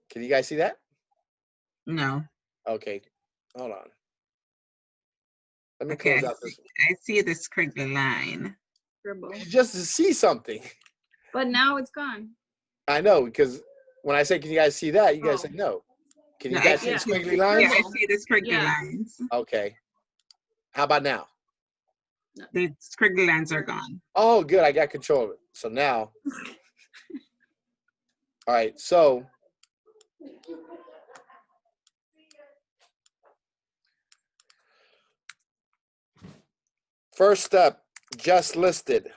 Can you guys see that? No. Okay, hold on. Let me Okay, close out this. I see the squiggly line. Scribble. Just to see something. But now it's gone. I know, because when I say, can you guys see that? You guys say no. Can you No, guys see the squiggly lines? Yeah, I see the squiggly Yeah. lines. Okay. How about now? The squiggly lines are gone. Oh, good. I got control of it. So now. All right. So. First step, just listed.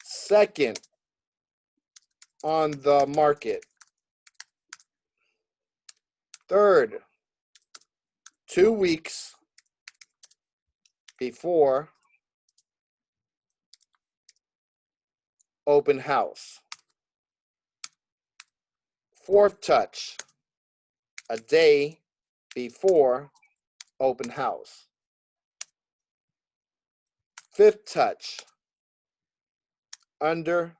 Second, on the market. Third, 2 weeks before open house. Fourth touch, a day before open house. Fifth touch, under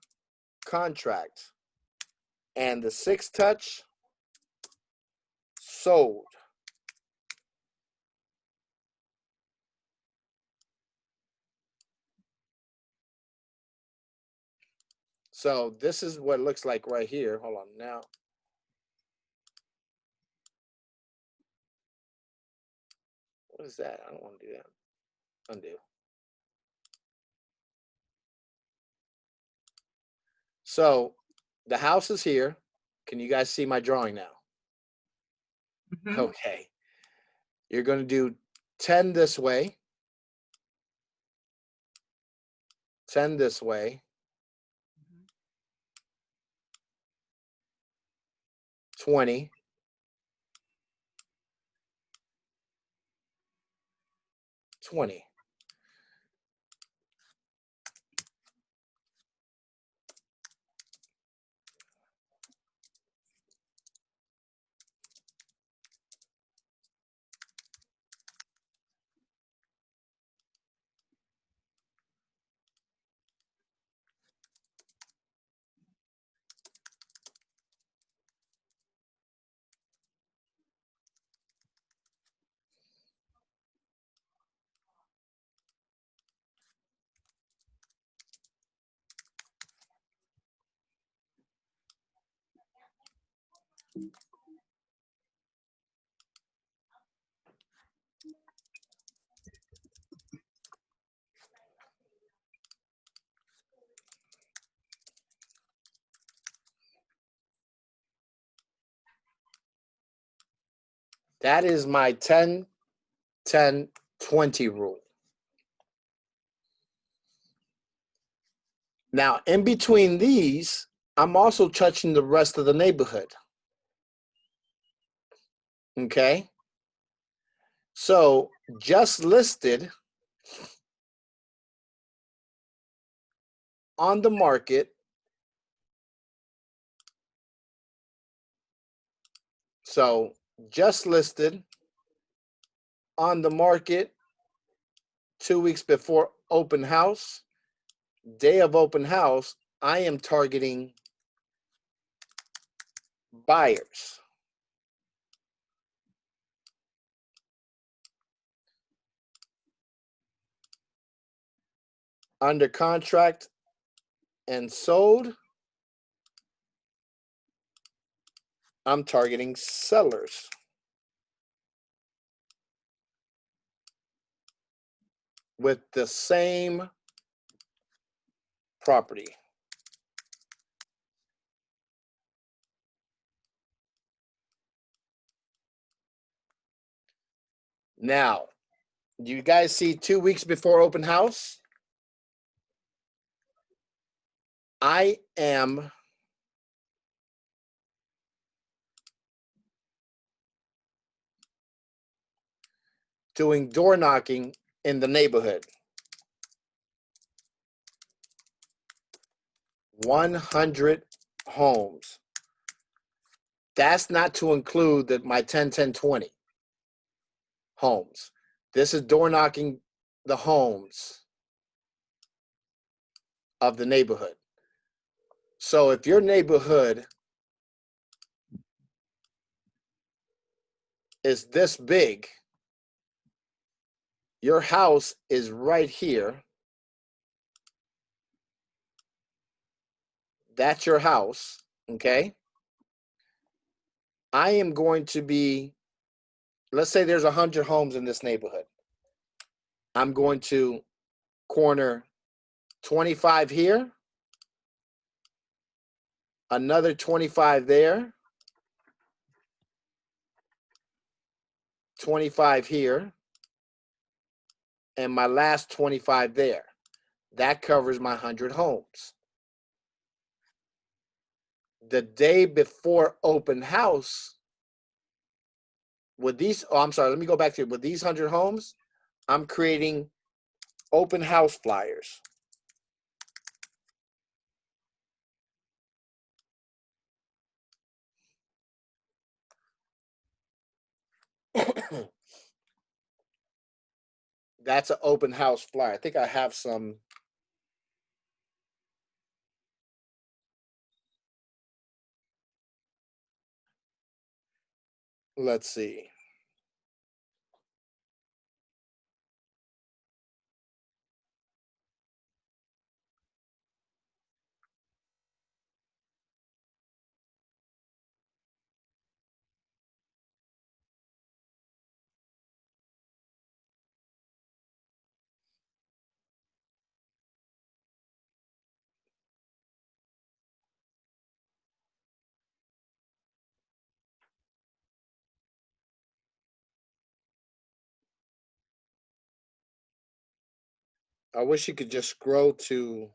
contract. And the 6 touch, sold. So this is what it looks like right here. Hold on now. What is that? I don't want to do that. Undo. So the house is here. Can you guys see my drawing now? Mhm. Okay. You're going to do 10 this way, 10 this way, 20, 20. That is my 10, 10, 20 rule. Now, in between these, I'm also touching the rest of the neighborhood. Okay? So, just listed on the market. So, just listed on the market 2 weeks before open house. Day of open house, I am targeting buyers. Under contract and sold, I'm targeting sellers. With the same property. Now, do you guys see 2 weeks before open house? I am doing door knocking in the neighborhood. 100 homes. That's not to include my 10, 10, 20 homes. This is door knocking the homes of the neighborhood. So if your neighborhood is this big, your house is right here. That's your house, okay? I am going to be, let's say there's 100 homes in this neighborhood. I'm going to corner 25 here, another 25 there, 25 here, and my last 25 there. That covers my 100 homes. The day before open house, with these, oh, I'm sorry, let me go back to it. With these 100 homes, I'm creating open house flyers. That's an open house flyer. I think I have some. let's see. I wish you could just scroll to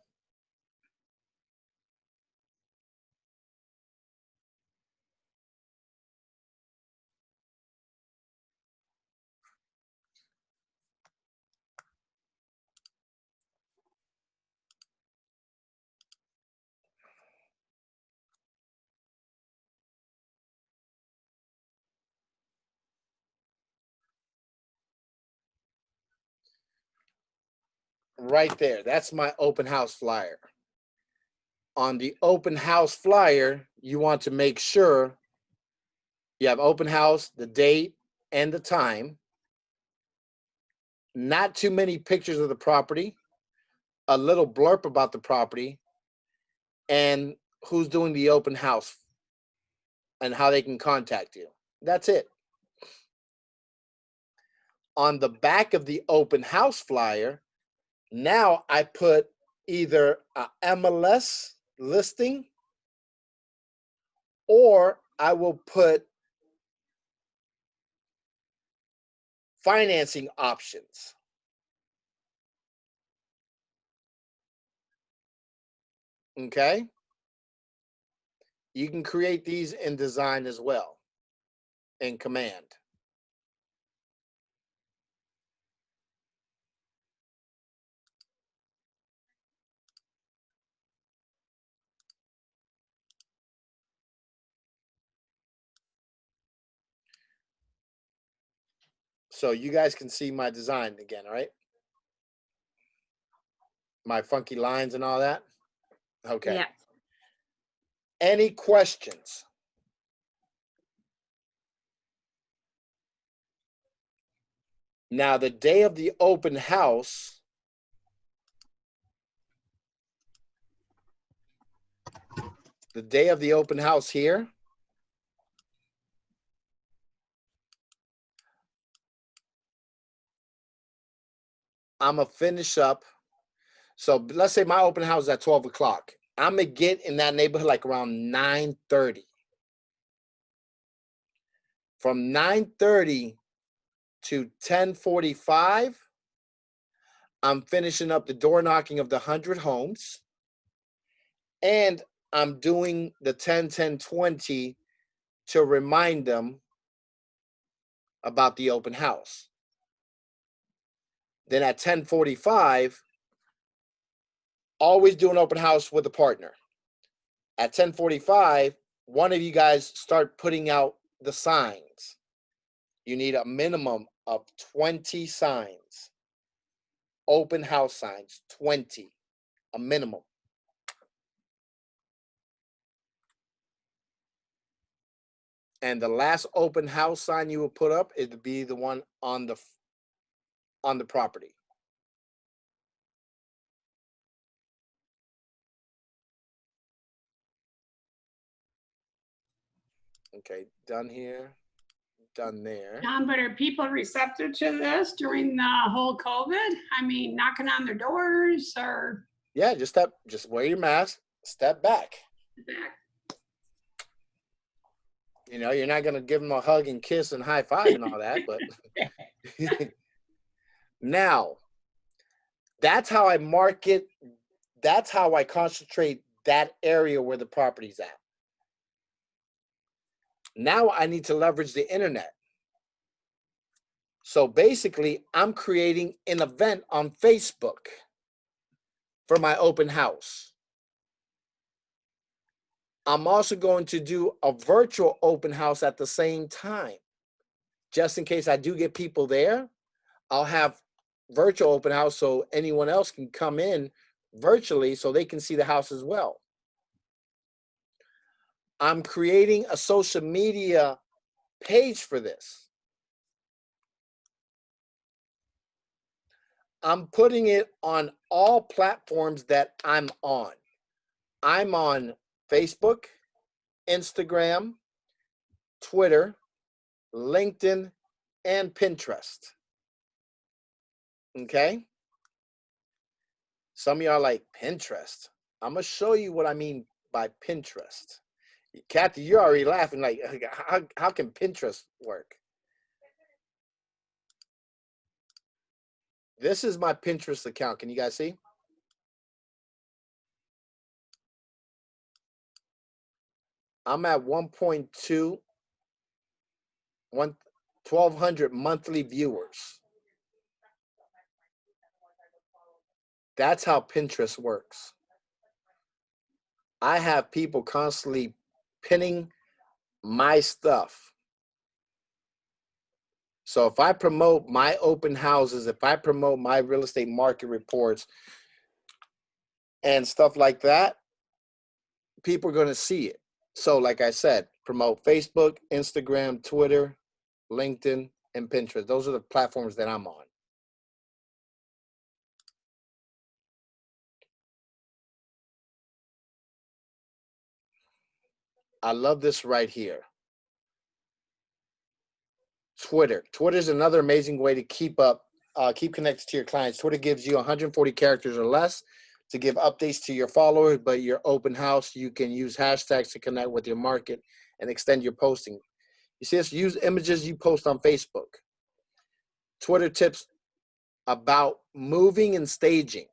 right there. That's my open house flyer. On the open house flyer, you want to make sure you have open house, the date and the time. Not too many pictures of the property, a little blurb about the property, and who's doing the open house and how they can contact you. That's it. On the back of the open house flyer, now I put either a MLS listing or I will put financing options. Okay? You can create these in design as well, in Command. So you guys can see my design again, all right? My funky lines and all that. Okay. Yeah. Any questions? Now, the day of the open house, here, I'm going to finish up. So let's say my open house is at 12 o'clock. I'm going to get in that neighborhood like around 9:30. From 9:30 to 10:45, I'm finishing up the door knocking of the 100 homes. And I'm doing the 10-10-20 to remind them about the open house. Then at 10:45, always do an open house with a partner. At 10:45, one of you guys start putting out the signs. You need a minimum of 20 signs. Open house signs, 20, a minimum. And the last open house sign you will put up is to be the one on the property. Okay, done here, done there. John, but are people receptive to this during the whole COVID? I mean, knocking on their doors or Yeah, just wear your mask, step back. back? You know, you're not gonna give them a hug and kiss and high five and all that, but now that's how I market. That's how I concentrate that area where the property's at. Now I need to leverage the internet. So basically, I'm creating an event on Facebook for my open house. I'm also going to do a virtual open house at the same time. Just in case I do get people there, I'll have virtual open house so anyone else can come in virtually so they can see the house as well. I'm creating a social media page for this. I'm putting it on all platforms that I'm on. I'm on Facebook, Instagram, Twitter, LinkedIn, and Pinterest. Okay? Some of y'all are like, Pinterest. I'm going to show you what I mean by Pinterest. Kathy, you're already laughing like, how can Pinterest work? This is my Pinterest account. Can you guys see? I'm at 1,200 monthly viewers. That's how Pinterest works. I have people constantly pinning my stuff. So if I promote my open houses, if I promote my real estate market reports and stuff like that, people are going to see it. So like I said, promote Facebook, Instagram, Twitter, LinkedIn, and Pinterest. Those are the platforms that I'm on. I love this right here. Twitter. Twitter is another amazing way to keep connected to your clients. Twitter gives you 140 characters or less to give updates to your followers, but your open house, you can use hashtags to connect with your market and extend your posting. You see this? Use images you post on Facebook. Twitter tips about moving and staging.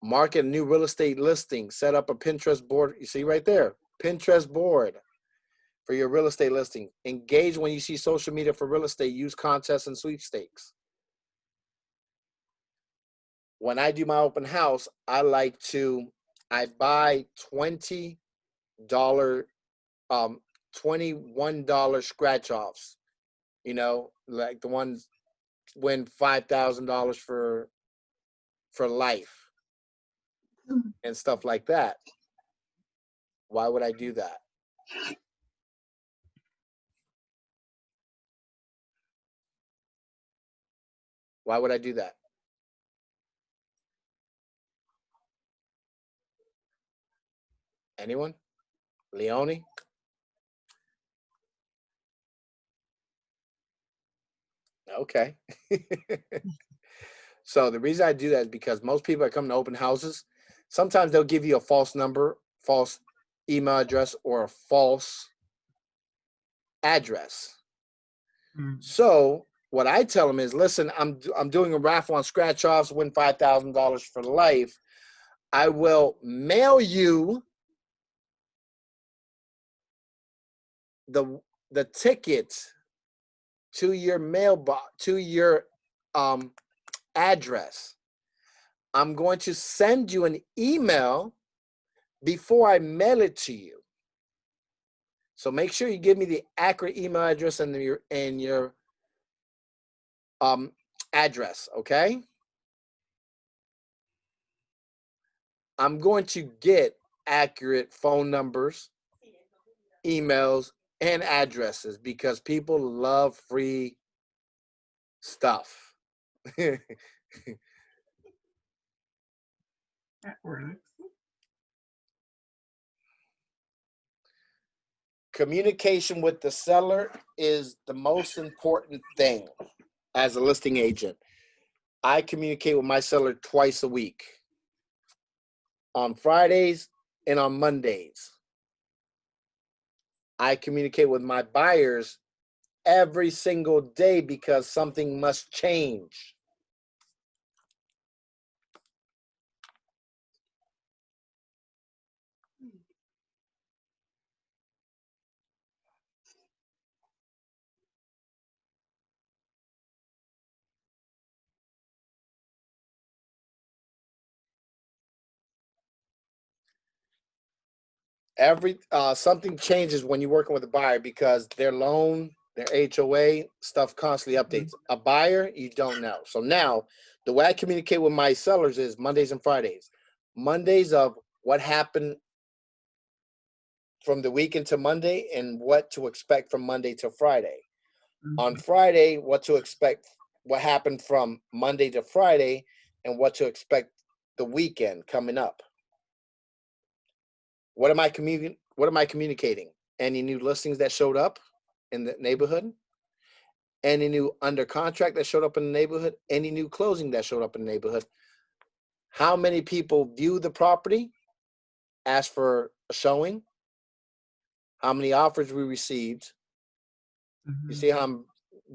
Market a new real estate listing. Set up a Pinterest board. You see right there, Pinterest board for your real estate listing. Engage when you see social media for real estate. Use contests and sweepstakes. When I do my open house, I buy $21 scratch offs. You know, like the ones win $5,000 for life and stuff like that. Why would I do that? Why would I do that? Anyone? Leone? Okay. So the reason I do that is because most people that come to open houses, sometimes they'll give you a false number, false email address, or a false address. So what I tell them is, listen, I'm doing a raffle on scratch offs, win $5,000 for life. I will mail you the ticket to your mailbox, to your address. I'm going to send you an email before I mail it to you. So make sure you give me the accurate email address and your address, okay? I'm going to get accurate phone numbers, emails, and addresses because people love free stuff. That works. Communication with the seller is the most important thing as a listing agent. I communicate with my seller twice a week, on Fridays and on Mondays. I communicate with my buyers every single day because something must change. Something changes when you're working with a buyer because their loan, their HOA stuff constantly updates. A buyer, you don't know. So now the way I communicate with my sellers is Mondays and Fridays. Mondays of what happened from the weekend to Monday and what to expect from Monday to Friday. On Friday, what to expect, what happened from Monday to Friday, and what to expect the weekend coming up. What am I communicating? Any new listings that showed up in the neighborhood? Any new under contract that showed up in the neighborhood? Any new closing that showed up in the neighborhood? How many people viewed the property, asked for a showing? How many offers we received? You see how I'm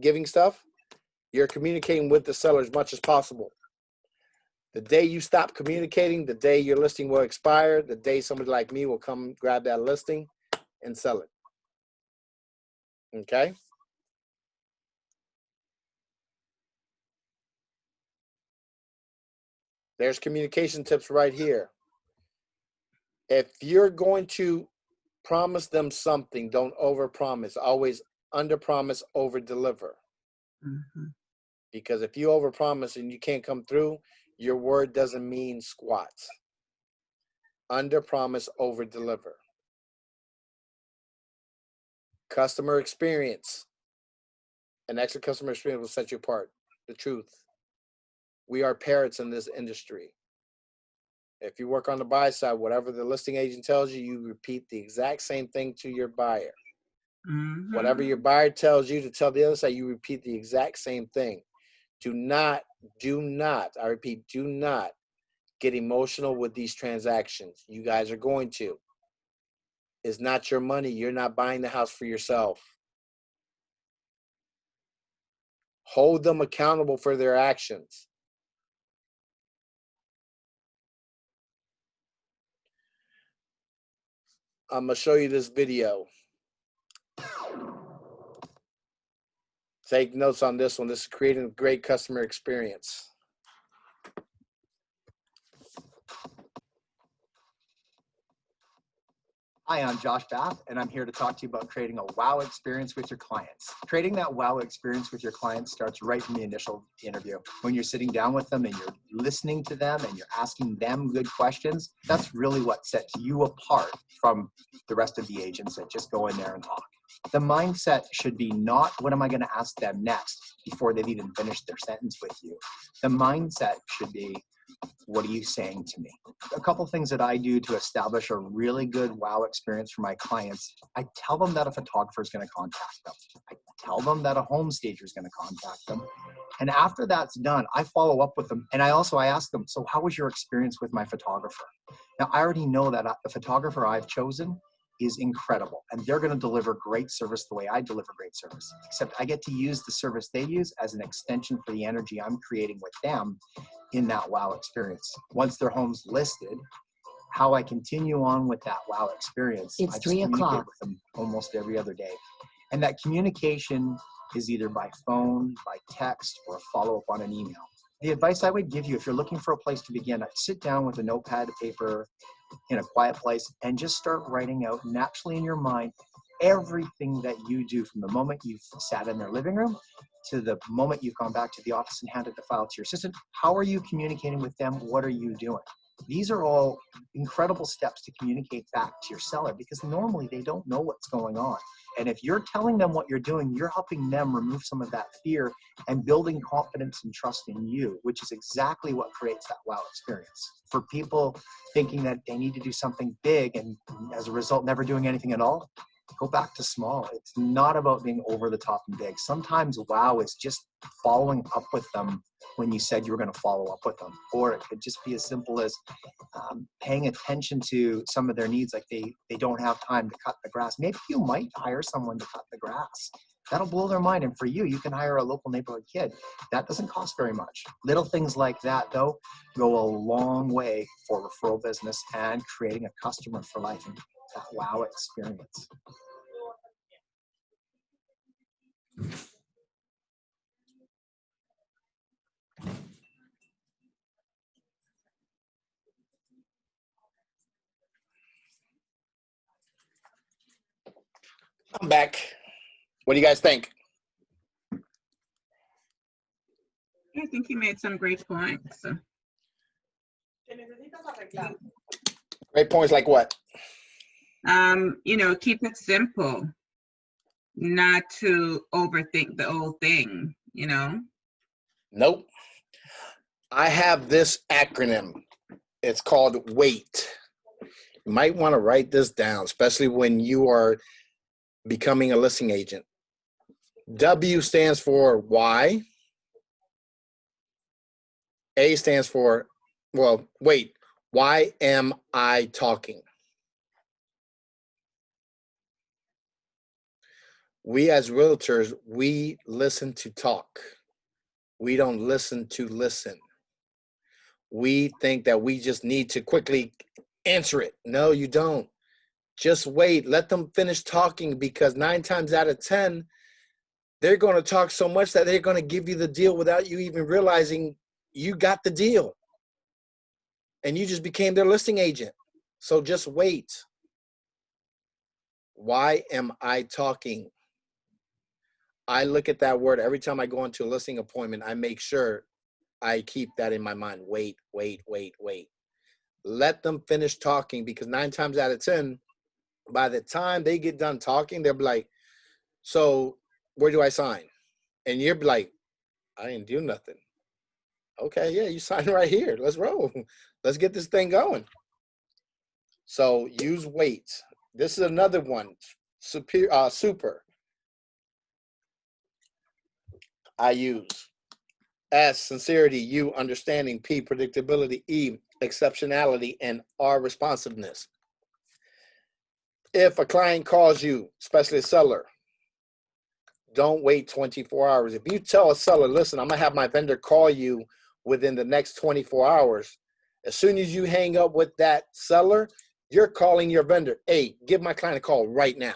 giving stuff? You're communicating with the seller as much as possible. The day you stop communicating, the day your listing will expire, the day somebody like me will come grab that listing and sell it. Okay? There's communication tips right here. If you're going to promise them something, don't overpromise. Always underpromise, overdeliver. Because if you overpromise and you can't come through, your word doesn't mean squat. Underpromise, overdeliver. Customer experience. An excellent customer experience will set you apart. The truth. We are parrots in this industry. If you work on the buy side, whatever the listing agent tells you, you repeat the exact same thing to your buyer. Whatever your buyer tells you to tell the other side, you repeat the exact same thing. Do not, I repeat, do not get emotional with these transactions. You guys are going to. It's not your money. You're not buying the house for yourself. Hold them accountable for their actions. I'm going to show you this video. Take notes on this one. This is creating a great customer experience. Hi, I'm Josh Bath, and I'm here to talk to you about creating a wow experience with your clients. Creating that wow experience with your clients starts right from the initial interview. When you're sitting down with them and you're listening to them and you're asking them good questions, that's really what sets you apart from the rest of the agents that just go in there and talk. The mindset should be not, what am I going to ask them next, before they've even finished their sentence with you. The mindset should be, what are you saying to me? A couple things that I do to establish a really good wow experience for my clients. I tell them that a photographer is going to contact them. I tell them that a home stager is going to contact them. And after that's done, I follow up with them. And I ask them, so how was your experience with my photographer? Now, I already know that the photographer I've chosen is incredible, and they're going to deliver great service the way I deliver great service, except I get to use the service they use as an extension for the energy I'm creating with them in that wow experience. Once their home's listed, how I continue on with that wow experience, It's I just 3 communicate o'clock. with them almost every other day. And that communication is either by phone, by text, or a follow-up on an email. The advice I would give you, if you're looking for a place to begin, I'd sit down with a notepad, paper, in a quiet place, and just start writing out naturally in your mind everything that you do from the moment you've sat in their living room to the moment you've gone back to the office and handed the file to your assistant. How are you communicating with them? What are you doing? These are all incredible steps to communicate back to your seller, because normally they don't know what's going on. And if you're telling them what you're doing, you're helping them remove some of that fear and building confidence and trust in you, which is exactly what creates that wow experience. For people thinking that they need to do something big and as a result never doing anything at all, go back to small. It's not about being over the top and big. Sometimes wow is just following up with them when you said you were going to follow up with them. Or it could just be as simple as paying attention to some of their needs, like they don't have time to cut the grass. Maybe you might hire someone to cut the grass. That'll blow their mind. And for you, you can hire a local neighborhood kid. That doesn't cost very much. Little things like that, though, go a long way for referral business and creating a customer for life and that wow experience. I'm back. What do you guys think? I think you made some great points. Great points like what? Keep it simple, not to overthink the whole thing, Nope. I have this acronym. It's called WAIT. You might want to write this down, especially when you are becoming a listing agent. W stands for why. A stands for, wait, why am I talking? We as realtors, we listen to talk. We don't listen to listen. We think that we just need to quickly answer it. No, you don't. Just wait. Let them finish talking, because 9 times out of 10, they're going to talk so much that they're going to give you the deal without you even realizing you got the deal. And you just became their listing agent. So just wait. Why am I talking? I look at that word every time I go into a listing appointment. I make sure I keep that in my mind. Wait, wait, wait, wait. Let them finish talking, because 9 times out of 10, by the time they get done talking, they'll be like, so where do I sign? And you're like, I didn't do nothing. Okay, yeah, you sign right here. Let's roll. Let's get this thing going. So use wait. This is another one. Super. I use S, sincerity. U, understanding. P, predictability. E, exceptionality. And R, responsiveness. If a client calls you, especially a seller, don't wait 24 hours. If you tell a seller, listen, I'm going to have my vendor call you within the next 24 hours, as soon as you hang up with that seller, you're calling your vendor, hey, give my client a call right now.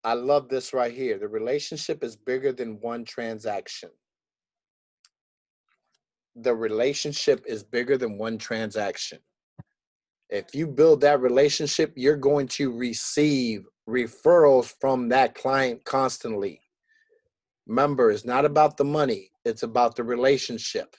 I love this right here. The relationship is bigger than one transaction. The relationship is bigger than one transaction. If you build that relationship, you're going to receive referrals from that client constantly. Remember, it's not about the money. It's about the relationship.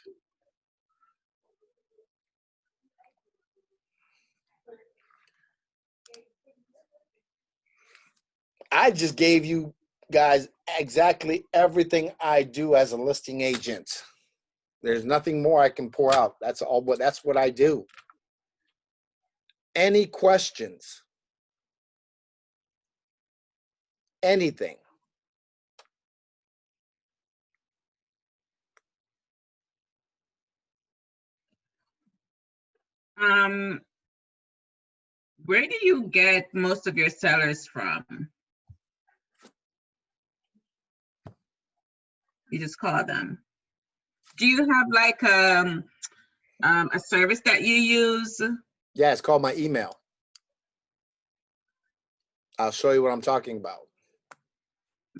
I just gave you guys exactly everything I do as a listing agent. There's nothing more I can pour out. That's what I do. Any questions? Anything? Where do you get most of your sellers from? You just call them. Do you have like a service that you use? Yeah, it's called my email. I'll show you what I'm talking about.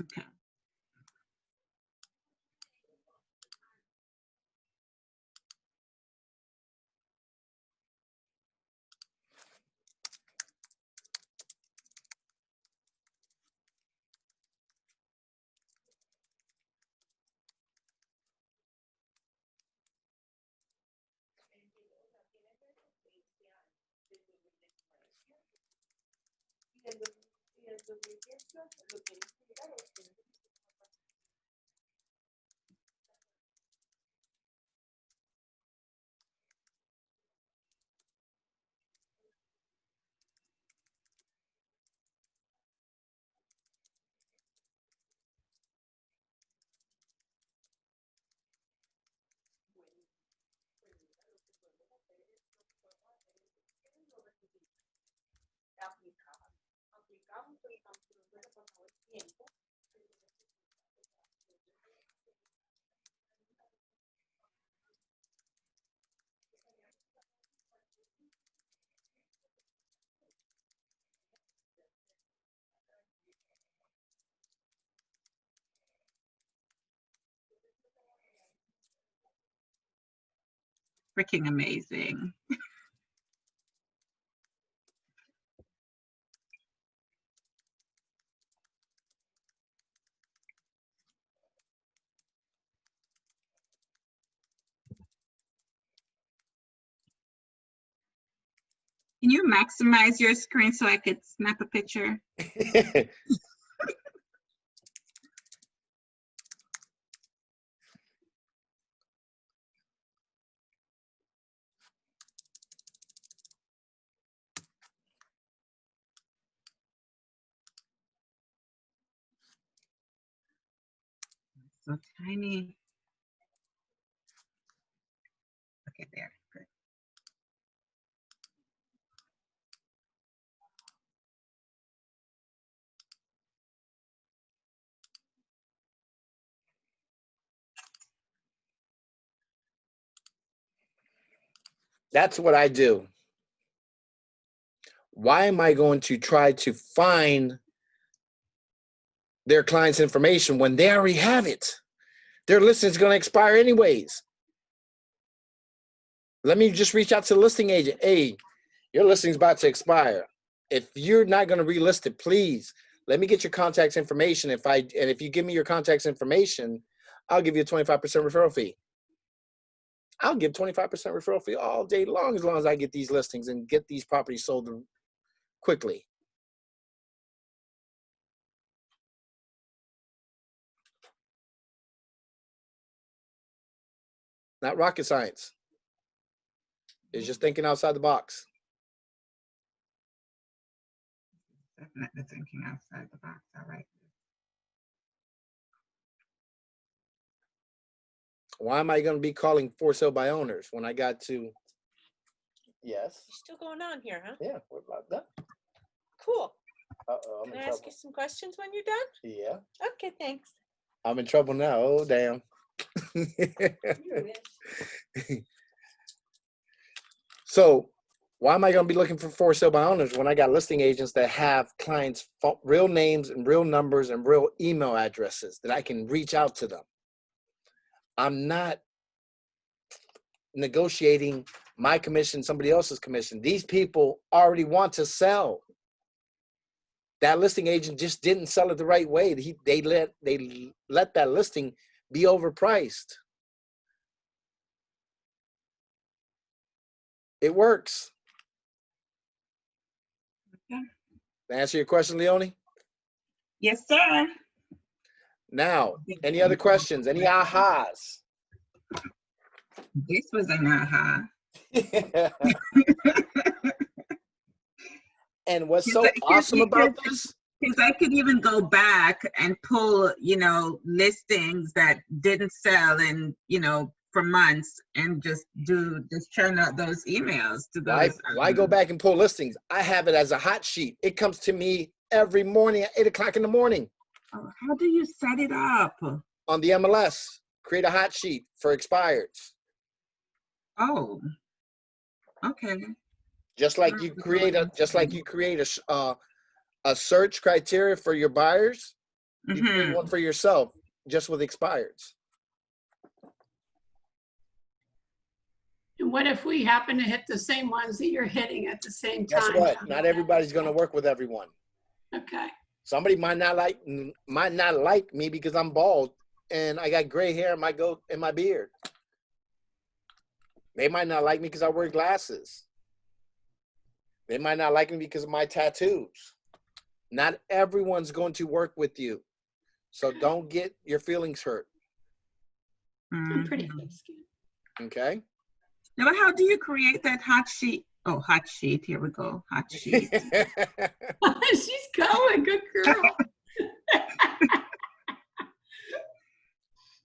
Okay. Freaking amazing. Can you maximize your screen so I could snap a picture? So tiny. Okay, there. Good. That's what I do. Why am I going to try to find their client's information when they already have it? Their listing is going to expire anyways. Let me just reach out to the listing agent. Hey, your listing's about to expire. If you're not going to relist it, please let me get your contact information. If you give me your contact information, I'll give you a 25% referral fee. I'll give 25% referral fee all day long as I get these listings and get these properties sold quickly. Not rocket science. It's just thinking outside the box. Definitely thinking outside the box. All right. Why am I going to be calling for sale by owners when I got to? Yes. You're still going on here, huh? Yeah. What about that? Cool. Uh-oh, I'm Can in I ask trouble. you some questions when you're done? Yeah. Okay, thanks. I'm in trouble now. Oh, damn. You wish. So why am I going to be looking for sale by owners when I got listing agents that have clients' real names and real numbers and real email addresses that I can reach out to them? I'm not negotiating my commission, somebody else's commission. These people already want to sell. That listing agent just didn't sell it the right way. They let that listing be overpriced. It works. Okay. Answer your question, Leonie? Yes, sir. Now, any other questions? Any ahas? This was an aha. And what's so awesome about this? Because I could even go back and pull, listings that didn't sell and, for months and just churn out those emails to those. Why go back and pull listings? I have it as a hot sheet. It comes to me every morning at 8 o'clock in the morning. Oh, how do you set it up? On the MLS, create a hot sheet for expireds. Oh, okay. Just like you create a search criteria for your buyers, you create one for yourself just with expireds. And what if we happen to hit the same ones that you're hitting at the same time? Guess what? Not everybody's going to work with everyone. Okay. Somebody might not like me because I'm bald and I got gray hair in my beard. They might not like me because I wear glasses. They might not like me because of my tattoos. Not everyone's going to work with you. So don't get your feelings hurt. I'm pretty good skin. Okay? Now, how do you create that hot sheet? Oh, hot sheet. Here we go. Hot sheet. She's going. Good girl.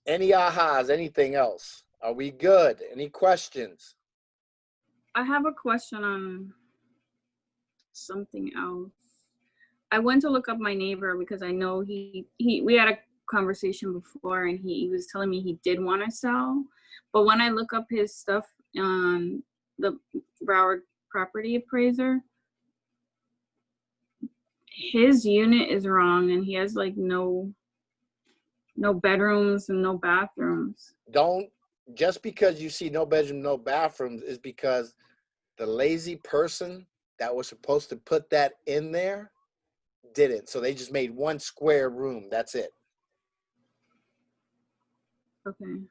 Any ahas? Anything else? Are we good? Any questions? I have a question on something else. I went to look up my neighbor because I know we had a conversation before and he was telling me he did want to sell. But when I look up his stuff on the Broward property appraiser, his unit is wrong and he has like no bedrooms and no bathrooms. Just because you see no bedroom, no bathrooms is because the lazy person that was supposed to put that in there didn't. So they just made one square room. That's it. Okay.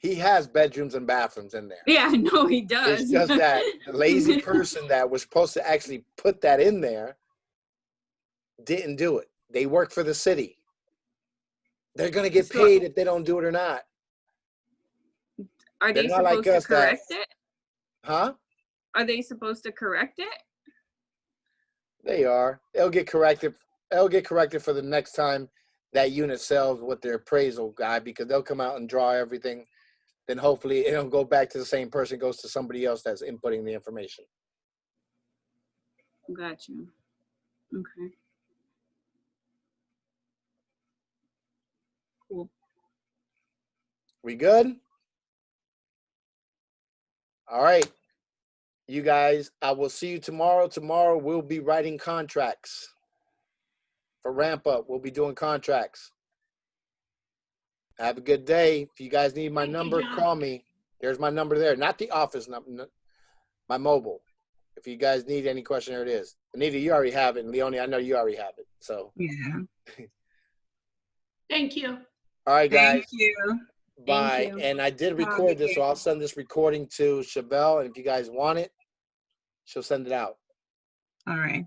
He has bedrooms and bathrooms in there. Yeah, I know he does. It's just that the lazy person that was supposed to actually put that in there didn't do it. They work for the city. They're gonna get So- paid if they don't do it or not. Are they They're not like supposed to us that- correct it? Huh? Are they supposed to correct it? They are. It'll get corrected. It'll get corrected for the next time that unit sells with their appraisal guy, because they'll come out and draw everything. Then hopefully it'll go back to the same person, goes to somebody else that's inputting the information. Got you. Okay. Cool. We good? All right. You guys, I will see you tomorrow. Tomorrow we'll be writing contracts. For ramp up, we'll be doing contracts. Have a good day. If you guys need my Thank you, number, John. call me. There's my number there. Not the office number, my mobile. If you guys need any question, there it is. Anita, you already have it. And Leonie, I know you already have it. So, Yeah. Thank you. all right, guys. Thank you. Bye. you. And I did Have a record good this, so day. I'll send this recording to Chevelle. And if you guys want it, she'll send it out. All right.